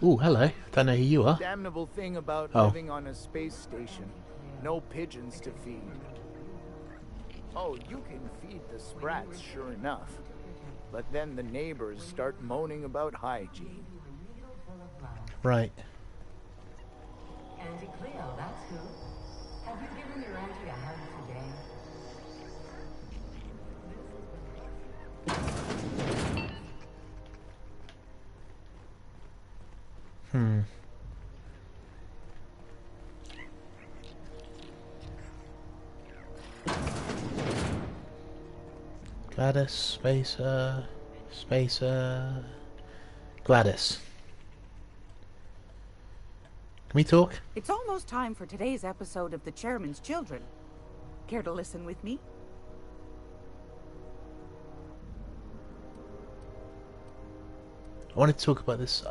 [SPEAKER 1] Ooh, hello. Don't know who you are.
[SPEAKER 5] Damnable thing about living on a space station. No pigeons to feed. Oh, you can feed the sprats, sure enough. But then the neighbors start moaning about hygiene.
[SPEAKER 1] Right.
[SPEAKER 3] Auntie Cleo, that's who. Have you given your auntie a hug today?
[SPEAKER 1] Gladys, Spacer, Gladys. Can we talk?
[SPEAKER 19] It's almost time for today's episode of The Chairman's Children. Care to listen with me?
[SPEAKER 1] I wanted to talk about this.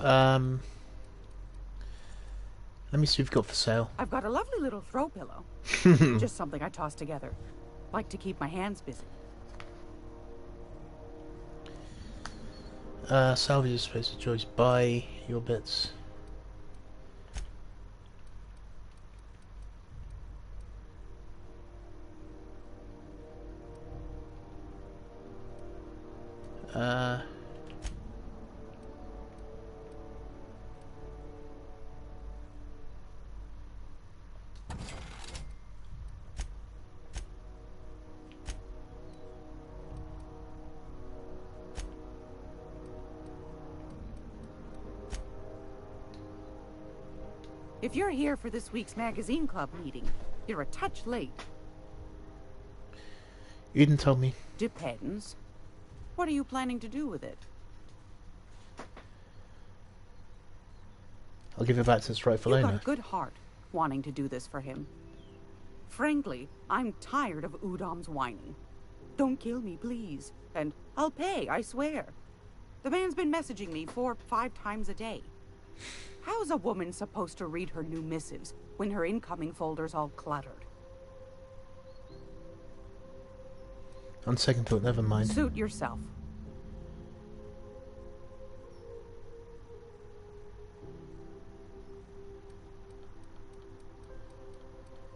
[SPEAKER 1] Let me see what we've got for sale.
[SPEAKER 19] I've got a lovely little throw pillow. Just something I toss together. Like to keep my hands busy.
[SPEAKER 1] Salvage is supposed to choice. Buy your bits.
[SPEAKER 19] If you're here for this week's magazine club meeting, you're a touch late.
[SPEAKER 1] You didn't tell me.
[SPEAKER 19] Depends. What are you planning to do with it?
[SPEAKER 1] I'll give it back to its rightful
[SPEAKER 19] You've
[SPEAKER 1] owner.
[SPEAKER 19] got a good heart, wanting to do this for him. Frankly, I'm tired of Udom's whining. Don't kill me, please. And I'll pay, I swear. The man's been messaging me 4 or 5 times a day. How's a woman supposed to read her new missives when her incoming folder's all cluttered?
[SPEAKER 1] On second thought, never mind.
[SPEAKER 19] Suit yourself.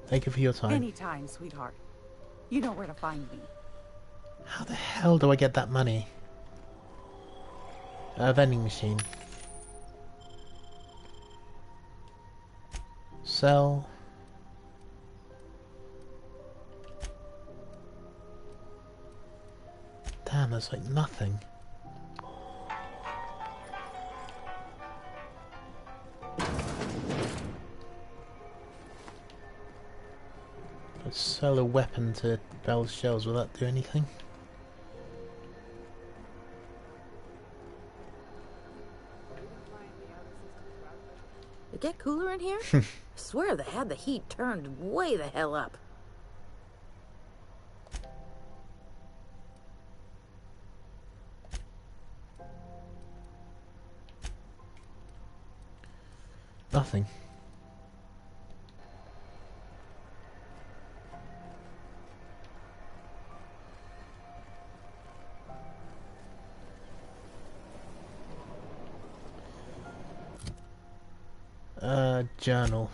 [SPEAKER 1] Thank you for your time.
[SPEAKER 19] Anytime, sweetheart. You know where to find me.
[SPEAKER 1] How the hell do I get that money? Vending machine. Sell. Damn, there's like nothing. Let's sell a weapon to Bell's shells. Will that do anything?
[SPEAKER 6] It get cooler in here? I swear they had the heat turned way the hell up.
[SPEAKER 1] Nothing. Journal.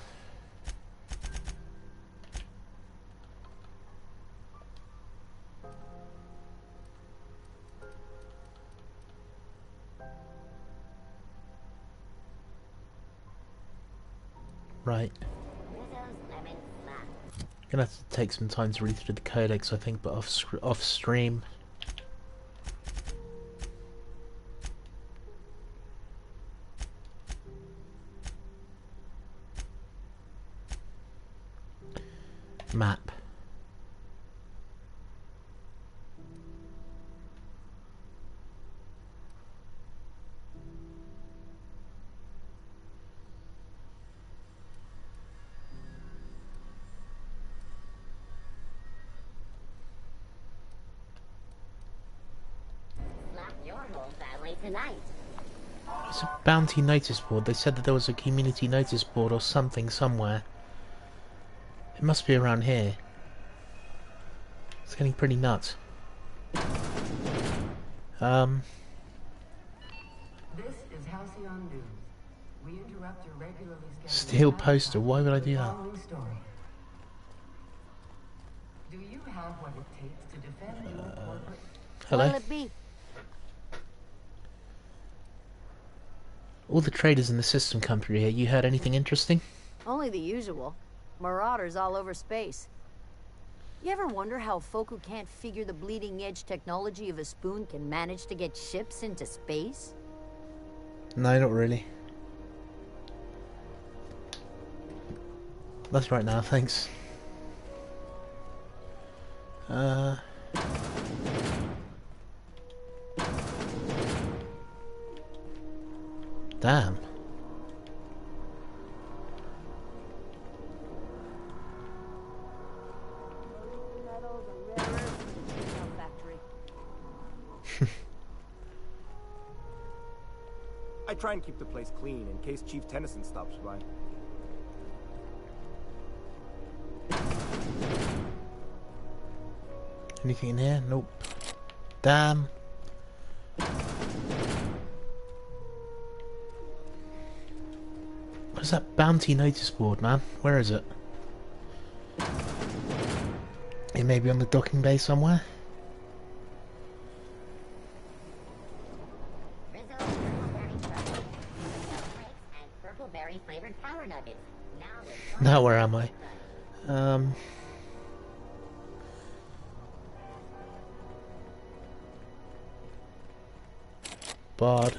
[SPEAKER 1] Right. Gonna have to take some time to read through the codex, I think, but off stream. Map. It's a bounty notice board. They said that there was a community notice board or something somewhere. It must be around here. It's getting pretty nuts.
[SPEAKER 14] This is Halcyon News. We interrupt your regularly scheduled
[SPEAKER 1] Steel poster. Why would I do that?
[SPEAKER 14] following story. Do you have what it takes to defend your corporate?
[SPEAKER 1] Hello?
[SPEAKER 6] What'll it be?
[SPEAKER 1] All the traders in the system come through here. You heard anything interesting?
[SPEAKER 6] Only the usual. Marauders all over space. You ever wonder how folk who can't figure the bleeding edge technology of a spoon can manage to get ships into space?
[SPEAKER 1] No, not really. That's right now, thanks. Damn.
[SPEAKER 16] I try and keep the place clean in case Chief Tennyson stops by.
[SPEAKER 1] Anything in here? Nope. Damn. What is that bounty notice board, man? Where is it? It may be on the docking bay somewhere. Now where am I? Bard.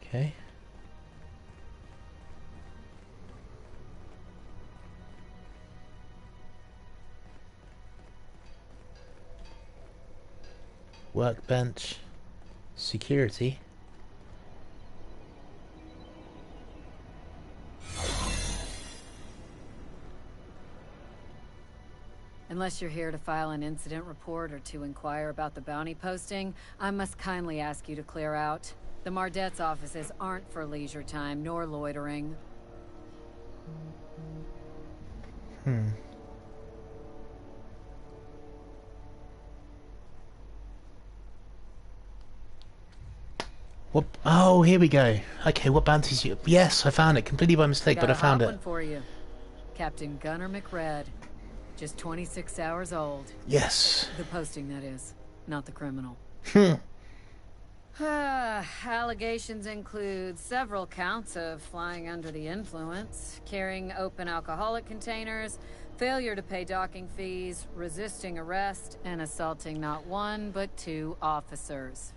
[SPEAKER 1] Okay. Workbench. Security.
[SPEAKER 15] Unless you're here to file an incident report or to inquire about the bounty posting, I must kindly ask you to clear out. The Mardet's offices aren't for leisure time, nor loitering.
[SPEAKER 1] What? Oh, here we go. Okay, what bounties you... Yes, I found it. Completely by mistake, but I found
[SPEAKER 15] Got a
[SPEAKER 1] it.
[SPEAKER 15] hot one for you. Captain Gunnar McRed. Just 26 hours old.
[SPEAKER 1] Yes.
[SPEAKER 15] The posting, that is. Not the criminal.
[SPEAKER 1] Hmm.
[SPEAKER 15] Allegations include several counts of flying under the influence, carrying open alcoholic containers, failure to pay docking fees, resisting arrest, and assaulting not one but 2 officers.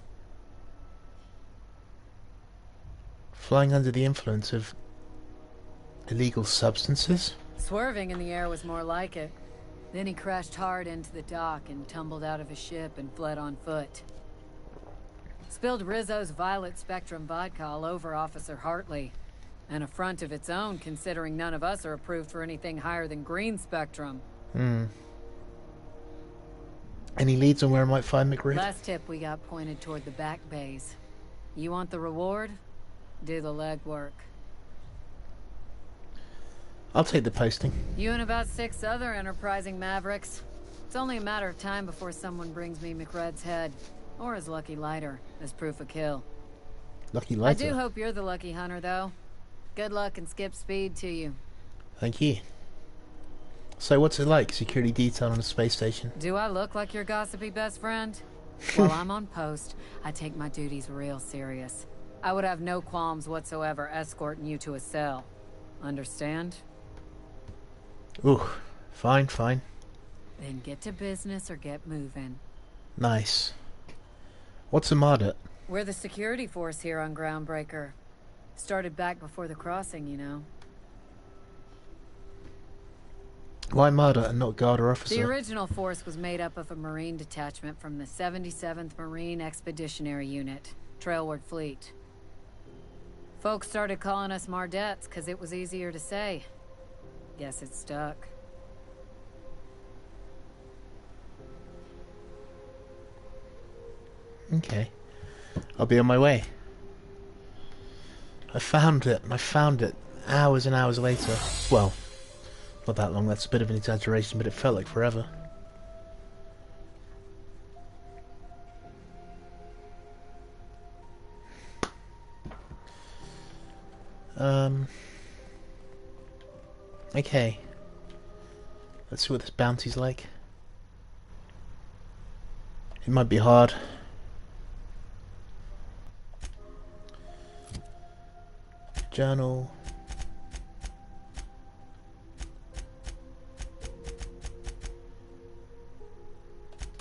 [SPEAKER 1] Flying under the influence of illegal substances?
[SPEAKER 15] Swerving in the air was more like it. Then he crashed hard into the dock and tumbled out of his ship and fled on foot. Spilled Rizzo's Violet Spectrum vodka all over Officer Hartley. An affront of its own, considering none of us are approved for anything higher than green spectrum.
[SPEAKER 1] Any leads on where I might find McRed?
[SPEAKER 15] Last tip we got pointed toward the back bays. You want the reward? Do the legwork.
[SPEAKER 1] I'll take the posting.
[SPEAKER 15] You and about 6 other enterprising mavericks. It's only a matter of time before someone brings me McRed's head. Or his lucky lighter, as proof of kill.
[SPEAKER 1] Lucky lighter?
[SPEAKER 15] I do hope you're the lucky hunter, though. Good luck and skip speed to you.
[SPEAKER 1] Thank you. So what's it like, security detail on a space station?
[SPEAKER 15] Do I look like your gossipy best friend? While I'm on post, I take my duties real serious. I would have no qualms whatsoever escorting you to a cell. Understand?
[SPEAKER 1] Ooh, fine, fine.
[SPEAKER 15] Then get to business or get moving.
[SPEAKER 1] Nice. What's a Mardet?
[SPEAKER 15] We're the security force here on Groundbreaker. Started back before the crossing, you know.
[SPEAKER 1] Why Mardet and not guard or officer?
[SPEAKER 15] The original force was made up of a Marine detachment from the 77th Marine Expeditionary Unit, Trailward Fleet. Folks started calling us Mardets because it was easier to say. Guess it stuck.
[SPEAKER 1] Okay. I'll be on my way. I found it. I found it hours and hours later. Well, not that long. That's a bit of an exaggeration, but it felt like forever. Okay. Let's see what this bounty's like. It might be hard. Journal.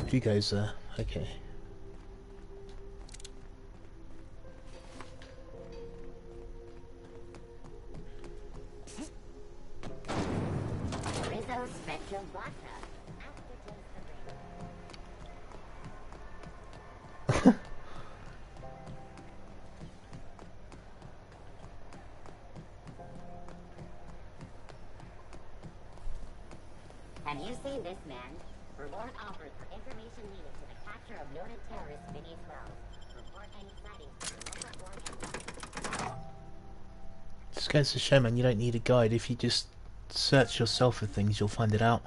[SPEAKER 1] You guys there? Okay.
[SPEAKER 13] Rizzo Spectrum Vodka. Have you seen this man? Reward offered for information needed to the capture of noted terrorist Phineas Wells. Report any sightings to your local board.
[SPEAKER 1] Just goes to show, man, you don't need a guide. If you just search yourself for things, you'll find it out.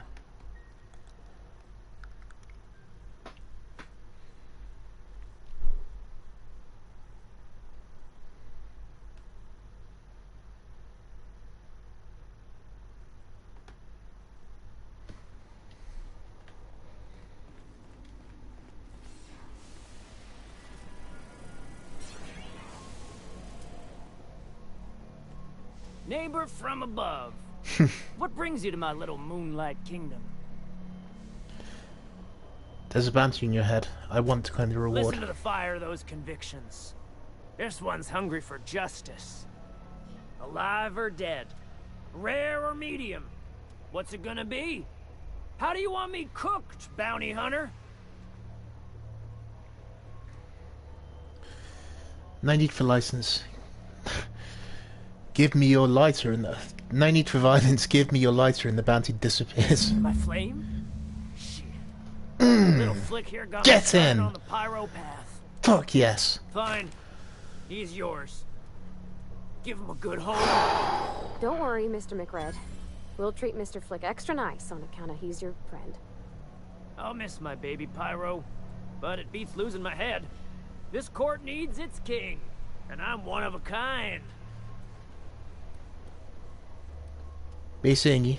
[SPEAKER 11] Neighbor from above. What brings you to my little moonlight kingdom?
[SPEAKER 1] There's a bounty in your head. I want to claim the reward.
[SPEAKER 11] Listen to the fire of those convictions. This one's hungry for justice. Alive or dead? Rare or medium? What's it gonna be? How do you want me cooked, bounty hunter?
[SPEAKER 1] No need for license. Give me your lighter and the... No need for violence. Give me your lighter and the bounty disappears.
[SPEAKER 11] My flame? Little Flick here got
[SPEAKER 1] Get
[SPEAKER 11] me started
[SPEAKER 1] in!
[SPEAKER 11] on the pyro path.
[SPEAKER 1] Fuck yes.
[SPEAKER 11] Fine. He's yours. Give him a good hold.
[SPEAKER 2] Don't worry, Mr. McRed. We'll treat Mr. Flick extra nice on account of he's your friend.
[SPEAKER 11] I'll miss my baby Pyro, but it beats losing my head. This court needs its king, and I'm one of a kind.
[SPEAKER 1] Be seeing you.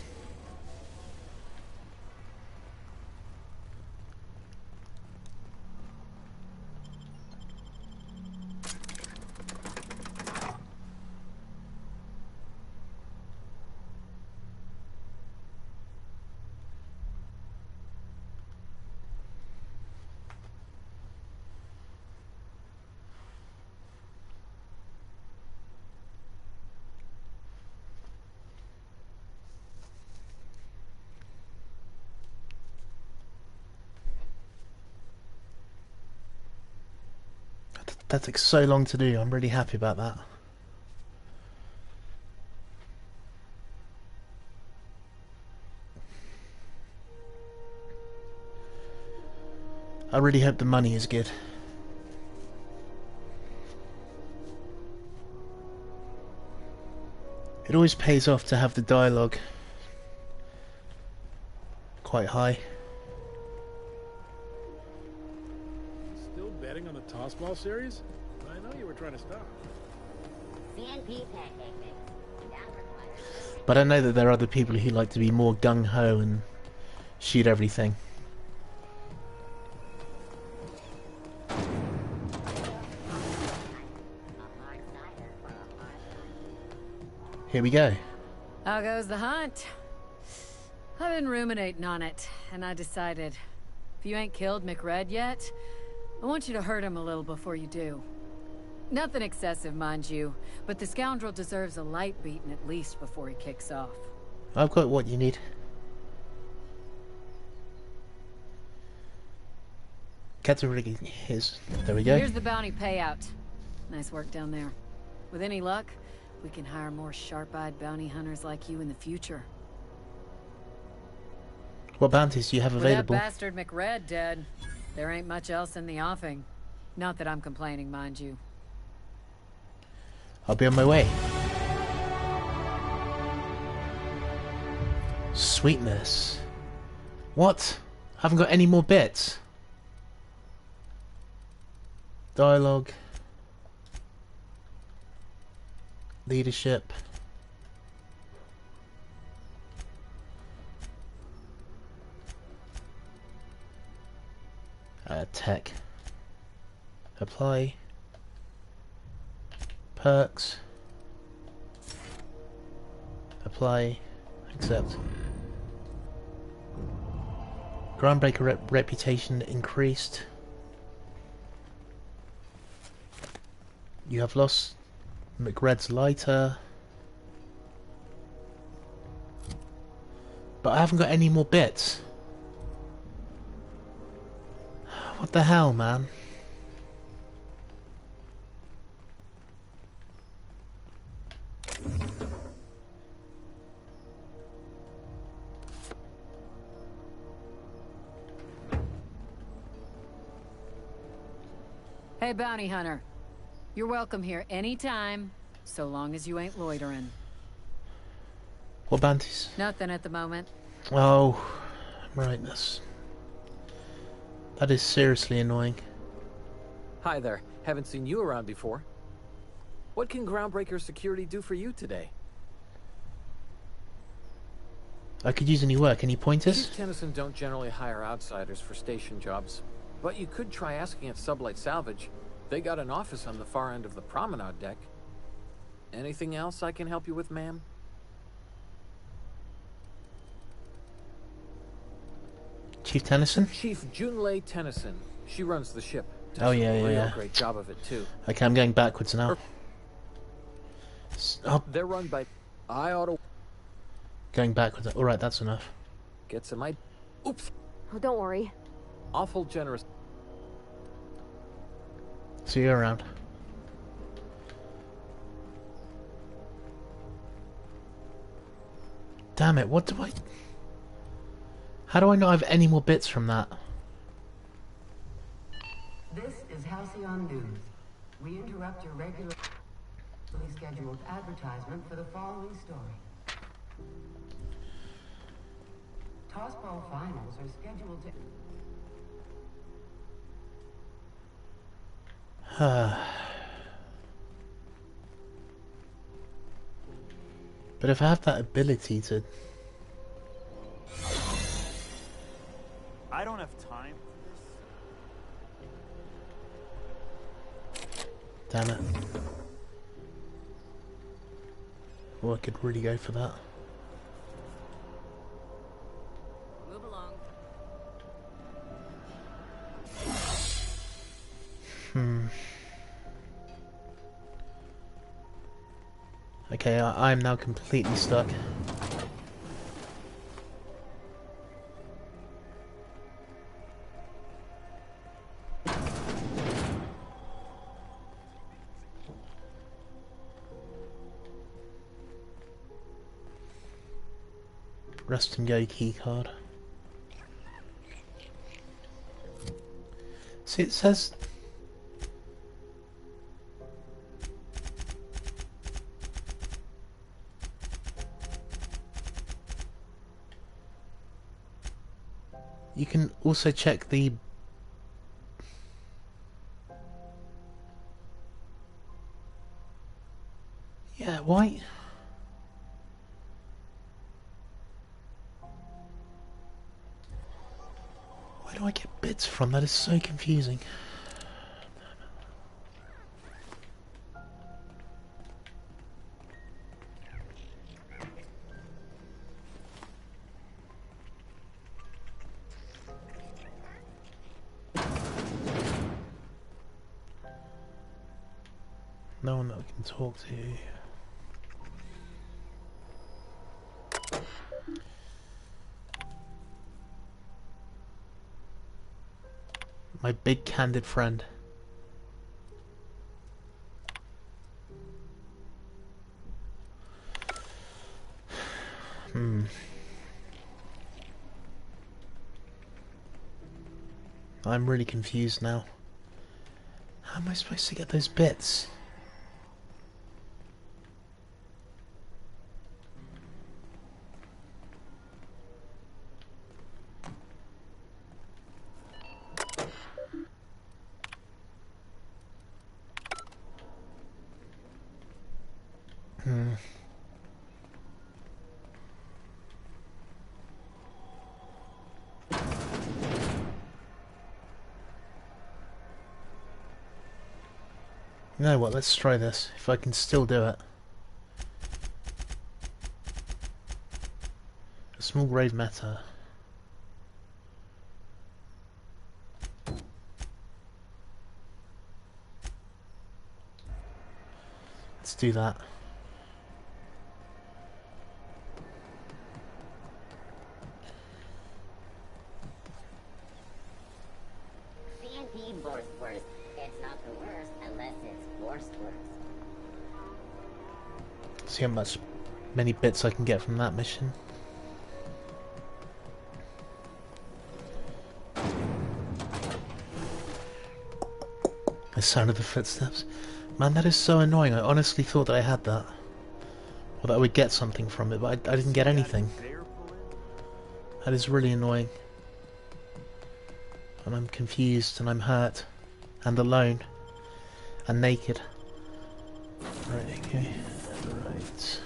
[SPEAKER 1] That took so long to do. I'm really happy about that. I really hope the money is good. It always pays off to have the dialogue quite high.
[SPEAKER 18] Still betting on the tossball series? I know you were trying to stop.
[SPEAKER 1] But I know that there are other people who like to be more gung-ho and shoot everything. Here we go.
[SPEAKER 15] How goes the hunt? I've been ruminating on it, and I decided, if you ain't killed McRed yet, I want you to hurt him a little before you do. Nothing excessive, mind you, but the scoundrel deserves a light beating at least before he kicks off.
[SPEAKER 1] I've got what you need. Category is. There we go.
[SPEAKER 15] Here's the bounty payout. Nice work down there. With any luck, we can hire more sharp-eyed bounty hunters like you in the future.
[SPEAKER 1] What bounties do you have available?
[SPEAKER 15] With that bastard McRed dead, there ain't much else in the offing. Not that I'm complaining, mind you.
[SPEAKER 1] I'll be on my way. Sweetness. What? I haven't got any more bits. Dialogue. Leadership. Tech. Apply. Perks. Apply. Accept. Groundbreaker reputation increased. You have lost McRed's lighter. But I haven't got any more bits. What the hell, man?
[SPEAKER 15] Hey, bounty hunter. You're welcome here anytime, so long as you ain't loitering.
[SPEAKER 1] What bounties?
[SPEAKER 15] Nothing at the moment.
[SPEAKER 1] Oh, right, that is seriously annoying.
[SPEAKER 20] Hi there. Haven't seen you around before. What can Groundbreaker security do for you today?
[SPEAKER 1] I could use any work. Any pointers?
[SPEAKER 20] Chief Tennyson don't generally hire outsiders for station jobs, but you could try asking at Sublight Salvage. They got an office on the far end of the promenade deck. Anything else I can help you with, ma'am?
[SPEAKER 1] Chief Tennyson?
[SPEAKER 20] Chief Junlei Tennyson. She runs the ship.
[SPEAKER 1] Oh yeah, yeah.
[SPEAKER 20] Great job of it too.
[SPEAKER 1] Okay, I'm going backwards now. Oh.
[SPEAKER 20] They're run by. I ought to.
[SPEAKER 1] Going backwards. All right, that's enough.
[SPEAKER 20] Get some. Oops.
[SPEAKER 2] Oh, don't worry.
[SPEAKER 20] Awful generous.
[SPEAKER 1] See you around. Damn it! What do I? How do I not have any more bits from that?
[SPEAKER 14] Halcyon News. We interrupt your regularly scheduled advertisement for the following story. Tossball finals are scheduled to...
[SPEAKER 1] But if I have that ability to...
[SPEAKER 5] I don't have time for this.
[SPEAKER 1] Damn it. Oh, I could really go for that.
[SPEAKER 15] Move along.
[SPEAKER 1] Okay, I'm now completely stuck. Rest and go key card. See, it says you can also check the why? Where do I get bits from? That is so confusing. No one that I can talk to. My big candid friend. I'm really confused now. How am I supposed to get those bits? You know what, let's try this, if I can still do it. A small grave matter. Let's do that.
[SPEAKER 13] CNP worst. It's not the worst unless it's worst.
[SPEAKER 1] See how many bits I can get from that mission. The sound of the footsteps. Man, that is so annoying. I honestly thought that I had that. Or that I would get something from it, but I didn't get anything. That is really annoying. And I'm confused, and I'm hurt. And alone. And naked. Right, okay. Right.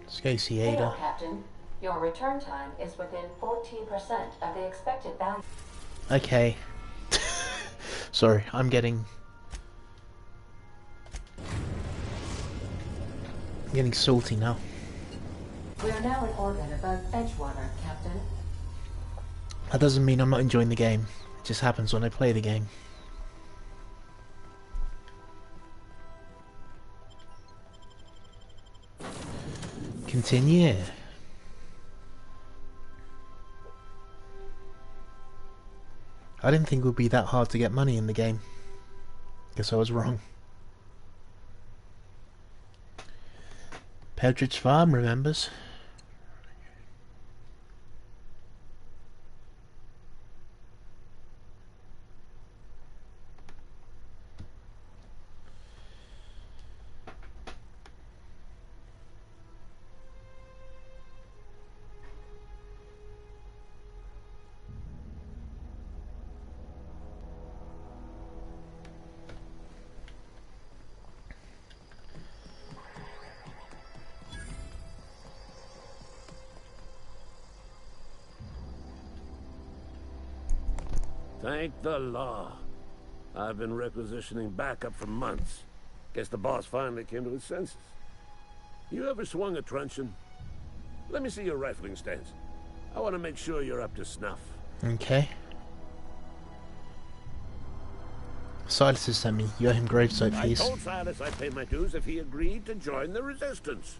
[SPEAKER 1] Let's go see Ada.
[SPEAKER 3] Hail, Captain. Your return time is within 14% of the expected value.
[SPEAKER 1] Okay. Sorry, I'm getting salty now.
[SPEAKER 3] We are now in orbit above Edgewater, Captain.
[SPEAKER 1] That doesn't mean I'm not enjoying the game. It just happens when I play the game. Continue. I didn't think it would be that hard to get money in the game. Guess I was wrong. Pedridge Farm remembers.
[SPEAKER 12] Thank the law. I've been requisitioning backup for months. Guess the boss finally came to his senses. You ever swung a truncheon? Let me see your rifling stance. I want to make sure you're up to snuff.
[SPEAKER 1] Okay. Silas has sent me. You owe him gravesite fees.
[SPEAKER 12] I told Silas I'd pay my dues if he agreed to join the resistance.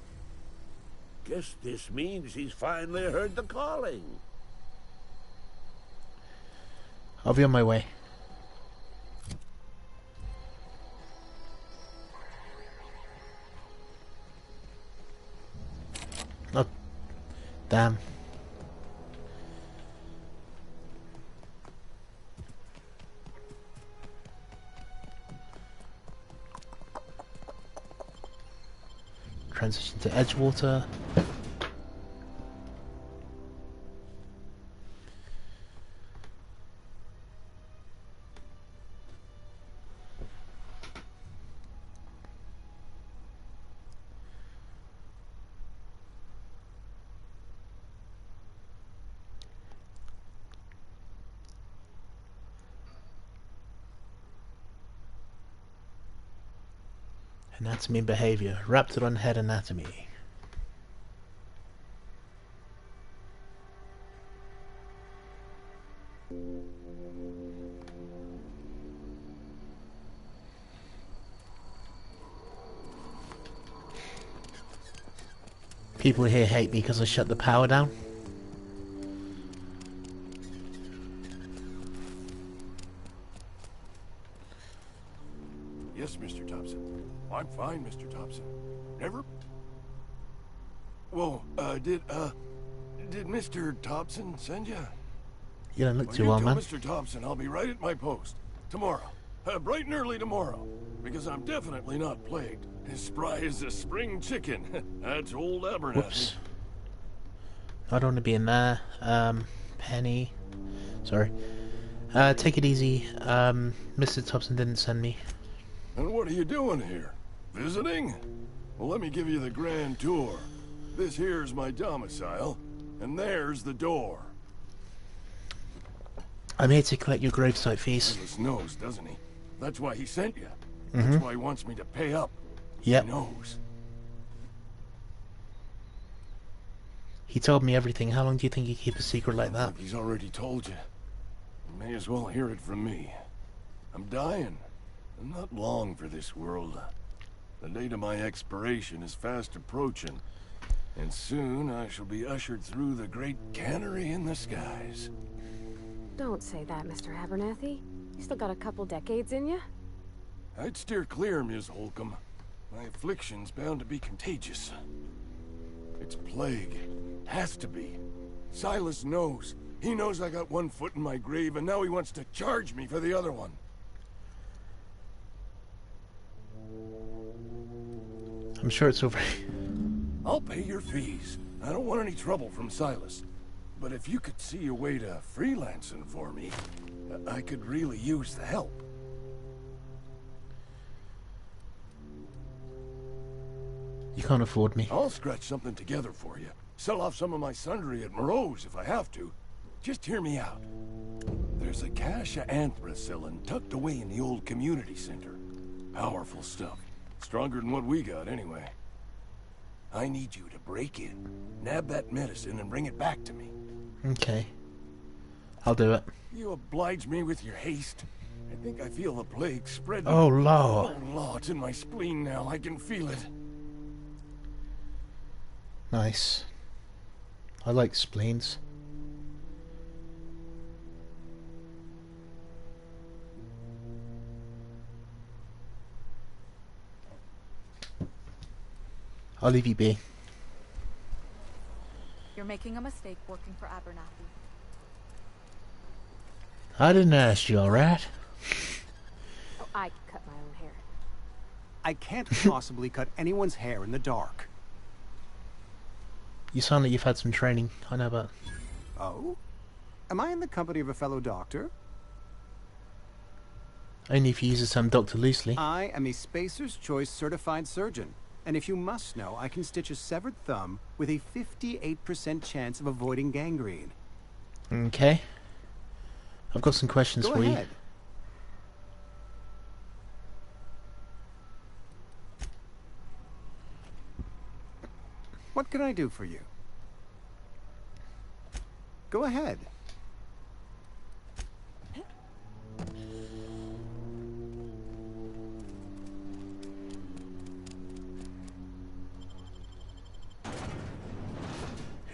[SPEAKER 12] Guess this means he's finally heard the calling.
[SPEAKER 1] I'll be on my way. Oh, damn. Transition to Edgewater. Anatomy and behavior. Raptidon head anatomy. People here hate me because I shut the power down.
[SPEAKER 21] Yes, Mr. Thompson. I'm fine, Mr. Thompson. Never... Whoa, did Mr. Thompson send you?
[SPEAKER 1] You don't look too well, man.
[SPEAKER 21] Mr. Thompson, I'll be right at my post. Tomorrow. Bright and early tomorrow. Because I'm definitely not plagued. As spry as a spring chicken. That's old Abernathy.
[SPEAKER 1] Whoops. I don't want to be in there. Penny. Sorry. Take it easy. Mr. Thompson didn't send me.
[SPEAKER 21] And what are you doing here? Visiting? Well, let me give you the grand tour. This here's my domicile, and there's the door.
[SPEAKER 1] I'm here to collect your gravesite fees.
[SPEAKER 21] Silas knows, doesn't he? That's why he sent you.
[SPEAKER 1] Mm-hmm.
[SPEAKER 21] That's why he wants me to pay up.
[SPEAKER 1] Yep.
[SPEAKER 21] He knows.
[SPEAKER 1] He told me everything. How long do you think he'd keep a secret like that?
[SPEAKER 21] He's already told you. You may as well hear it from me. I'm dying. I'm not long for this world. The date of my expiration is fast approaching. And soon I shall be ushered through the great cannery in the skies.
[SPEAKER 2] Don't say that, Mr. Abernathy. You still got a couple decades in you.
[SPEAKER 21] I'd steer clear, Ms. Holcomb. My affliction's bound to be contagious. It's plague. Has to be. Silas knows. He knows I got one foot in my grave, and now he wants to charge me for the other one.
[SPEAKER 1] I'm sure it's over.
[SPEAKER 21] I'll pay your fees. I don't want any trouble from Silas. But if you could see a way to freelancing for me, I could really use the help.
[SPEAKER 1] You can't afford me.
[SPEAKER 21] I'll scratch something together for you. Sell off some of my sundry at Moreau's if I have to. Just hear me out. There's a cache of anthracillin tucked away in the old community center. Powerful stuff. Stronger than what we got, anyway. I need you to break in, nab that medicine, and bring it back to me.
[SPEAKER 1] Okay. I'll do it.
[SPEAKER 21] You oblige me with your haste. I think I feel the plague spreading.
[SPEAKER 1] Oh, Lord.
[SPEAKER 21] Oh, Lord, it's in my spleen now. I can feel it.
[SPEAKER 1] Nice. I like spleens. I'll leave you be.
[SPEAKER 8] You're making a mistake working for Abernathy.
[SPEAKER 1] I didn't ask you, alright?
[SPEAKER 2] Oh, I can cut my own hair.
[SPEAKER 4] I can't possibly cut anyone's hair in the dark.
[SPEAKER 1] You sound like you've had some training. I know about.
[SPEAKER 4] Oh? Am I in the company of a fellow doctor?
[SPEAKER 1] Only if you use the term doctor loosely.
[SPEAKER 4] I am a Spacer's Choice certified surgeon. And if you must know, I can stitch a severed thumb with a 58% chance of avoiding gangrene.
[SPEAKER 1] Okay. I've got some questions
[SPEAKER 4] Go
[SPEAKER 1] for
[SPEAKER 4] ahead.
[SPEAKER 1] you.
[SPEAKER 4] What can I do for you? Go ahead.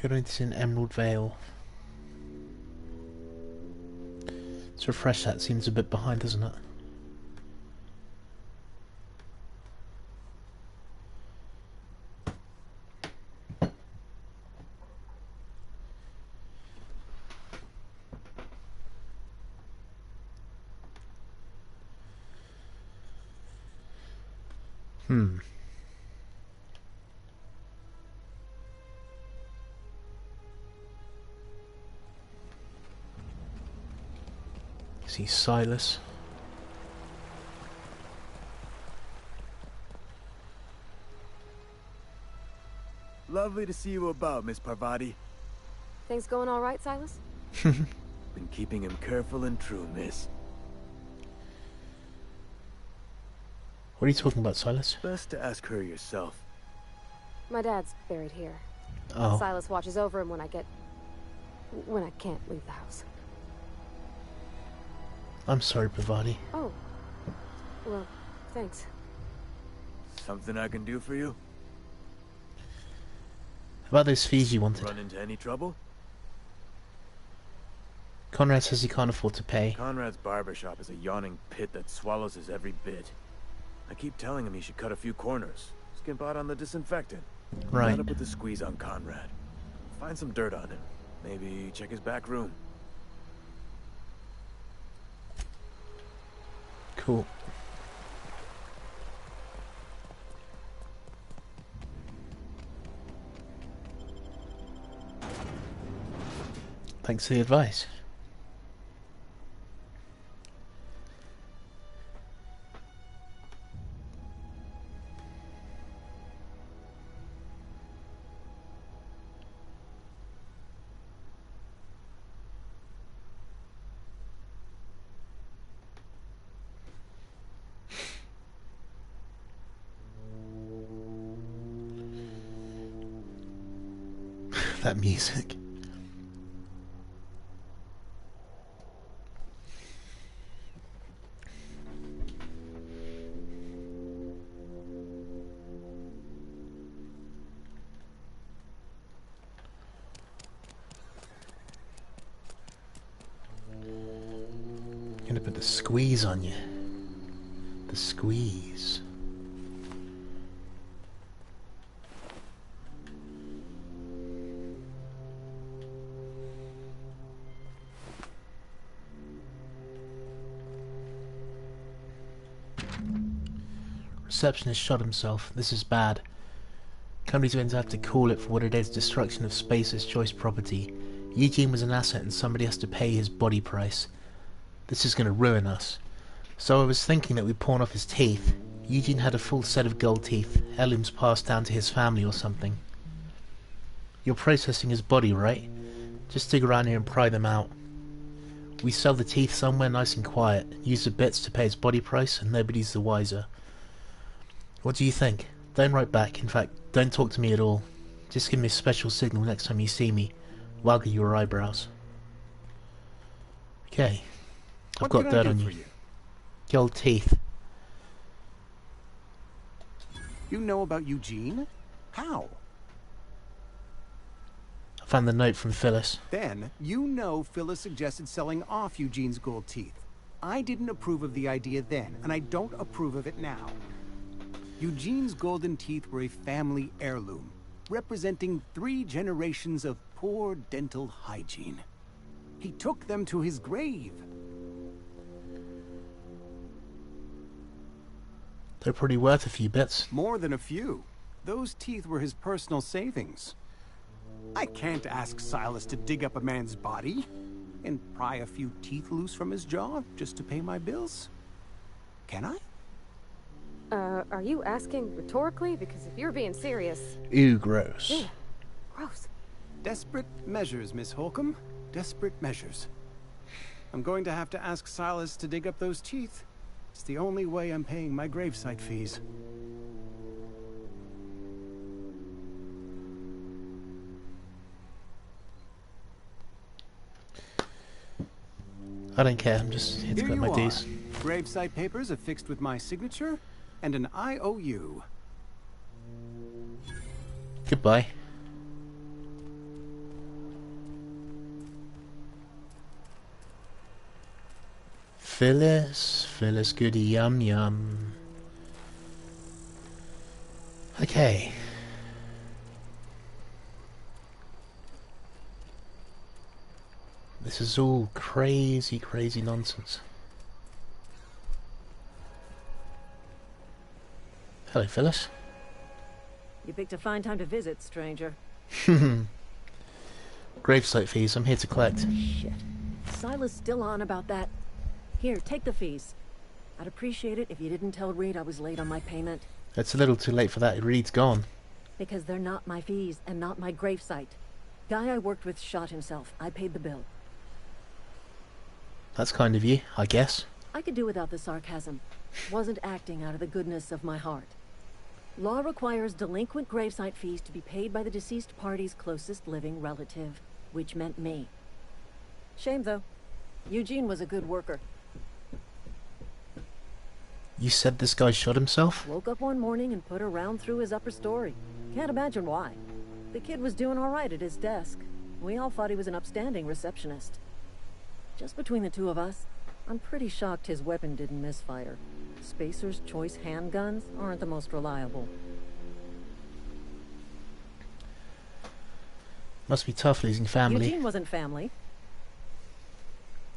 [SPEAKER 1] It's in Emerald Vale. Let's refresh that. Seems a bit behind, doesn't it? See Silas.
[SPEAKER 16] Lovely to see you about, Miss Parvati.
[SPEAKER 2] Things going all right, Silas?
[SPEAKER 16] Been keeping him careful and true, miss.
[SPEAKER 1] What are you talking about, Silas?
[SPEAKER 16] Best to ask her yourself.
[SPEAKER 2] My dad's buried here.
[SPEAKER 1] Oh.
[SPEAKER 2] Silas watches over him when I can't leave the house.
[SPEAKER 1] I'm sorry, Pavati.
[SPEAKER 2] Oh. Well, thanks.
[SPEAKER 16] Something I can do for you?
[SPEAKER 1] About those fees you wanted.
[SPEAKER 16] Run into any trouble?
[SPEAKER 1] Conrad says he can't afford to pay.
[SPEAKER 16] Conrad's barbershop is a yawning pit that swallows his every bit. I keep telling him he should cut a few corners. Skimp out on the disinfectant.
[SPEAKER 1] Right.
[SPEAKER 16] Gotta put the squeeze on Conrad. Find some dirt on him. Maybe check his back room.
[SPEAKER 1] Cool. Thanks for the advice. That music. Gonna put the squeeze on you. The squeeze. Receptionist shot himself. This is bad. Company's going to have to call it for what it is, destruction of Spacer's Choice property. Eugene was an asset and somebody has to pay his body price. This is going to ruin us. So I was thinking that we pawn off his teeth. Eugene had a full set of gold teeth, heirlooms passed down to his family or something. You're processing his body, right? Just dig around here and pry them out. We sell the teeth somewhere nice and quiet, use the bits to pay his body price, and nobody's the wiser. What do you think? Don't write back. In fact, don't talk to me at all. Just give me a special signal next time you see me. Waggle your eyebrows. Okay. I've got dirt on you. The old teeth.
[SPEAKER 4] You know about Eugene? How?
[SPEAKER 1] I found the note from Phyllis.
[SPEAKER 4] Then, you know Phyllis suggested selling off Eugene's gold teeth. I didn't approve of the idea then, and I don't approve of it now. Eugene's golden teeth were a family heirloom, representing 3 generations of poor dental hygiene. He took them to his grave.
[SPEAKER 1] They're pretty worth a few bits.
[SPEAKER 4] More than a few. Those teeth were his personal savings. I can't ask Silas to dig up a man's body and pry a few teeth loose from his jaw just to pay my bills. Can I?
[SPEAKER 2] Are you asking rhetorically? Because if you're being serious...
[SPEAKER 1] Ew, gross.
[SPEAKER 2] Ew, gross.
[SPEAKER 4] Desperate measures, Miss Holcomb. Desperate measures. I'm going to have to ask Silas to dig up those teeth. It's the only way I'm paying my gravesite fees.
[SPEAKER 1] I don't care, I'm just here to collect my dues.
[SPEAKER 4] Gravesite papers affixed with my signature and an IOU.
[SPEAKER 1] Goodbye. Phyllis goody yum yum. Okay. This is all crazy nonsense. Hello, Phyllis.
[SPEAKER 6] You picked a fine time to visit, stranger.
[SPEAKER 1] Gravesite fees, I'm here to collect.
[SPEAKER 6] Shit. Silas still on about that. Here, take the fees. I'd appreciate it if you didn't tell Reed I was late on my payment.
[SPEAKER 1] It's a little too late for that, Reed's gone.
[SPEAKER 6] Because they're not my fees and not my gravesite. Guy I worked with shot himself. I paid the bill.
[SPEAKER 1] That's kind of you, I guess.
[SPEAKER 6] I could do without the sarcasm. Wasn't acting out of the goodness of my heart. Law requires delinquent gravesite fees to be paid by the deceased party's closest living relative, which meant me. Shame, though. Eugene was a good worker.
[SPEAKER 1] You said this guy shot himself?
[SPEAKER 6] Woke up one morning and put a round through his upper story. Can't imagine why. The kid was doing all right at his desk. We all thought he was an upstanding receptionist. Just between the two of us, I'm pretty shocked his weapon didn't misfire. Spacer's Choice handguns aren't the most reliable.
[SPEAKER 1] Must be tough losing family.
[SPEAKER 6] Eugene wasn't family.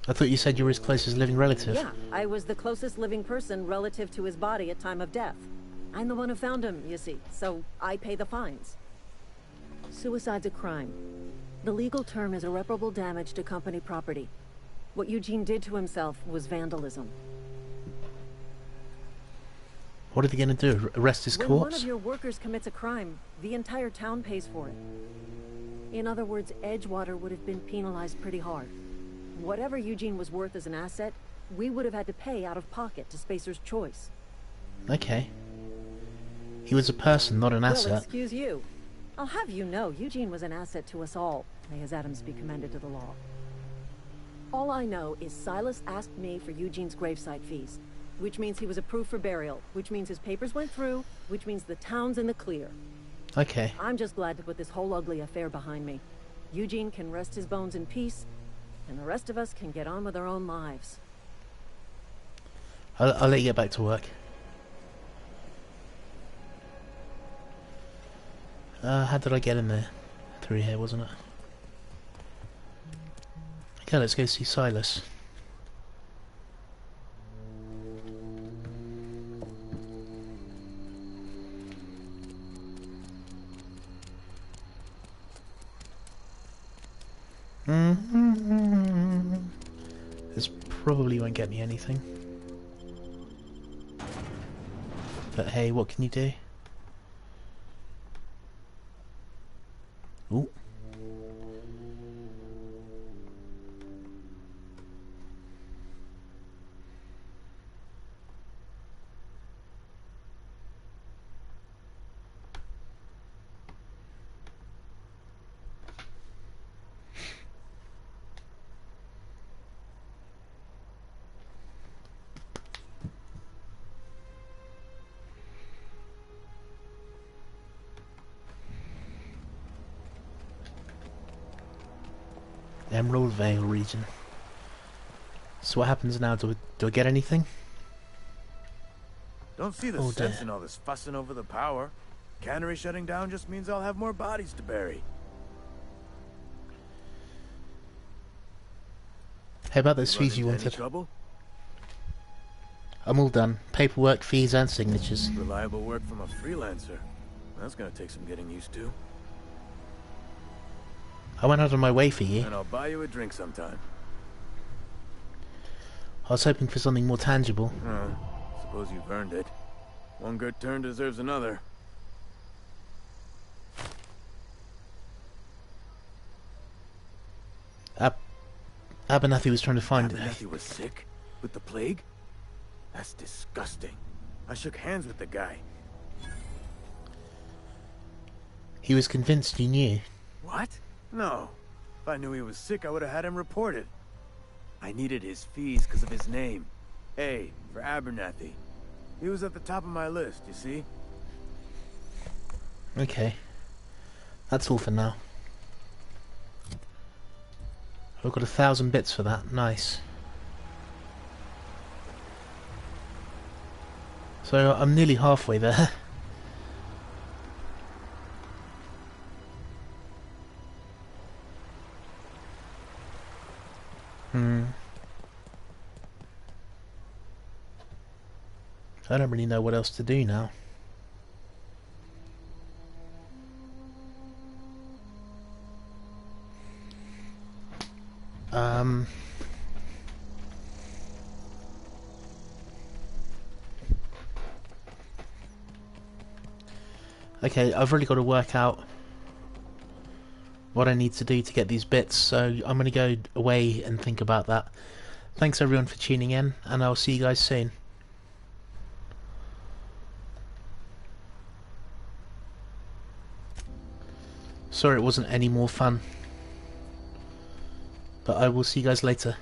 [SPEAKER 1] I thought you said you were his closest living relative.
[SPEAKER 6] Yeah, I was the closest living person relative to his body at time of death. I'm the one who found him, you see, so I pay the fines. Suicide's a crime. The legal term is irreparable damage to company property. What Eugene did to himself was vandalism.
[SPEAKER 1] What are they going to do? Arrest his corpse?
[SPEAKER 6] When one of your workers commits a crime, the entire town pays for it. In other words, Edgewater would have been penalized pretty hard. Whatever Eugene was worth as an asset, we would have had to pay out of pocket to Spacer's Choice.
[SPEAKER 1] Okay. He was a person, not an asset.
[SPEAKER 6] Well, excuse you. I'll have you know, Eugene was an asset to us all. May his Adams be commended to the law. All I know is Silas asked me for Eugene's gravesite fees, which means he was approved for burial, which means his papers went through, which means the town's in the clear.
[SPEAKER 1] Okay.
[SPEAKER 6] I'm just glad to put this whole ugly affair behind me. Eugene can rest his bones in peace, and the rest of us can get on with our own lives.
[SPEAKER 1] I'll let you get back to work. How did I get in there? Through here, wasn't it? Okay, let's go see Silas. This probably won't get me anything. But hey, what can you do? Ooh. Emerald Vale region. So what happens now? Do I get anything?
[SPEAKER 16] Don't see the
[SPEAKER 1] Oh,
[SPEAKER 16] sense
[SPEAKER 1] dear.
[SPEAKER 16] in all this fussing over the power. Cannery shutting down just means I'll have more bodies to bury.
[SPEAKER 1] Hey, about those
[SPEAKER 16] You run
[SPEAKER 1] fees you
[SPEAKER 16] into any
[SPEAKER 1] wanted.
[SPEAKER 16] trouble?
[SPEAKER 1] I'm all done. Paperwork, fees, and signatures.
[SPEAKER 16] Reliable work from a freelancer. That's gonna take some getting used to.
[SPEAKER 1] I went out of my way for you.
[SPEAKER 16] And I'll buy you a drink sometime.
[SPEAKER 1] I was hoping for something more tangible.
[SPEAKER 16] Suppose you've earned it. One good turn deserves another.
[SPEAKER 1] Abernathy was trying to find...
[SPEAKER 16] Abernathy was sick? With the plague? That's disgusting. I shook hands with the guy.
[SPEAKER 1] He was convinced you knew.
[SPEAKER 16] What? No. If I knew he was sick, I would have had him reported. I needed his fees because of his name. A for Abernathy. He was at the top of my list, you see?
[SPEAKER 1] Okay. That's all for now. I've got 1,000 bits for that. Nice. So I'm nearly halfway there. I don't really know what else to do now. Okay, I've really got to work out what I need to do to get these bits, so I'm going to go away and think about that. Thanks everyone for tuning in, and I'll see you guys soon. Sorry it wasn't any more fun, but I will see you guys later.